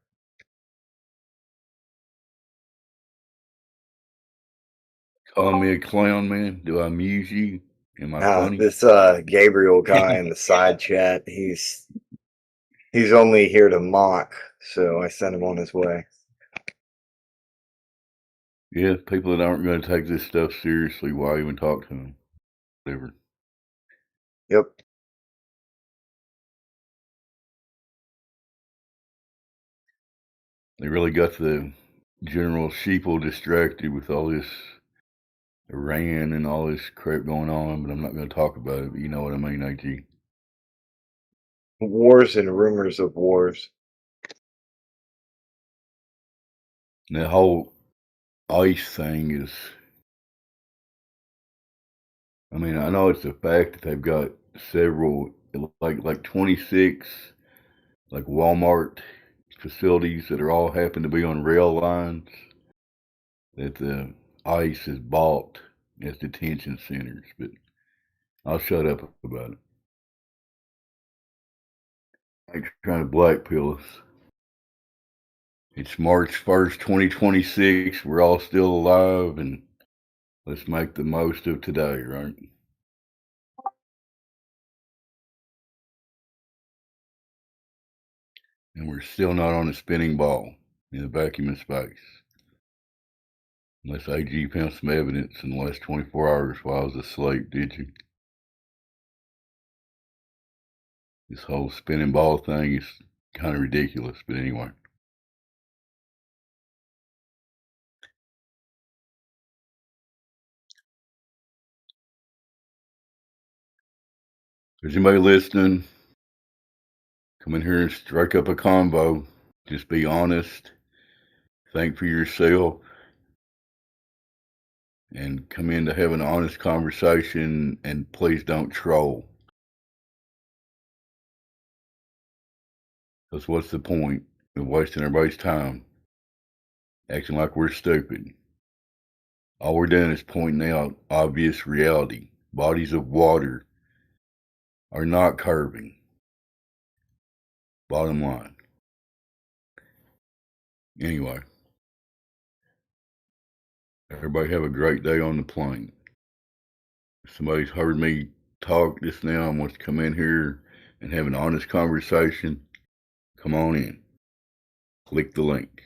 Calling me a clown, man? Do I amuse you? Am I funny?
This Gabriel guy in the side chat, he's only here to mock, so I sent him on his way.
Yeah, people that aren't going to take this stuff seriously, why even talk to them? Whatever.
Yep.
They really got the general sheeple distracted with all this Iran and all this crap going on, but I'm not going to talk about it. But you know what I mean, AG?
Wars and rumors of wars.
And that whole ICE thing is, I mean, I know it's a fact that they've got several, like 26, like Walmart facilities that are all happen to be on rail lines that the ICE has bought as detention centers, but I'll shut up about it. They're trying to blackpill us. It's March 1st, 2026. We're all still alive, and let's make the most of today, right? And we're still not on a spinning ball in a vacuum of space. Unless AG found some evidence in the last 24 hours while I was asleep, did you? This whole spinning ball thing is kind of ridiculous, but anyway. If there's anybody listening, come in here and strike up a convo. Just be honest. Think for yourself. And come in to have an honest conversation, and please don't troll. Because what's the point of wasting everybody's time acting like we're stupid? All we're doing is pointing out obvious reality. Bodies of water are not curving. Bottom line. Anyway, everybody have a great day on the plane. If somebody's heard me talk just now and wants to come in here and have an honest conversation, come on in. Click the link.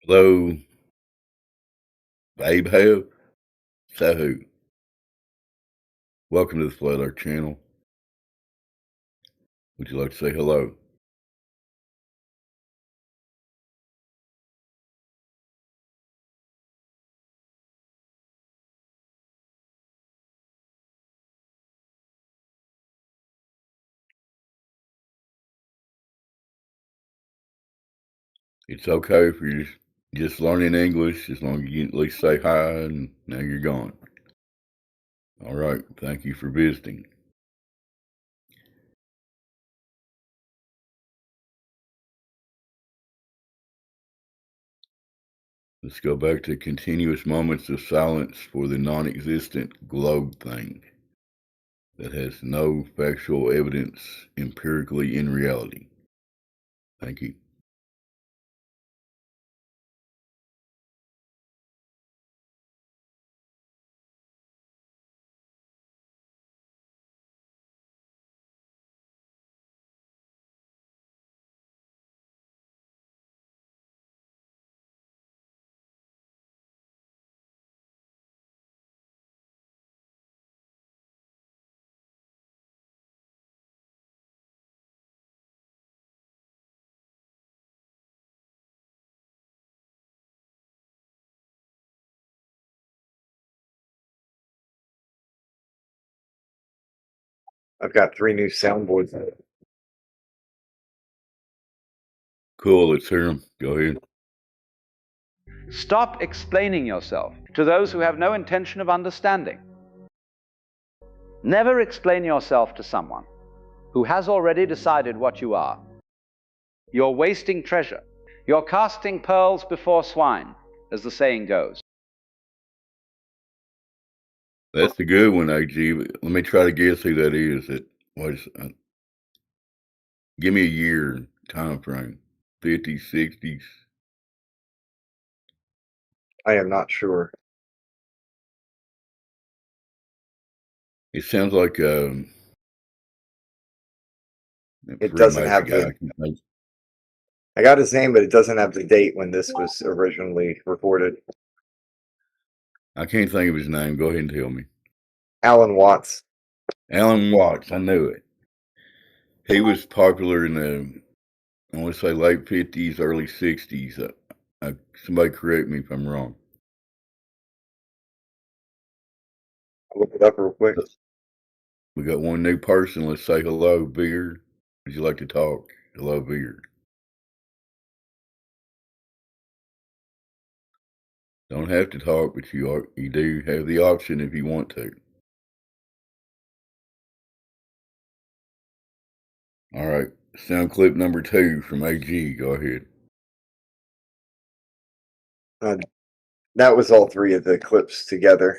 Hello, Babe Ho, Sahu. Welcome to the Flood Art channel. Would you like to say hello? It's okay if you're just learning English, as long as you at least say hi and now you're gone. All right, thank you for visiting. Let's go back to continuous moments of silence for the non-existent globe thing that has no factual evidence empirically in reality. Thank you.
I've got 3 new soundboards.
Cool, let's hear them. Go ahead.
Stop explaining yourself to those who have no intention of understanding. Never explain yourself to someone who has already decided what you are. You're wasting treasure. You're casting pearls before swine, as the saying goes.
That's a good one, AG. Let me try to guess who that is. Give me a year time frame. 50s, 60s.
I am not sure.
It sounds like
It doesn't have
guy.
I got his name, but it doesn't have the date when this was originally recorded.
I can't think of his name. Go ahead and tell me.
Alan Watts.
Alan Watts. I knew it. He was popular in the, I want to say, late 50s, early 60s. Somebody correct me if I'm wrong.
I'll look it up real quick.
We got one new person. Let's say hello, Beard. Would you like to talk? Hello, Beard. Don't have to talk, but you do have the option if you want to. All right, sound clip number 2 from AG. Go ahead.
That was all 3 of the clips together,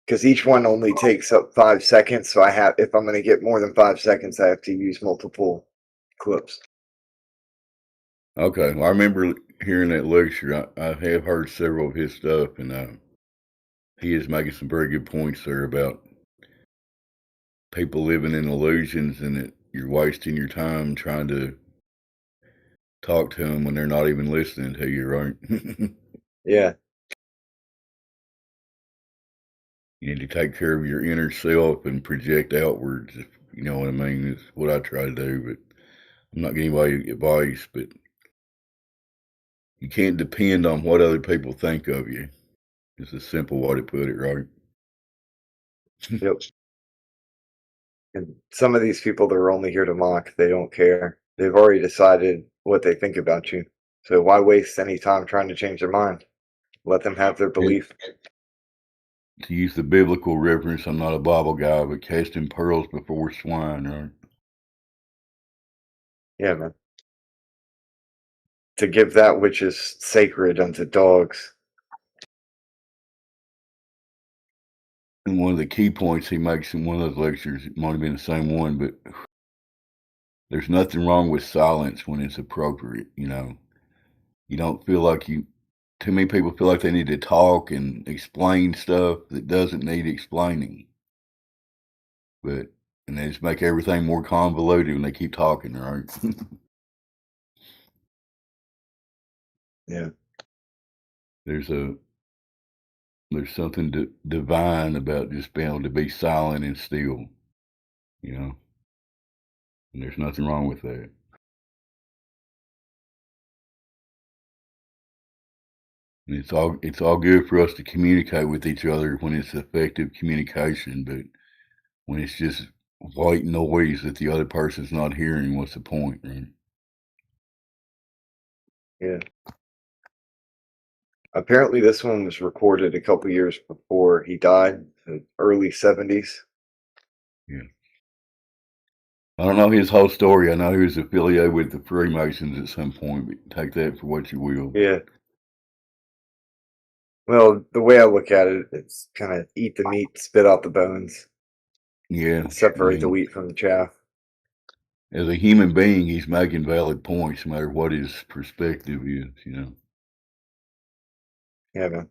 because each one only takes up 5 seconds. So if I'm going to get more than 5 seconds, I have to use multiple clips.
Okay, well, I remember hearing that lecture. I have heard several of his stuff, and he is making some very good points there about people living in illusions and that you're wasting your time trying to talk to them when they're not even listening to you, right?
Yeah.
You need to take care of your inner self and project outwards, if you know what I mean. It's what I try to do, but I'm not giving anybody advice, but you can't depend on what other people think of you. It's a simple way to put it, right?
Yep. And some of these people that are only here to mock, they don't care. They've already decided what they think about you. So why waste any time trying to change their mind? Let them have their belief.
To use the biblical reference, I'm not a Bible guy, but casting pearls before swine, right?
Yeah, man. To give that which is sacred unto dogs.
And one of the key points he makes in one of those lectures, it might have been the same one, but there's nothing wrong with silence when it's appropriate, you know. You don't feel like too many people feel like they need to talk and explain stuff that doesn't need explaining. And they just make everything more convoluted when they keep talking, right?
Yeah.
There's something divine about just being able to be silent and still, you know. And there's nothing wrong with that. And it's all good for us to communicate with each other when it's effective communication, but when it's just white noise that the other person's not hearing, what's the point, right?
Yeah. Apparently this one was recorded a couple years before he died, the early 70s.
Yeah. I don't know his whole story. I know he was affiliated with the Freemasons at some point, but take that for what you will.
Yeah. Well, the way I look at it, it's kind of eat the meat, spit out the bones.
Yeah.
Separate the wheat from the chaff.
As a human being, he's making valid points, no matter what his perspective is, you know.
Yeah, man.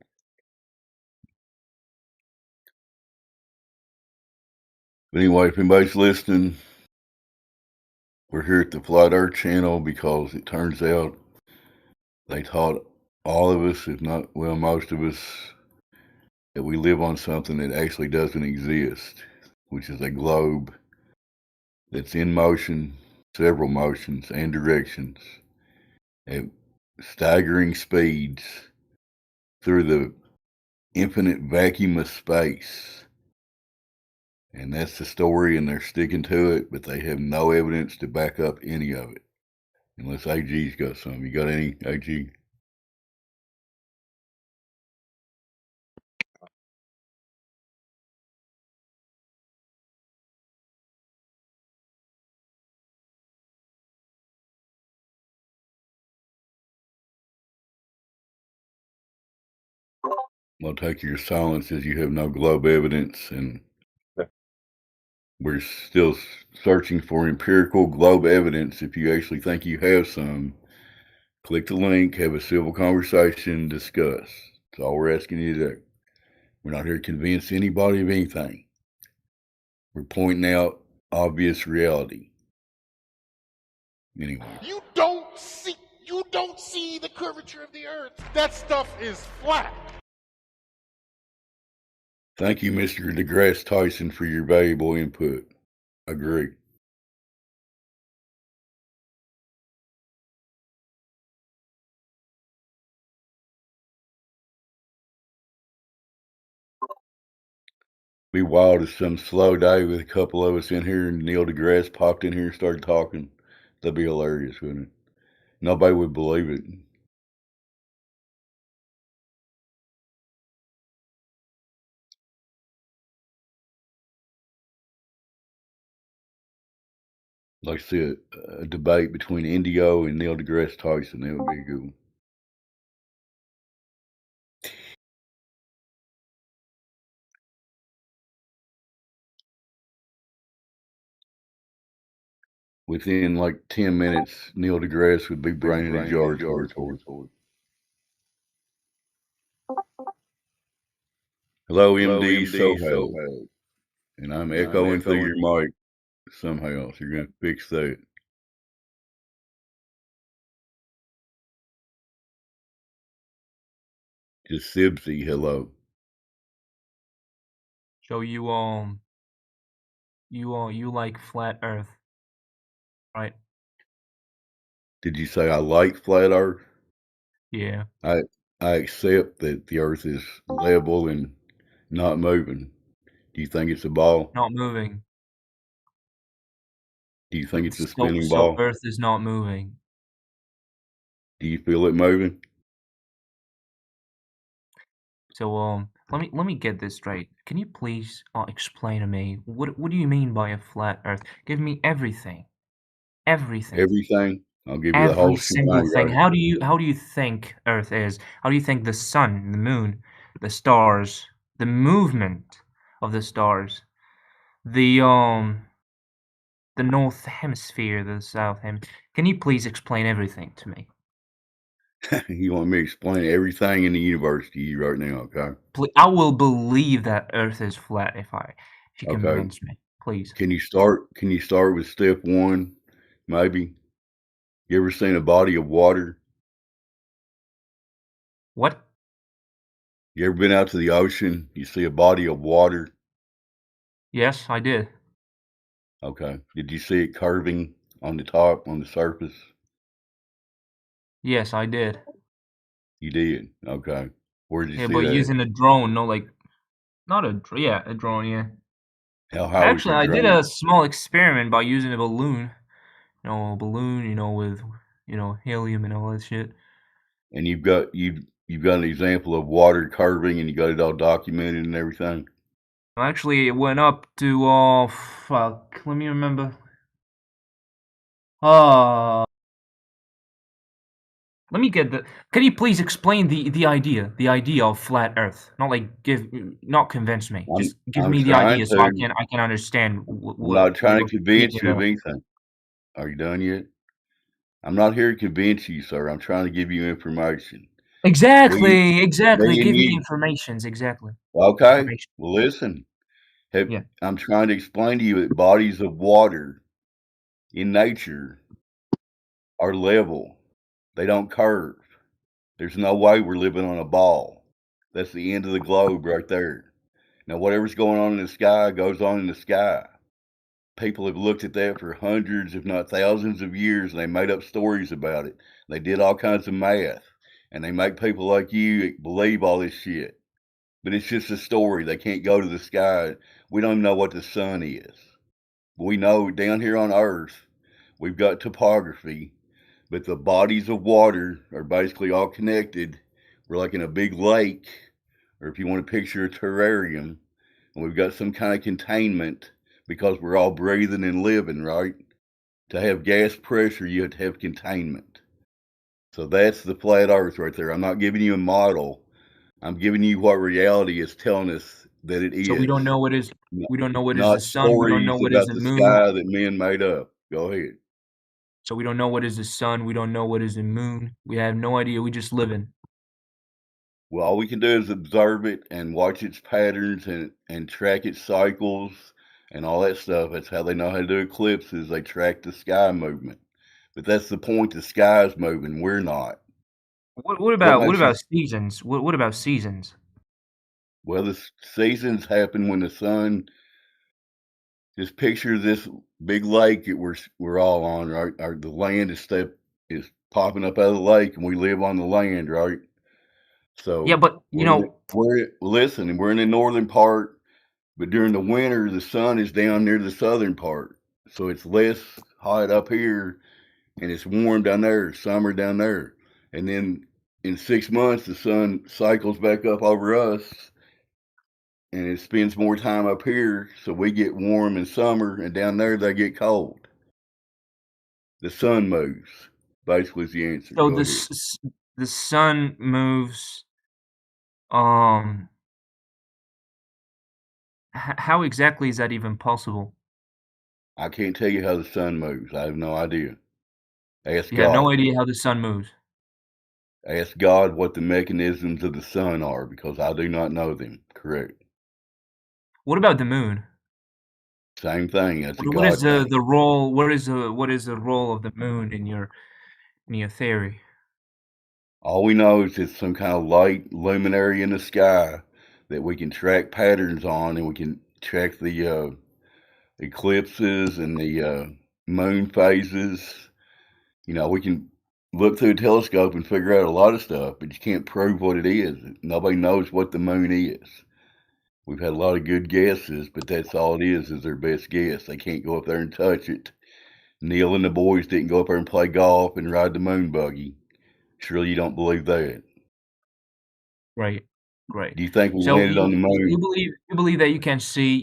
But anyway, if anybody's listening, we're here at the Flat Earth channel because it turns out they taught all of us, if not, well, most of us, that we live on something that actually doesn't exist, which is a globe that's in motion, several motions and directions, at staggering speeds through the infinite vacuum of space. And that's the story, and they're sticking to it, but they have no evidence to back up any of it. Unless AG's got some. You got any, AG? I'll take your silence as you have no globe evidence, and we're still searching for empirical globe evidence. If you actually think you have some, click the link, have a civil conversation, discuss. That's all we're asking you to do. We're not here to convince anybody of anything. We're pointing out obvious reality. Anyway.
You don't see the curvature of the earth. That stuff is flat.
Thank you, Mr. DeGrasse Tyson, for your valuable input. Agree. Be wild as some slow day with a couple of us in here and Neil deGrasse popped in here and started talking. That'd be hilarious, wouldn't it? Nobody would believe it. Like I said, a debate between Indio and Neil deGrasse Tyson. That would be good. Within like 10 minutes, Neil deGrasse would be brain in a jar territory. Hello, MD Soho. And I'm echoing through your mic somehow, so you're going to fix that. Just Sibsy, hello.
So you like flat Earth, right?
Did you say I like flat Earth?
Yeah.
I accept that the Earth is level and not moving. Do you think it's a ball?
Not moving.
Do you think it's a spinning
So
ball?
Earth is not moving.
Do you feel it moving?
So let me get this straight. Can you please explain to me what do you mean by a flat Earth? Give me everything. Everything.
Everything? I'll give you the whole
Every single
shebang.
thing. How do you think Earth is? How do you think the sun, the moon, the stars, the movement of the stars, the north hemisphere, the south hemisphere? Can you please explain everything to me?
You want me to explain everything in the universe to you right now, okay?
I will believe that Earth is flat if you
Okay.
convince me, please.
Can you start with step one, maybe? You ever seen a body of water?
What?
You ever been out to the ocean? You see a body of water?
Yes, I did.
Okay. Did you see it curving on the top, on the surface?
Yes, I did.
You did? Okay. Where did you
Yeah,
see
but
that?
using a drone, no, like, not a drone, yeah.
How high was
Actually,
your
I did
drone?
a small experiment by using a balloon. With, helium and all that shit.
And you've got an example of water curving, and you got it all documented and everything.
Actually, it went up to, fuck, let me remember. Let me get the. Can you please explain the idea of flat Earth? Not like not convince me. Just give
I'm
me the
trying
idea so I
to.
can understand
I'm not trying to
what you're
convince
speaking
you of
of.
anything. Are you done yet? I'm not here to convince you, sir. I'm trying to give you information.
Exactly.
Me
Give
and
me
you.
informations. Exactly.
Okay.
Information.
Well, listen.
Yeah.
I'm trying to explain to you that bodies of water in nature are level. They don't curve. There's no way we're living on a ball. That's the end of the globe right there. Now, whatever's going on in the sky goes on in the sky. People have looked at that for hundreds, if not thousands of years, and they made up stories about it. They did all kinds of math, and they make people like you believe all this shit. But it's just a story. They can't go to the sky. We don't even know what the sun is. We know down here on Earth, we've got topography, but the bodies of water are basically all connected. We're like in a big lake, or if you want to picture a terrarium, and we've got some kind of containment because we're all breathing and living, right? To have gas pressure, you have to have containment. So that's the flat Earth right there. I'm not giving you a model. I'm giving you what reality is telling us that it
So we
is.
don't know what is. We don't know what is the
Not
sun. We don't
stories
know what is
about
the
the
moon.
sky that men made up. Go ahead.
So we don't know what is the sun. We don't know what is the moon. We have no idea. We just living.
Well, all we can do is observe it and watch its patterns and track its cycles and all that stuff. That's how they know how to do eclipses. They track the sky movement. But that's the point. The sky's moving. We're not.
What
Does that
about
make sense?
seasons? What about seasons?
Well, the seasons happen when the sun. Just picture this big lake that we're all on, right? The land is popping up out of the lake, and we live on the land, right?
Yeah,
So
but you know,
we're in the northern part, but during the winter, the sun is down near the southern part, so it's less hot up here, and it's warm down there. Summer down there, and then in 6 months, the sun cycles back up over us, and it spends more time up here, so we get warm in summer, and down there they get cold. The sun moves. Basically, is the answer.
so
Go ahead.
the sun moves. Um, how exactly is that even possible?
I can't tell you how the sun moves. I have no idea. Ask
You have no
God.
idea how the sun moves.
Ask God what the mechanisms of the sun are, because I do not know them. Correct.
What about the moon?
Same thing. That's a
What is
God thing.
the role? What is the role of the moon in your theory?
All we know is it's some kind of light luminary in the sky that we can track patterns on, and we can track the eclipses and the moon phases. You know, we can look through a telescope and figure out a lot of stuff, but you can't prove what it is. Nobody knows what the moon is. We've had a lot of good guesses, but that's all it is their best guess. They can't go up there and touch it. Neil and the boys didn't go up there and play golf and ride the moon buggy. Surely you don't believe that.
Right. Right.
Do you think we
So
landed on the moon?
you believe that you can see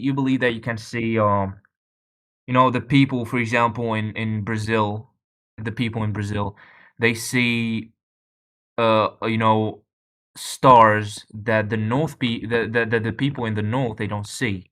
the people, for example, in Brazil, the people in Brazil, they see stars that the north that the people in the north they don't see.